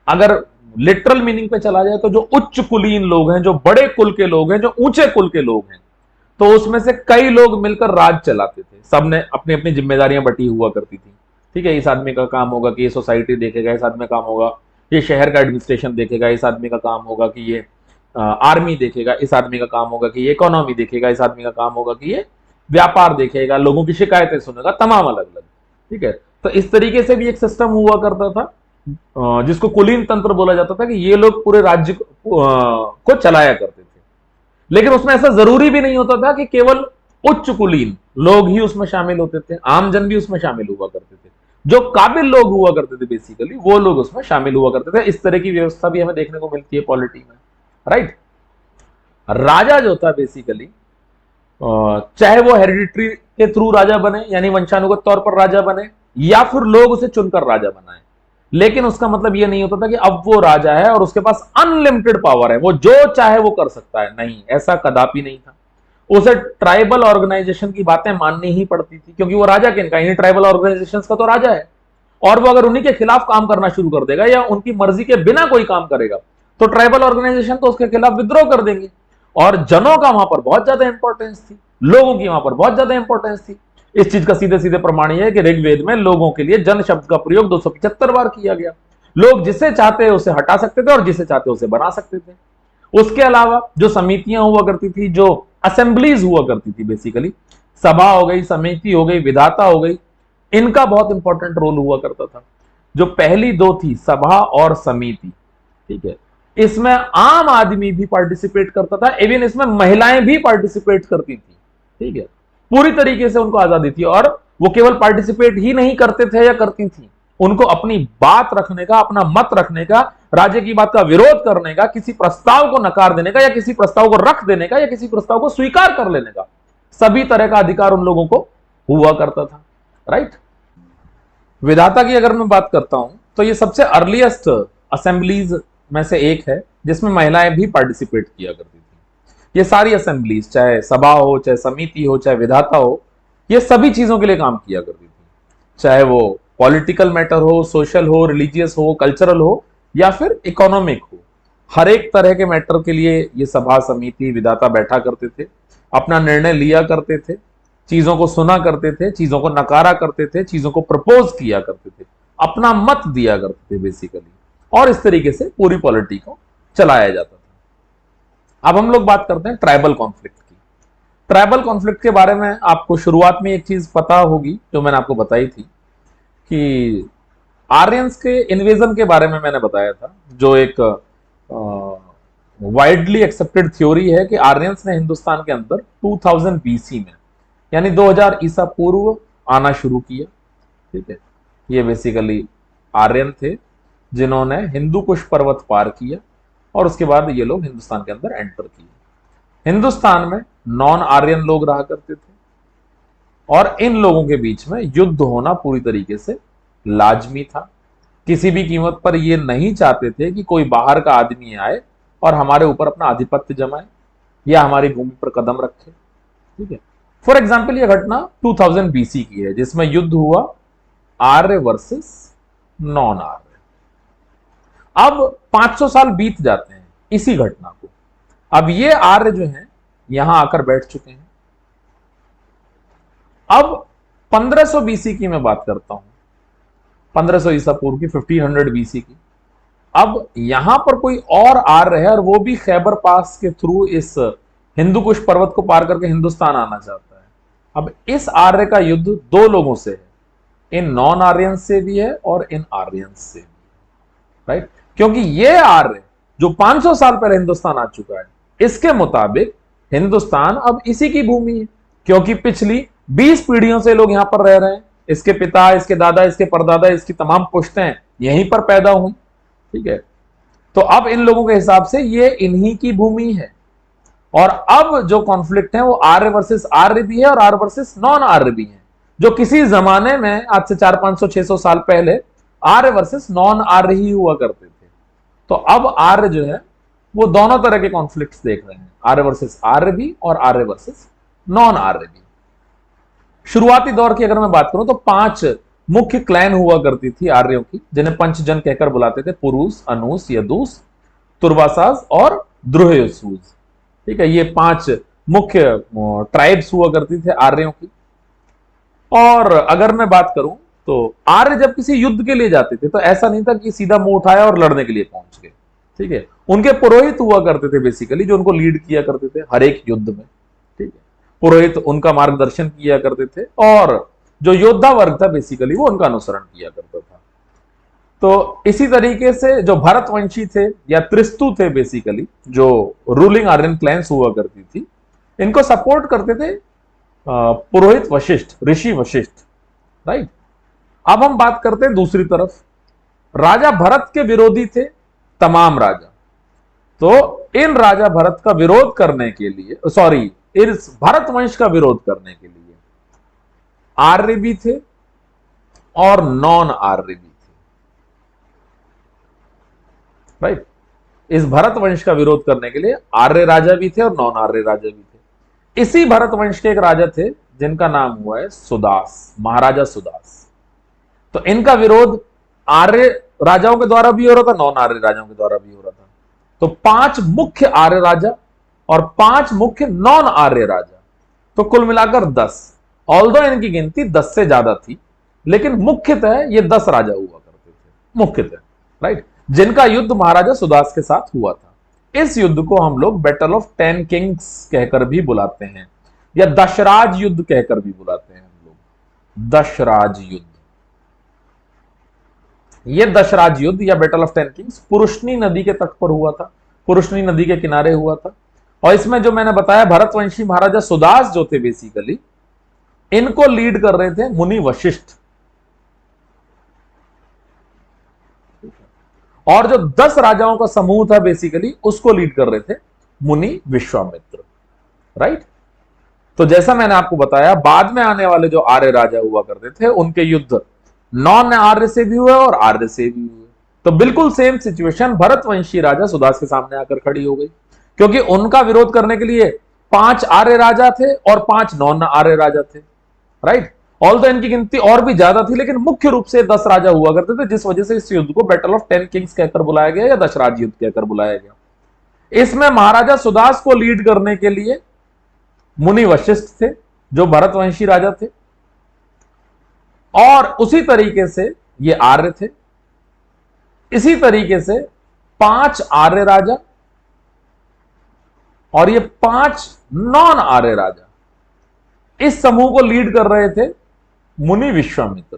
अगर लिटरल मीनिंग पे चला जाए तो जो उच्च कुलीन लोग हैं, जो बड़े कुल के लोग हैं, जो ऊंचे कुल के लोग हैं, तो उसमें से कई लोग मिलकर राज चलाते थे। सबने अपनी अपनी जिम्मेदारियां बटी हुआ करती थी, ठीक है। इस आदमी का काम होगा कि ये सोसाइटी देखेगा, इस आदमी का काम होगा ये शहर का एडमिनिस्ट्रेशन देखेगा, इस आदमी का काम होगा कि ये आर्मी देखेगा, इस आदमी का काम होगा कि ये इकोनॉमी देखेगा, इस आदमी का काम होगा कि ये व्यापार देखेगा, लोगों की शिकायतें सुनेगा, तमाम अलग अलग, ठीक है। तो इस तरीके से भी एक सिस्टम हुआ करता था, जिसको कुलीन तंत्र बोला जाता था, कि ये लोग पूरे राज्य को चलाया करते थे। लेकिन उसमें ऐसा जरूरी भी नहीं होता था कि केवल उच्च कुलीन लोग ही उसमें शामिल होते थे, आमजन भी उसमें शामिल हुआ करते थे। जो काबिल लोग हुआ करते थे बेसिकली, वो लोग उसमें शामिल हुआ करते थे। इस तरह की व्यवस्था भी हमें देखने को मिलती है पॉलिटी में, राइट। राजा जो था बेसिकली, चाहे वो हेरिडिटरी के थ्रू राजा बने, यानी वंशानुगत तौर पर राजा बने, या फिर लोग उसे चुनकर राजा बनाए, लेकिन उसका मतलब यह नहीं होता था कि अब वो राजा है और उसके पास अनलिमिटेड पावर है, वो जो चाहे वो कर सकता है। नहीं, ऐसा कदापि नहीं था। उसे ट्राइबल ऑर्गेनाइजेशन की बातें माननी ही पड़ती थी, क्योंकि वो राजा किनका, इन्हीं ट्राइबल ऑर्गेनाइजेशन का तो राजा है। और वो अगर उन्हीं के खिलाफ काम करना शुरू कर देगा या उनकी मर्जी के बिना कोई काम करेगा, तो ट्राइबल ऑर्गेनाइजेशन तो उसके खिलाफ विद्रोह कर देंगे। और जनों का वहां पर बहुत ज्यादा इंपॉर्टेंस थी, लोगों की वहां पर बहुत ज्यादा इंपॉर्टेंस थी। इस चीज का सीधे सीधे प्रमाण यह है कि ऋग्वेद में लोगों के लिए जन शब्द का प्रयोग 275 बार किया गया। लोग जिसे चाहते उसे हटा सकते थे और जिसे चाहते उसे बना सकते थे। उसके अलावा जो समितियां हुआ करती थी, जो असेंबलीज हुआ करती थी, बेसिकली सभा हो गई, समिति हो गई, विधाता हो गई, इनका बहुत इंपॉर्टेंट रोल हुआ करता था। जो पहली दो थी, सभा और समिति, ठीक है, इसमें आम आदमी भी पार्टिसिपेट करता था, इवन इसमें महिलाएं भी पार्टिसिपेट करती थी, ठीक है। पूरी तरीके से उनको आजादी थी, और वो केवल पार्टिसिपेट ही नहीं करते थे या करती थी, उनको अपनी बात रखने का, अपना मत रखने का, राज्य की बात का विरोध करने का, किसी प्रस्ताव को नकार देने का, या किसी प्रस्ताव को रख देने का, या किसी प्रस्ताव को स्वीकार कर लेने का, सभी तरह का अधिकार उन लोगों को हुआ करता था, राइट। विधाता की अगर मैं बात करता हूं, तो ये सबसे अर्लीस्ट असेंबलीज में से एक है जिसमें महिलाएं भी पार्टिसिपेट किया करती थी। ये सारी असेंबलीज, चाहे सभा हो, चाहे समिति हो, चाहे विधाता हो, ये सभी चीजों के लिए काम किया करती थी, चाहे वो पॉलिटिकल मैटर हो, सोशल हो, रिलीजियस हो, कल्चरल हो, या फिर इकोनॉमिक हो। हर एक तरह के मैटर के लिए ये सभा, समिति, विधाता बैठा करते थे, अपना निर्णय लिया करते थे, चीजों को सुना करते थे, चीजों को नकारा करते थे, चीजों को प्रपोज किया करते थे, अपना मत दिया करते थे बेसिकली, और इस तरीके से पूरी पॉलिटी को चलाया जाता था। अब हम लोग बात करते हैं ट्राइबल कॉन्फ्लिक्ट की। ट्राइबल कॉन्फ्लिक्ट के बारे में आपको शुरुआत में एक चीज पता होगी जो मैंने आपको बताई थी, कि आर्यंस के इन्वेजन के बारे में मैंने बताया था, जो एक वाइडली एक्सेप्टेड थ्योरी है कि आर्यंस ने हिंदुस्तान के अंदर 2000 बीसी में यानी 2000 ईसा पूर्व आना शुरू किया। ठीक है, ये बेसिकली आर्यन थे जिन्होंने हिंदू कुश पर्वत पार किया और उसके बाद ये लोग हिंदुस्तान के अंदर एंटर किए। हिंदुस्तान में नॉन आर्यन लोग रहा करते थे और इन लोगों के बीच में युद्ध होना पूरी तरीके से लाजमी था। किसी भी कीमत पर ये नहीं चाहते थे कि कोई बाहर का आदमी आए और हमारे ऊपर अपना आधिपत्य जमाए या हमारी भूमि पर कदम रखे। ठीक है, फॉर एग्जाम्पल ये घटना 2000 BC की है जिसमें युद्ध हुआ आर्य वर्सेस नॉन आर्य। अब 500 साल बीत जाते हैं इसी घटना को। अब ये आर्य जो हैं यहां आकर बैठ चुके हैं। अब 1500 BC की मैं बात करता हूं, 1500 ईसा पूर्व की, 1500 BC की। अब यहां पर कोई और आर्य है और वो भी खैबर पास के थ्रू इस हिंदू कुश पर्वत को पार करके हिंदुस्तान आना चाहता है। अब इस आर्य का युद्ध दो लोगों से है, इन नॉन आर्यंस से भी है और इन आर्यंस से भी, राइट? क्योंकि ये आर्य जो 500 साल पहले हिंदुस्तान आ चुका है, इसके मुताबिक हिंदुस्तान अब इसी की भूमि है, क्योंकि पिछली 20 पीढ़ियों से लोग यहां पर रह रहे हैं। इसके पिता, इसके दादा, इसके परदादा, इसकी तमाम पुश्तें यहीं पर पैदा हुई। ठीक है, तो अब इन लोगों के हिसाब से ये इन्हीं की भूमि है। और अब जो कॉन्फ्लिक्ट है वो आर्य वर्सेस आर्य भी है और आर्य वर्सेस नॉन आर्य भी है, जो किसी जमाने में आज से 400-500-600 साल पहले आर्य वर्सेस नॉन आर्य ही हुआ करते थे। तो अब आर्य जो है वो दोनों तरह के कॉन्फ्लिक्ट्स देख रहे हैं, आर्य वर्सेस आर्य भी और आर्य वर्सेस नॉन आर्य भी। शुरुआती दौर की अगर मैं बात करूं तो 5 मुख्य क्लैन हुआ करती थी आर्यों की, जिन्हें पंचजन कहकर बुलाते थे, पुरुष, अनूस, यदूस, तुर्वासाज और द्रुहयुसूज। ठीक है, ये 5 मुख्य ट्राइब्स हुआ करती थे आर्यों की। और अगर मैं बात करूं तो आर्य जब किसी युद्ध के लिए जाते थे तो ऐसा नहीं था कि सीधा मुंह उठाया और लड़ने के लिए पहुंच गए। ठीक है, उनके पुरोहित हुआ करते थे बेसिकली, जो उनको लीड किया करते थे हर एक युद्ध में। ठीक है, पुरोहित उनका मार्गदर्शन किया करते थे और जो योद्धा वर्ग था बेसिकली वो उनका अनुसरण किया करता था। तो इसी तरीके से जो भरतवंशी थे या त्रिस्तु थे बेसिकली, जो रूलिंग आर्यन क्लैंस हुआ करती थी, इनको सपोर्ट करते थे पुरोहित वशिष्ठ, ऋषि वशिष्ठ, राइट? अब हम बात करते हैं दूसरी तरफ, राजा भरत के विरोधी थे तमाम राजा। तो इन राजा भरत का विरोध करने के लिए, सॉरी, इस भरत वंश का विरोध करने के लिए आर्य भी थे और नॉन आर्य भी थे, राइट? इस भरत वंश का विरोध करने के लिए आर्य राजा भी थे और नॉन आर्य राजा भी थे। इसी भरत वंश के एक राजा थे जिनका नाम हुआ है सुदास, महाराजा सुदास। तो इनका विरोध आर्य राजाओं के द्वारा भी हो रहा था, नॉन आर्य राजाओं के द्वारा भी हो रहा था। तो 5 मुख्य आर्य राजा और 5 मुख्य नॉन आर्य राजा, तो कुल मिलाकर 10। ऑल्दो इनकी गिनती 10 से ज्यादा थी, लेकिन मुख्यतः ये 10 राजा हुआ करते थे, मुख्यतः, राइट? जिनका युद्ध महाराजा सुदास के साथ हुआ था। इस युद्ध को हम लोग बैटल ऑफ 10 किंग्स कहकर भी बुलाते हैं या दशराज युद्ध कहकर भी बुलाते हैं हम लोग, दशराज युद्ध। यह दशराज युद्ध या बैटल ऑफ 10 किंग्स पुरुषनी नदी के तट पर हुआ था, पुरुषनी नदी के किनारे हुआ था। और इसमें जो मैंने बताया भरतवंशी महाराजा सुदास जो थे बेसिकली, इनको लीड कर रहे थे मुनि वशिष्ठ, और जो 10 राजाओं का समूह था बेसिकली उसको लीड कर रहे थे मुनि विश्वामित्र, राइट? तो जैसा मैंने आपको बताया, बाद में आने वाले जो आर्य राजा हुआ करते थे उनके युद्ध नॉन आर्य से भी हुए और आर्य से भी हुए। तो बिल्कुल सेम सिचुएशन भरतवंशी राजा सुदास के सामने आकर खड़ी हो गई, क्योंकि उनका विरोध करने के लिए 5 आर्य राजा थे और 5 नॉन आर्य राजा थे, राइट? ऑल्दो इनकी गिनती और भी ज्यादा थी, लेकिन मुख्य रूप से 10 राजा हुआ करते थे, जिस वजह से इस युद्ध को बैटल ऑफ 10 किंग्स कहकर बुलाया गया या दशराज युद्ध कहकर बुलाया गया। इसमें महाराजा सुदास को लीड करने के लिए मुनि वशिष्ठ थे जो भरतवंशी राजा थे, और उसी तरीके से ये आर्य थे। इसी तरीके से 5 आर्य राजा और ये 5 नॉन आर्य राजा, इस समूह को लीड कर रहे थे मुनि विश्वामित्र।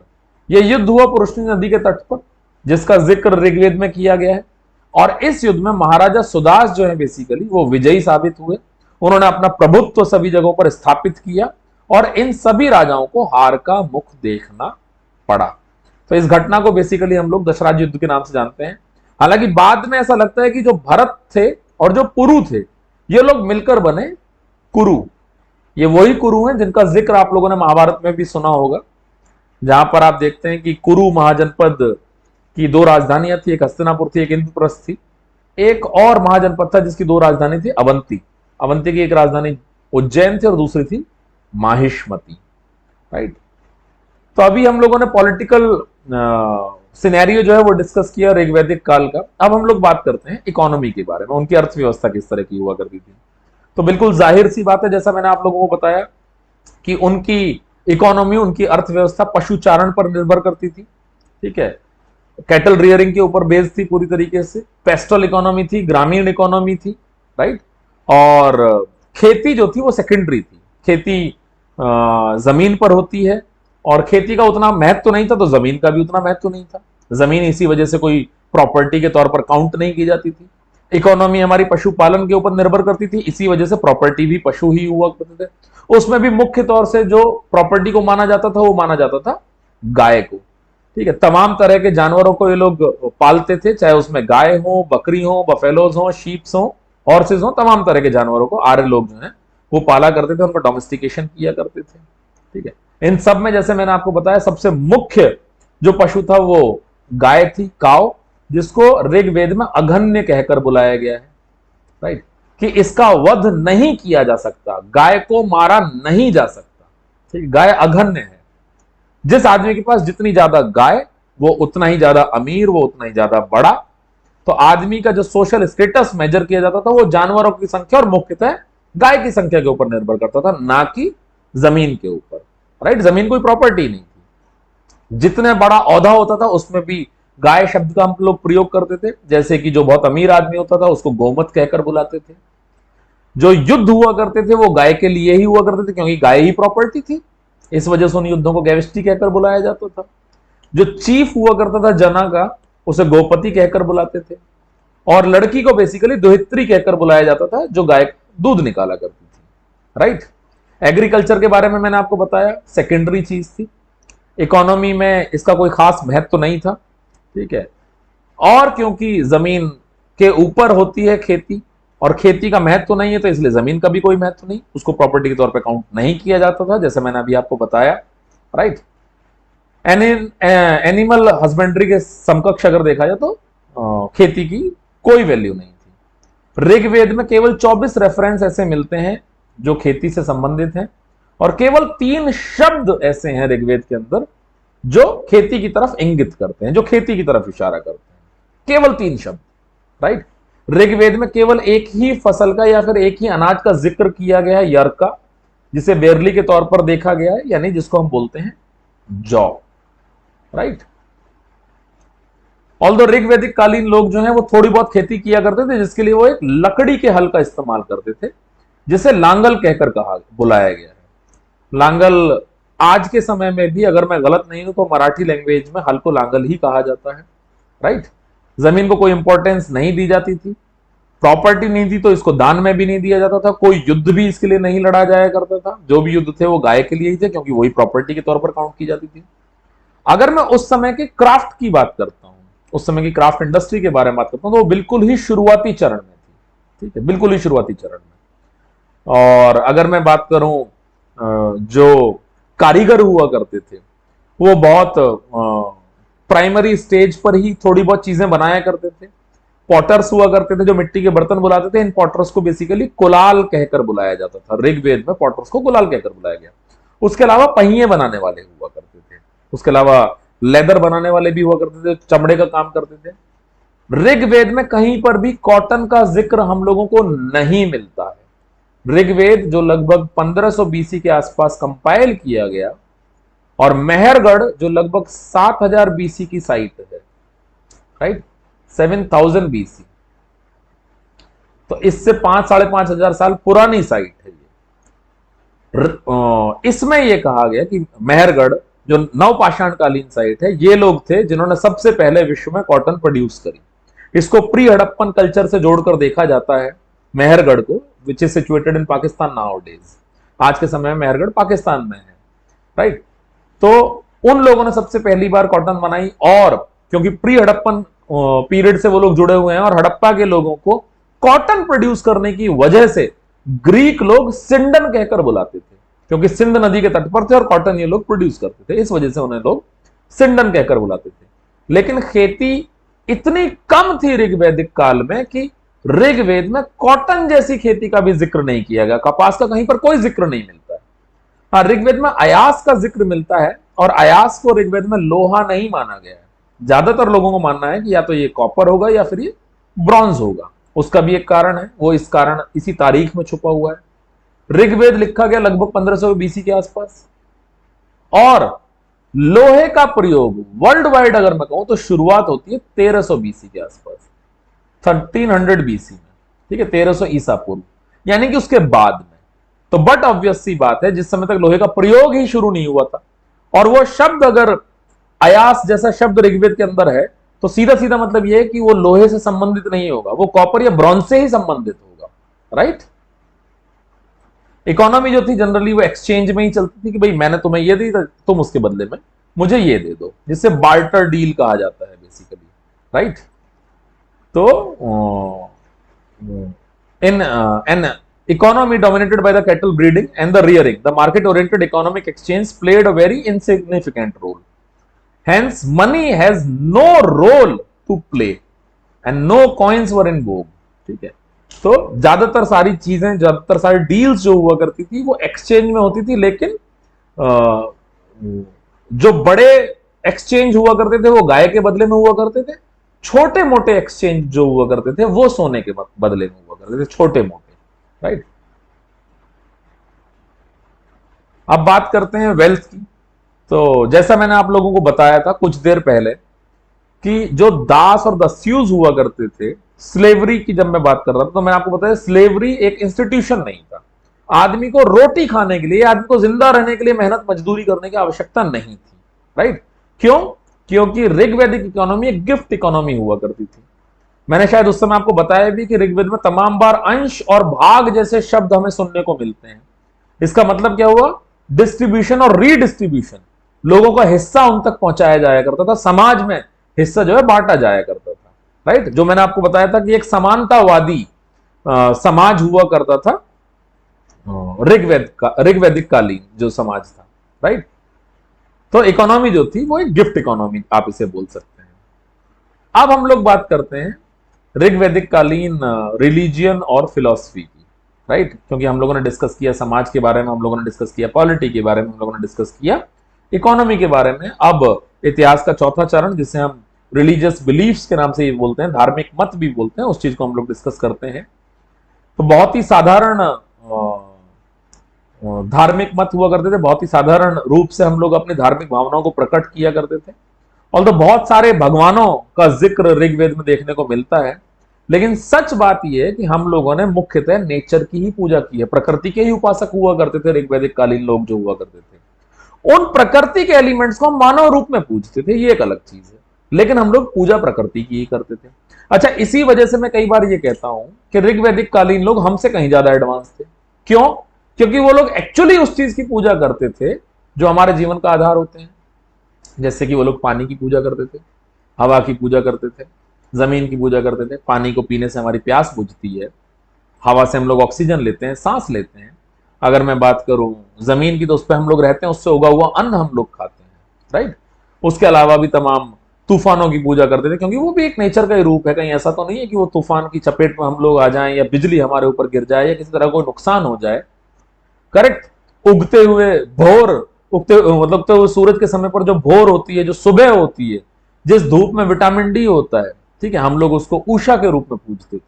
यह युद्ध हुआ पुरुषनी नदी के तट पर, जिसका जिक्र ऋग्वेद में किया गया है। और इस युद्ध में महाराजा सुदास जो है बेसिकली वो विजयी साबित हुए। उन्होंने अपना प्रभुत्व सभी जगहों पर स्थापित किया और इन सभी राजाओं को हार का मुख देखना पड़ा। तो इस घटना को बेसिकली हम लोग दशराज युद्ध के नाम से जानते हैं। हालांकि बाद में ऐसा लगता है कि जो भरत थे और जो पुरु थे, ये लोग मिलकर बने कुरु। ये वही कुरु हैं जिनका जिक्र आप लोगों ने महाभारत में भी सुना होगा, जहां पर आप देखते हैं कि कुरु महाजनपद की दो राजधानियां थी, एक हस्तिनापुर थी, एक इंद्रप्रस्थ थी। एक और महाजनपद था जिसकी दो राजधानी थी, अवंती। अवंती की एक राजधानी उज्जैन थी और दूसरी थी माहिष्मती। राइट। तो अभी हम लोगों ने पॉलिटिकल सिनेरियो जो है वो डिस्कस किया ऋग्वैदिक काल का। अब हम लोग बात करते हैं इकोनॉमी के बारे में, उनकी अर्थव्यवस्था किस तरह की हुआ करती थी। तो बिल्कुल जाहिर सी बात है, जैसा मैंने आप लोगों को बताया कि उनकी इकोनॉमी, उनकी अर्थव्यवस्था पशुचारण पर निर्भर करती थी। ठीक है, कैटल रियरिंग के ऊपर बेस्ड थी पूरी तरीके से। पेस्टल इकोनॉमी थी, ग्रामीण इकोनॉमी थी। राइट। और खेती जो थी वो सेकेंडरी थी। खेती जमीन पर होती है और खेती का उतना महत्व तो नहीं था, तो जमीन का भी उतना महत्व नहीं था। जमीन इसी वजह से कोई प्रॉपर्टी के तौर पर काउंट नहीं की जाती थी। इकोनॉमी हमारी पशुपालन के ऊपर निर्भर करती थी, इसी वजह से प्रॉपर्टी भी पशु ही हुआ करते थे। उसमें भी मुख्य तौर से जो प्रॉपर्टी को माना जाता था वो माना जाता था गाय को। ठीक है, तमाम तरह के जानवरों को ये लोग पालते थे, चाहे उसमें गाय हो, बकरी हो, बफेलोज हो, शीप्स हो, हॉर्सेज हो, तमाम तरह के जानवरों को आर्य लोग जो है वो पाला करते थे, उनका डोमेस्टिकेशन किया करते थे। ठीक है, इन सब में जैसे मैंने आपको बताया सबसे मुख्य जो पशु था वो गाय थी, काव, जिसको ऋग्वेद में अघन्य कहकर बुलाया गया है। राइट, कि इसका वध नहीं किया जा सकता, गाय को मारा नहीं जा सकता। ठीक, गाय अघन्य है। जिस आदमी के पास जितनी ज्यादा गाय, वो उतना ही ज्यादा अमीर, वो उतना ही ज्यादा बड़ा। तो आदमी का जो सोशल स्टेटस मेजर किया जाता था वो जानवरों की संख्या और मुख्यतः गाय की संख्या के ऊपर निर्भर करता था, ना कि जमीन के ऊपर। राइट, जमीन कोई प्रॉपर्टी नहीं थी। जितने बड़ा औहदा होता था उसमें भी गाय शब्द का हम लोग प्रयोग करते थे। जैसे कि जो बहुत अमीर आदमी होता था उसको गोमत कहकर बुलाते थे। जो युद्ध हुआ करते थे वो गाय के लिए ही हुआ करते थे, क्योंकि गाय ही प्रॉपर्टी थी। इस वजह से उन युद्धों को गैविष्टि कहकर बुलाया जाता था। जो चीफ हुआ करता था जना का, उसे गोपति कहकर बुलाते थे। और लड़की को बेसिकली दोहित्री कहकर बुलाया जाता था, जो गाय दूध निकाला करती थी। राइट। एग्रीकल्चर के बारे में मैंने आपको बताया, सेकेंडरी चीज थी। इकोनॉमी में इसका कोई खास महत्व तो नहीं था। ठीक है, और क्योंकि जमीन के ऊपर होती है खेती और खेती का महत्व तो नहीं है, तो इसलिए जमीन का भी कोई महत्व नहीं, उसको प्रॉपर्टी के तौर पे काउंट नहीं किया जाता था, जैसे मैंने अभी आपको बताया। राइट। एनिमल हस्बेंड्री के समकक्ष अगर देखा जाए तो खेती की कोई वैल्यू नहीं थी। ऋग्वेद में केवल 24 रेफरेंस ऐसे मिलते हैं जो खेती से संबंधित हैं, और केवल 3 शब्द ऐसे हैं ऋग्वेद के अंदर जो खेती की तरफ इंगित करते हैं, जो खेती की तरफ इशारा करते हैं। केवल 3 शब्द। राइट। ऋग्वेद में केवल एक ही फसल का या फिर एक ही अनाज का जिक्र किया गया है, यर्का, जिसे बेरली के तौर पर देखा गया है, यानी जिसको हम बोलते हैं जौ। राइट। ऑल्दो ऋग्वैदिक कालीन लोग जो हैं वो थोड़ी बहुत खेती किया करते थे, जिसके लिए वो एक लकड़ी के हल का इस्तेमाल करते थे, जिसे लांगल कहकर कहा बुलाया गया है। लांगल आज के समय में भी, अगर मैं गलत नहीं हूं तो मराठी लैंग्वेज में हल को लांगल ही कहा जाता है। राइट। जमीन को कोई इंपॉर्टेंस नहीं दी जाती थी, प्रॉपर्टी नहीं थी तो इसको दान में भी नहीं दिया जाता था, कोई युद्ध भी इसके लिए नहीं लड़ा जाया करता था। जो भी युद्ध थे वो गाय के लिए ही थे, क्योंकि वही प्रॉपर्टी के तौर पर काउंट की जाती थी। अगर मैं उस समय के क्राफ्ट की बात करता हूं, उस समय की क्राफ्ट इंडस्ट्री के बारे में बात करता हूं, तो वो बिल्कुल ही शुरुआती चरण में थी। ठीक है, बिल्कुल ही शुरुआती चरण में। और अगर मैं बात करूं जो कारीगर हुआ करते थे वो बहुत प्राइमरी स्टेज पर ही थोड़ी बहुत चीजें बनाया करते थे। पॉटर्स हुआ करते थे जो मिट्टी के बर्तन बुलाते थे। इन पॉटर्स को बेसिकली कुलाल कहकर बुलाया जाता था। ऋग्वेद में पॉटर्स को कुलाल कहकर बुलाया गया। उसके अलावा पहिए बनाने वाले हुआ करते थे, उसके अलावा लेदर बनाने वाले भी हुआ करते थे, चमड़े का काम करते थे। ऋग्वेद में कहीं पर भी कॉटन का जिक्र हम लोगों को नहीं मिलता है। ऋग्वेद जो लगभग 1500 बीसी के आसपास कंपाइल किया गया, और मेहरगढ़ जो लगभग 7000 बीसी की साइट है। राइट, 7000 बीसी, तो इससे 5-5,500 साल पुरानी साइट है ये। इसमें यह कहा गया कि मेहरगढ़ जो नवपाषाणकालीन साइट है, ये लोग थे जिन्होंने सबसे पहले विश्व में कॉटन प्रोड्यूस करी। इसको प्री हड़प्पन कल्चर से जोड़कर देखा जाता है मेहरगढ़ को, which is situated in Pakistan now days. आज के समय में मेहरगढ़ पाकिस्तान में है, राइट। तो उन लोगों ने सबसे पहली बार कॉटन बनाई, और क्योंकि प्री हड़प्पन पीरियड से वो लोग जुड़े हुए हैं, और हड़प्पा के लोगों को कॉटन प्रोड्यूस करने की वजह से ग्रीक लोग सिंडन कहकर बुलाते थे, क्योंकि सिंध नदी के तट पर थे और कॉटन ये लोग प्रोड्यूस करते थे, इस वजह से उन्हें लोग सिंडन कहकर बुलाते थे। लेकिन खेती इतनी कम थी ऋग्वैदिक काल में कि ऋग्वेद में कॉटन जैसी खेती का भी जिक्र नहीं किया गया। कपास का कहीं पर कोई जिक्र नहीं मिलता है। हाँ, ऋग्वेद में अयास का जिक्र मिलता है, और अयास को ऋग्वेद में लोहा नहीं माना गया है। ज्यादातर लोगों को मानना है कि या तो ये कॉपर होगा या फिर ये ब्रॉन्ज होगा। उसका भी एक कारण है, वो इस कारण इसी तारीख में छुपा हुआ है। ऋग्वेद लिखा गया लगभग 1500 बीसी के आसपास, और लोहे का प्रयोग वर्ल्ड वाइड अगर मैं कहूं तो शुरुआत होती है 1300 बीसी के आसपास, 1300 बीसी में, ठीक है, 1300 ईसा पूर्व, यानी कि उसके बाद में। तो बट ऑब्वियस सी बात है, जिस समय तक लोहे का प्रयोग ही शुरू नहीं हुआ था, और वो शब्द अगर अयास जैसा शब्द ऋग्वेद के अंदर है, तो सीधा सीधा मतलब यह है कि वो लोहे से संबंधित नहीं होगा, वो कॉपर या ब्रॉन्ज से ही संबंधित होगा, राइट। इकोनॉमी जो थी जनरली वो एक्सचेंज में ही चलती थी कि भाई मैंने तुम्हें ये दी, तुम उसके बदले में मुझे ये दे दो, जिससे बार्टर डील कहा जाता है बेसिकली, राइट। तो in an economy dominated by the cattle breeding and the rearing, the market oriented economic exchange played a very insignificant role. Hence money has no role to play and no coins were in vogue, ठीक है। तो ज्यादातर सारी चीजें, ज्यादातर सारी डील्स जो हुआ करती थी वो एक्सचेंज में होती थी, लेकिन जो बड़े एक्सचेंज हुआ करते थे वो गाय के बदले में हुआ करते थे, छोटे मोटे एक्सचेंज जो हुआ करते थे वो सोने के बदले में हुआ करते थे, छोटे मोटे, राइट। अब बात करते हैं वेल्थ की। तो जैसा मैंने आप लोगों को बताया था कुछ देर पहले कि जो दास और दस्यूज हुआ करते थे, स्लेवरी की जब मैं बात कर रहा था, तो मैंने आपको बताया स्लेवरी एक इंस्टीट्यूशन नहीं था। आदमी को रोटी खाने के लिए, आदमी को जिंदा रहने के लिए मेहनत मजदूरी करने की आवश्यकता नहीं थी, राइट। क्यों? क्योंकि ऋग्वैदिक इकोनॉमी एक गिफ्ट इकोनॉमी हुआ करती थी। मैंने शायद उस समय आपको बताया भी कि ऋग्वेद में तमाम बार अंश और भाग जैसे शब्द हमें सुनने को मिलते हैं। इसका मतलब क्या हुआ? डिस्ट्रीब्यूशन और रीडिस्ट्रीब्यूशन, लोगों का हिस्सा उन तक पहुंचाया जाया करता था, समाज में हिस्सा जो है बांटा जाया करता था, राइट। जो मैंने आपको बताया था कि एक समानतावादी समाज हुआ करता था ऋग्वैदिक कालीन जो समाज था, राइट। तो इकोनॉमी जो थी वो एक गिफ्ट इकोनॉमी आप इसे बोल सकते हैं। अब हम लोग बात करते हैं ऋग्वैदिक कालीन रिलीजियन और फिलॉसफी की, राइट। क्योंकि हम लोगों ने डिस्कस किया समाज के बारे में, हम लोगों ने डिस्कस किया पॉलिटी के बारे में, हम लोगों ने डिस्कस किया इकोनॉमी के बारे में। अब इतिहास का चौथा चरण, जिसे हम रिलीजियस बिलीफ्स के नाम से ये बोलते हैं, धार्मिक मत भी बोलते हैं, उस चीज को हम लोग डिस्कस करते हैं। तो बहुत ही साधारण धार्मिक मत हुआ करते थे, बहुत ही साधारण रूप से हम लोग अपनी धार्मिक भावनाओं को प्रकट किया करते थे। और तो बहुत सारे भगवानों का जिक्र ऋग्वेद में देखने को मिलता है, लेकिन सच बात यह है कि हम लोगों ने मुख्यतः नेचर की ही पूजा की है, प्रकृति के ही उपासक हुआ करते थे ऋग्वैदिक कालीन लोग जो हुआ करते थे। उन प्रकृति के एलिमेंट्स को हम मानव रूप में पूजते थे, ये एक अलग चीज है, लेकिन हम लोग पूजा प्रकृति की ही करते थे। अच्छा, इसी वजह से मैं कई बार ये कहता हूं कि ऋग्वैदिक कालीन लोग हमसे कहीं ज्यादा एडवांस थे। क्यों? क्योंकि वो लोग एक्चुअली उस चीज की पूजा करते थे जो हमारे जीवन का आधार होते हैं। जैसे कि वो लोग पानी की पूजा करते थे, हवा की पूजा करते थे, जमीन की पूजा करते थे। पानी को पीने से हमारी प्यास बुझती है, हवा से हम लोग ऑक्सीजन लेते हैं, सांस लेते हैं। अगर मैं बात करूं जमीन की, तो उस पर हम लोग रहते हैं, उससे उगा हुआ अन्न हम लोग खाते हैं, राइट। उसके अलावा भी तमाम तूफानों की पूजा करते थे, क्योंकि वो भी एक नेचर का ही रूप है। कहीं ऐसा तो नहीं है कि वो तूफान की चपेट में हम लोग आ जाएं, या बिजली हमारे ऊपर गिर जाए, या किसी तरह कोई नुकसान हो जाए, करेक्ट। उगते हुए भोर, मतलब तो सूरज के समय पर जो भोर होती है, जो सुबह होती है, जिस धूप में विटामिन डी होता है, ठीक है, हम लोग उसको उषा के रूप में पूजते थे।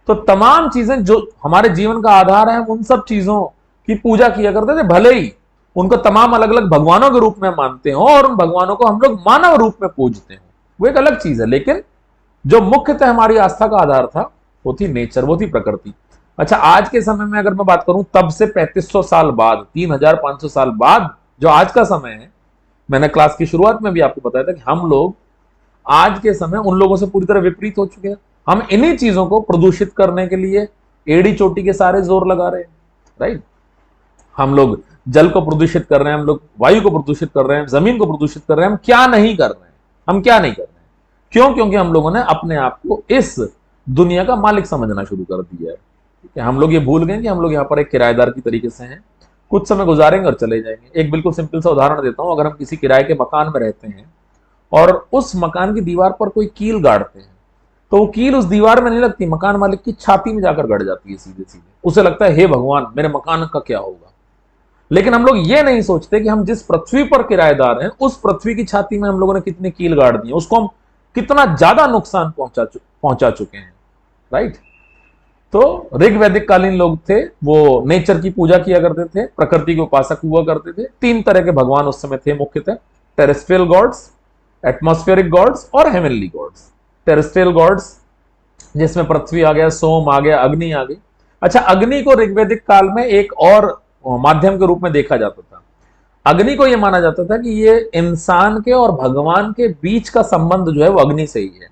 तो तमाम चीजें जो हमारे जीवन का आधार है, हम उन सब चीजों की पूजा किया करते थे, भले ही उनको तमाम अलग अलग भगवानों के रूप में मानते हो और उन भगवानों को हम लोग मानव रूप में पूजते हो, वो एक अलग चीज है। लेकिन जो मुख्यतः हमारी आस्था का आधार था वो थी नेचर, वो थी प्रकृति। अच्छा, आज के समय में अगर मैं बात करूं, तब से 3500 साल बाद, 3500 साल बाद जो आज का समय है, मैंने क्लास की शुरुआत में भी आपको बताया था कि हम लोग आज के समय उन लोगों से पूरी तरह विपरीत हो चुके हैं। हम इन्हीं चीजों को प्रदूषित करने के लिए एड़ी चोटी के सारे जोर लगा रहे हैं, राइट। हम लोग जल को प्रदूषित कर रहे हैं, हम लोग वायु को प्रदूषित कर रहे हैं, जमीन को प्रदूषित कर रहे हैं, हम क्या नहीं कर रहे हैं, हम क्या नहीं कर रहे हैं? क्यों? क्योंकि हम लोगों ने अपने आप को इस दुनिया का मालिक समझना शुरू कर दिया है। ठीक है, हम लोग ये भूल गए कि हम लोग यहाँ पर एक किराएदार की तरीके से हैं, कुछ समय गुजारेंगे और चले जाएंगे। एक बिल्कुल सिंपल सा उदाहरण देता हूं, अगर हम किसी किराए के मकान में रहते हैं और उस मकान की दीवार पर कोई कील गाड़ते हैं, तो वो कील उस दीवार में नहीं लगती, मकान मालिक की छाती में जाकर गड़ जाती है सीधे सीधे। उसे लगता है हे भगवान मेरे मकान का क्या होगा। लेकिन हम लोग ये नहीं सोचते कि हम जिस पृथ्वी पर किराएदार हैं, उस पृथ्वी की छाती में हम लोगों ने कितनी कील गाड़ दी है, उसको हम कितना ज्यादा नुकसान पहुंचा चुके हैं। राइट। तो ऋग वैदिक कालीन लोग थे, वो नेचर की पूजा किया करते थे, प्रकृति के उपासक हुआ करते थे। तीन तरह के भगवान उस समय थे मुख्यतः, टेरेस्ट्रियल गॉड्स, एटमॉस्फेरिक गॉड्स और हेवनली गॉड्स। टेरेस्ट्रियल गॉड्स जिसमें पृथ्वी आ गया, सोम आ गया, अग्नि आ गई। अच्छा, अग्नि को ऋग्वैदिक काल में एक और माध्यम के रूप में देखा जाता था। अग्नि को यह माना जाता था कि ये इंसान के और भगवान के बीच का संबंध जो है वो अग्नि से ही है।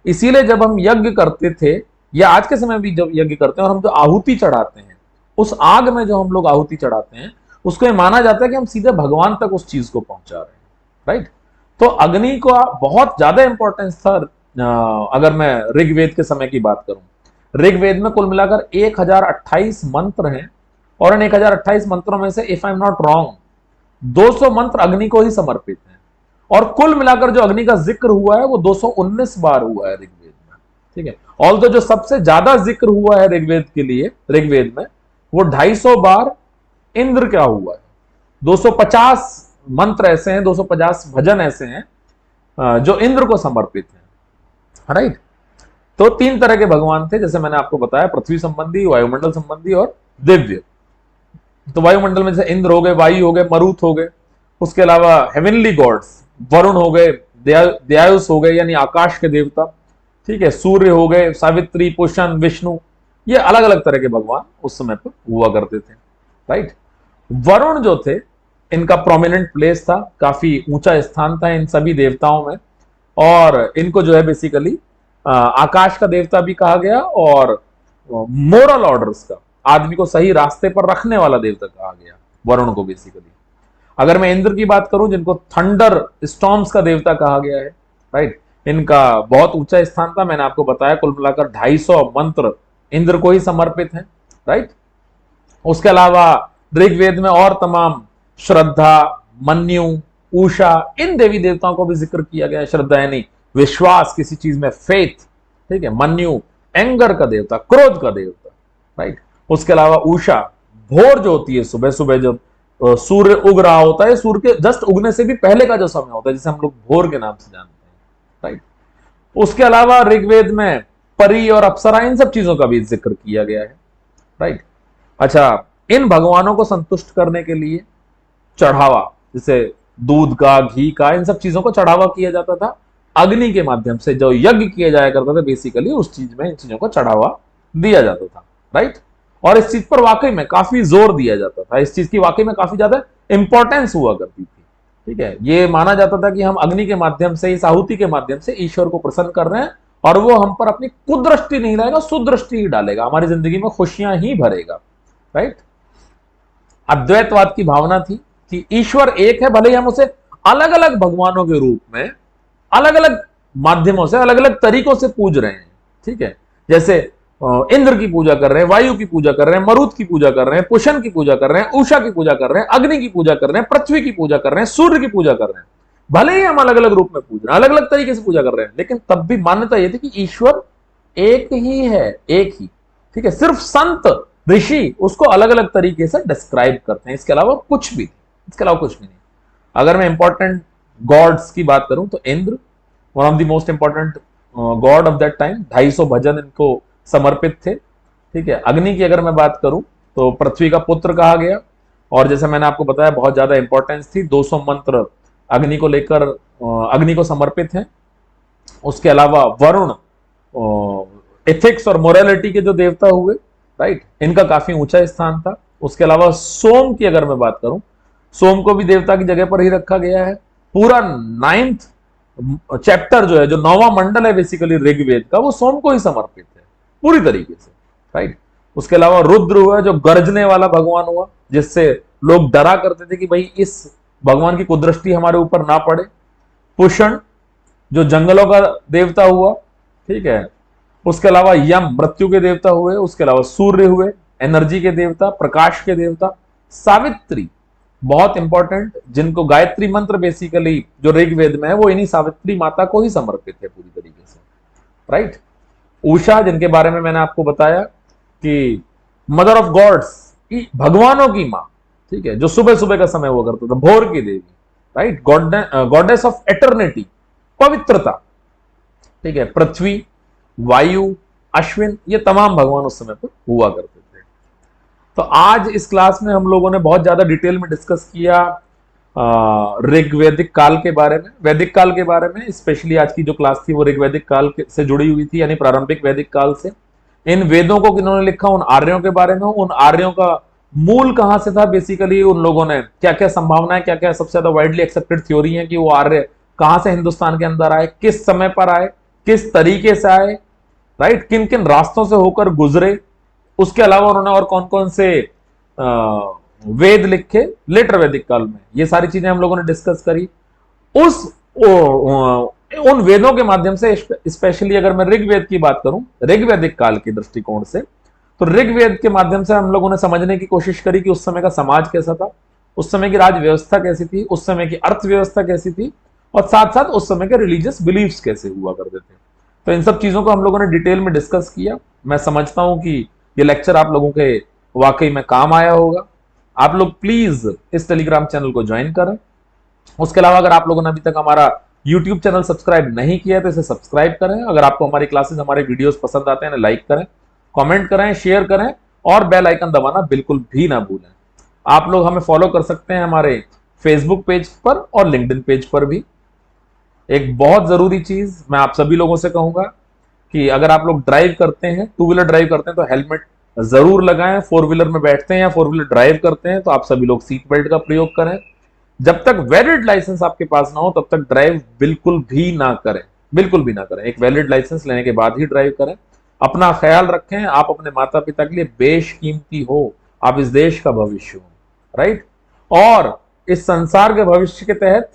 इसीलिए जब हम यज्ञ करते थे, या आज के समय भी जब यज्ञ करते हैं और हम जो आहुति चढ़ाते हैं, उस आग में जो हम लोग आहुति चढ़ाते हैं, उसको ये माना जाता है कि हम सीधे भगवान तक उस चीज को पहुंचा रहे हैं। राइट। तो अग्नि का बहुत ज्यादा इंपॉर्टेंस था। अगर मैं ऋग्वेद के समय की बात करूं, ऋग्वेद में कुल मिलाकर 1028 मंत्र हैं, और इन 1028 मंत्रों में से if I am not wrong 200 मंत्र अग्नि को ही समर्पित हैं। और कुल मिलाकर जो अग्नि का जिक्र हुआ है वो 219 बार हुआ है ऋग्वेद में। ठीक है। ऑल तो जो सबसे ज्यादा जिक्र हुआ है ऋग्वेद के लिए, ऋग्वेद में, वो 250 बार इंद्र क्या हुआ है। 250 मंत्र ऐसे हैं, 250 भजन ऐसे हैं जो इंद्र को समर्पित हैं। राइट। तो तीन तरह के भगवान थे, जैसे मैंने आपको बताया, पृथ्वी संबंधी, वायुमंडल संबंधी और दिव्य। तो वायुमंडल में जैसे इंद्र हो गए, वायु हो गए, मरुत हो गए। उसके अलावा हेवनली गॉड्स, वरुण हो गए, दयायुस हो गए यानी आकाश के देवता। ठीक है, सूर्य हो गए, सावित्री, पुष्ण, विष्णु। ये अलग अलग तरह के भगवान उस समय पर हुआ करते थे। राइट। वरुण जो थे, इनका प्रोमिनेंट प्लेस था, काफी ऊंचा स्थान था इन सभी देवताओं में, और इनको जो है बेसिकली आकाश का देवता भी कहा गया, और मोरल ऑर्डर्स का, आदमी को सही रास्ते पर रखने वाला देवता कहा गया वरुण को बेसिकली। अगर मैं इंद्र की बात करूं, जिनको थंडर स्टॉर्म्स का देवता कहा गया है, राइट, इनका बहुत ऊंचा स्थान था। मैंने आपको बताया कुल मिलाकर 250 मंत्र इंद्र को ही समर्पित हैं। राइट। उसके अलावा ऋग्वेद में और तमाम श्रद्धा, मन्यु, उषा, इन देवी देवताओं को भी जिक्र किया गया है। श्रद्धा यानी विश्वास, किसी चीज में फेथ। ठीक है। मन्यु एंगर का देवता, क्रोध का देवता। राइट। उसके अलावा उषा, भोर जो होती है, सुबह सुबह जब सूर्य उग रहा होता है, सूर्य के जस्ट उगने से भी पहले का जो समय होता है, जिसे हम लोग भोर के नाम से जानते हैं। राइट। उसके अलावा ऋग्वेद में परी और अप्सरा, इन सब चीजों का भी जिक्र किया गया है। राइट। अच्छा, इन भगवानों को संतुष्ट करने के लिए चढ़ावा, जैसे दूध का, घी का, इन सब चीजों को चढ़ावा किया जाता था अग्नि के माध्यम से। जो यज्ञ किया जाया करता था बेसिकली, उस चीज में इन चीजों को चढ़ावा दिया जाता था। राइट। और इस चीज पर वाकई में काफी जोर दिया जाता था, इस चीज की वाकई में काफी ज्यादा इंपॉर्टेंस हुआ करती थी। ठीक है। ये माना जाता था कि हम अग्नि के माध्यम से, इस आहुति के माध्यम से ईश्वर को प्रसन्न कर रहे हैं, और वो हम पर अपनी कुदृष्टि नहीं लाएगा, सुदृष्टि ही डालेगा, हमारी जिंदगी में खुशियां ही भरेगा। राइट। अद्वैतवाद की भावना थी कि ईश्वर एक है, भले ही हम उसे अलग अलग भगवानों के रूप में अलग अलग माध्यमों से, अलग अलग तरीकों से पूज रहे हैं। ठीक है। जैसे इंद्र की पूजा कर रहे हैं, वायु की पूजा कर रहे हैं, मरुत की पूजा कर रहे हैं, पुष्ण की पूजा कर रहे हैं, उषा की पूजा कर रहे हैं, अग्नि की पूजा कर रहे हैं, पृथ्वी की पूजा कर रहे हैं, सूर्य की पूजा कर रहे हैं। भले ही हम अलग अलग रूप में पूज रहे हैं, अलग अलग तरीके से पूजा कर रहे हैं, लेकिन तब भी मान्यता यह थी कि ईश्वर एक ही है, एक ही। ठीक है। सिर्फ संत ऋषि उसको अलग अलग तरीके से डिस्क्राइब करते हैं, इसके अलावा कुछ भी नहीं। अगर मैं इंपॉर्टेंट गॉड्स की बात करूं तो Indra, one of the most important God of that time, 250 भजन इनको समर्पित थे। ठीक है। अग्नि की अगर मैं बात करूं तो पृथ्वी का पुत्र कहा गया, और जैसे मैंने आपको बताया बहुत ज्यादा इंपॉर्टेंस थी, 200 मंत्र अग्नि को लेकर अग्नि को समर्पित हैं। उसके अलावा वरुण एथिक्स और मोरालिटी के जो देवता हुए, राइट, इनका काफी ऊंचा स्थान था। उसके अलावा सोम की अगर मैं बात करूं, सोम को भी देवता की जगह पर ही रखा गया है। पूरा 9th चैप्टर जो है, जो 9वां मंडल है बेसिकली ऋग्वेद का, वो सोम को ही समर्पित है पूरी तरीके से। राइट। उसके अलावा रुद्र हुआ, जो गर्जने वाला भगवान हुआ, जिससे लोग डरा करते थे कि भाई इस भगवान की कुदृष्टि हमारे ऊपर ना पड़े। पुषण जो जंगलों का देवता हुआ, ठीक है। उसके अलावा यम मृत्यु के देवता हुए, उसके अलावा सूर्य हुए एनर्जी के देवता, प्रकाश के देवता। सावित्री बहुत इंपॉर्टेंट, जिनको गायत्री मंत्र बेसिकली जो ऋग्वेद में है वो इन्हीं सावित्री माता को ही समर्पित है पूरी तरीके से, राइट। उषा जिनके बारे में मैंने आपको बताया कि मदर ऑफ गॉड्स, भगवानों की मां, ठीक है, जो सुबह सुबह का समय हुआ करता था, भोर की देवी, राइट। गॉडेस ऑफ एटर्निटी, पवित्रता, ठीक है। पृथ्वी, वायु, अश्विन, ये तमाम भगवान उस समय पर हुआ करते थे। तो आज इस क्लास में हम लोगों ने बहुत ज्यादा डिटेल में डिस्कस किया ऋग्वैदिक काल के बारे में, वैदिक काल के बारे में। स्पेशली आज की जो क्लास थी वो ऋग्वैदिक काल से जुड़ी हुई थी, यानी प्रारंभिक वैदिक काल से। इन वेदों को किन्होंने लिखा, उन आर्यों के बारे में, उन आर्यों का मूल कहां से था, बेसिकली उन लोगों ने क्या क्या संभावनाएं, क्या क्या सबसे ज्यादा वाइडली एक्सेप्टेड थ्योरी है कि वो आर्य कहां से हिंदुस्तान के अंदर आए, किस समय पर आए, किस तरीके से आए, राइट, किन किन रास्तों से होकर गुजरे। उसके अलावा उन्होंने और कौन कौन से वेद लिखे लेटर वैदिक काल में, ये सारी चीजें हम लोगों ने डिस्कस करी। उस उन वेदों के माध्यम से, स्पेशली अगर मैं ऋग्वेद की बात करूं, ऋग्वैदिक काल के दृष्टिकोण से, तो ऋग्वेद के माध्यम से हम लोगों ने समझने की कोशिश करी कि उस समय का समाज कैसा था, उस समय की राज व्यवस्था कैसी थी, उस समय की अर्थव्यवस्था कैसी थी, और साथ साथ उस समय के रिलीजियस बिलीफ्स कैसे हुआ करते थे। तो इन सब चीजों को हम लोगों ने डिटेल में डिस्कस किया। मैं समझता हूं कि ये लेक्चर आप लोगों के वाकई में काम आया होगा। आप लोग प्लीज इस टेलीग्राम चैनल को ज्वाइन करें। उसके अलावा अगर आप लोगों ने अभी तक हमारा यूट्यूब चैनल सब्सक्राइब नहीं किया तो इसे सब्सक्राइब करें। अगर आपको हमारी क्लासेस, हमारे वीडियोस पसंद आते हैं, लाइक करें, कमेंट करें, शेयर करें, और बेल आइकन दबाना बिल्कुल भी ना भूलें। आप लोग हमें फॉलो कर सकते हैं हमारे फेसबुक पेज पर और लिंक्डइन पेज पर भी। एक बहुत जरूरी चीज मैं आप सभी लोगों से कहूंगा कि अगर आप लोग ड्राइव करते हैं, टू व्हीलर ड्राइव करते हैं, तो हेलमेट जरूर लगाएं। फोर व्हीलर में बैठते हैं या फोर व्हीलर ड्राइव करते हैं तो आप सभी लोग सीट बेल्ट का प्रयोग करें। जब तक वैलिड लाइसेंस आपके पास ना हो तब तक ड्राइव बिल्कुल भी ना करें, बिल्कुल भी ना करें। एक वैलिड लाइसेंस लेने के बाद ही ड्राइव करें। अपना ख्याल रखें। आप अपने माता पिता के लिए बेशकीमती हो, आप इस देश का भविष्य हो, राइट। और इस संसार के भविष्य के तहत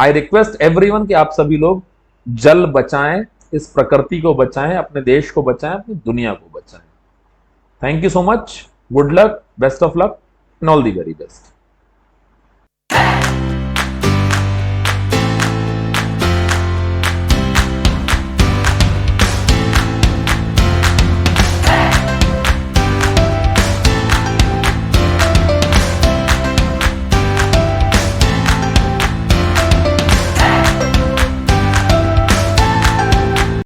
आई रिक्वेस्ट एवरीवन कि आप सभी लोग जल बचाएं, इस प्रकृति को बचाएं, अपने देश को बचाएं, अपनी दुनिया को बचाएं। Thank you so much, good luck, best of luck, and all the very best.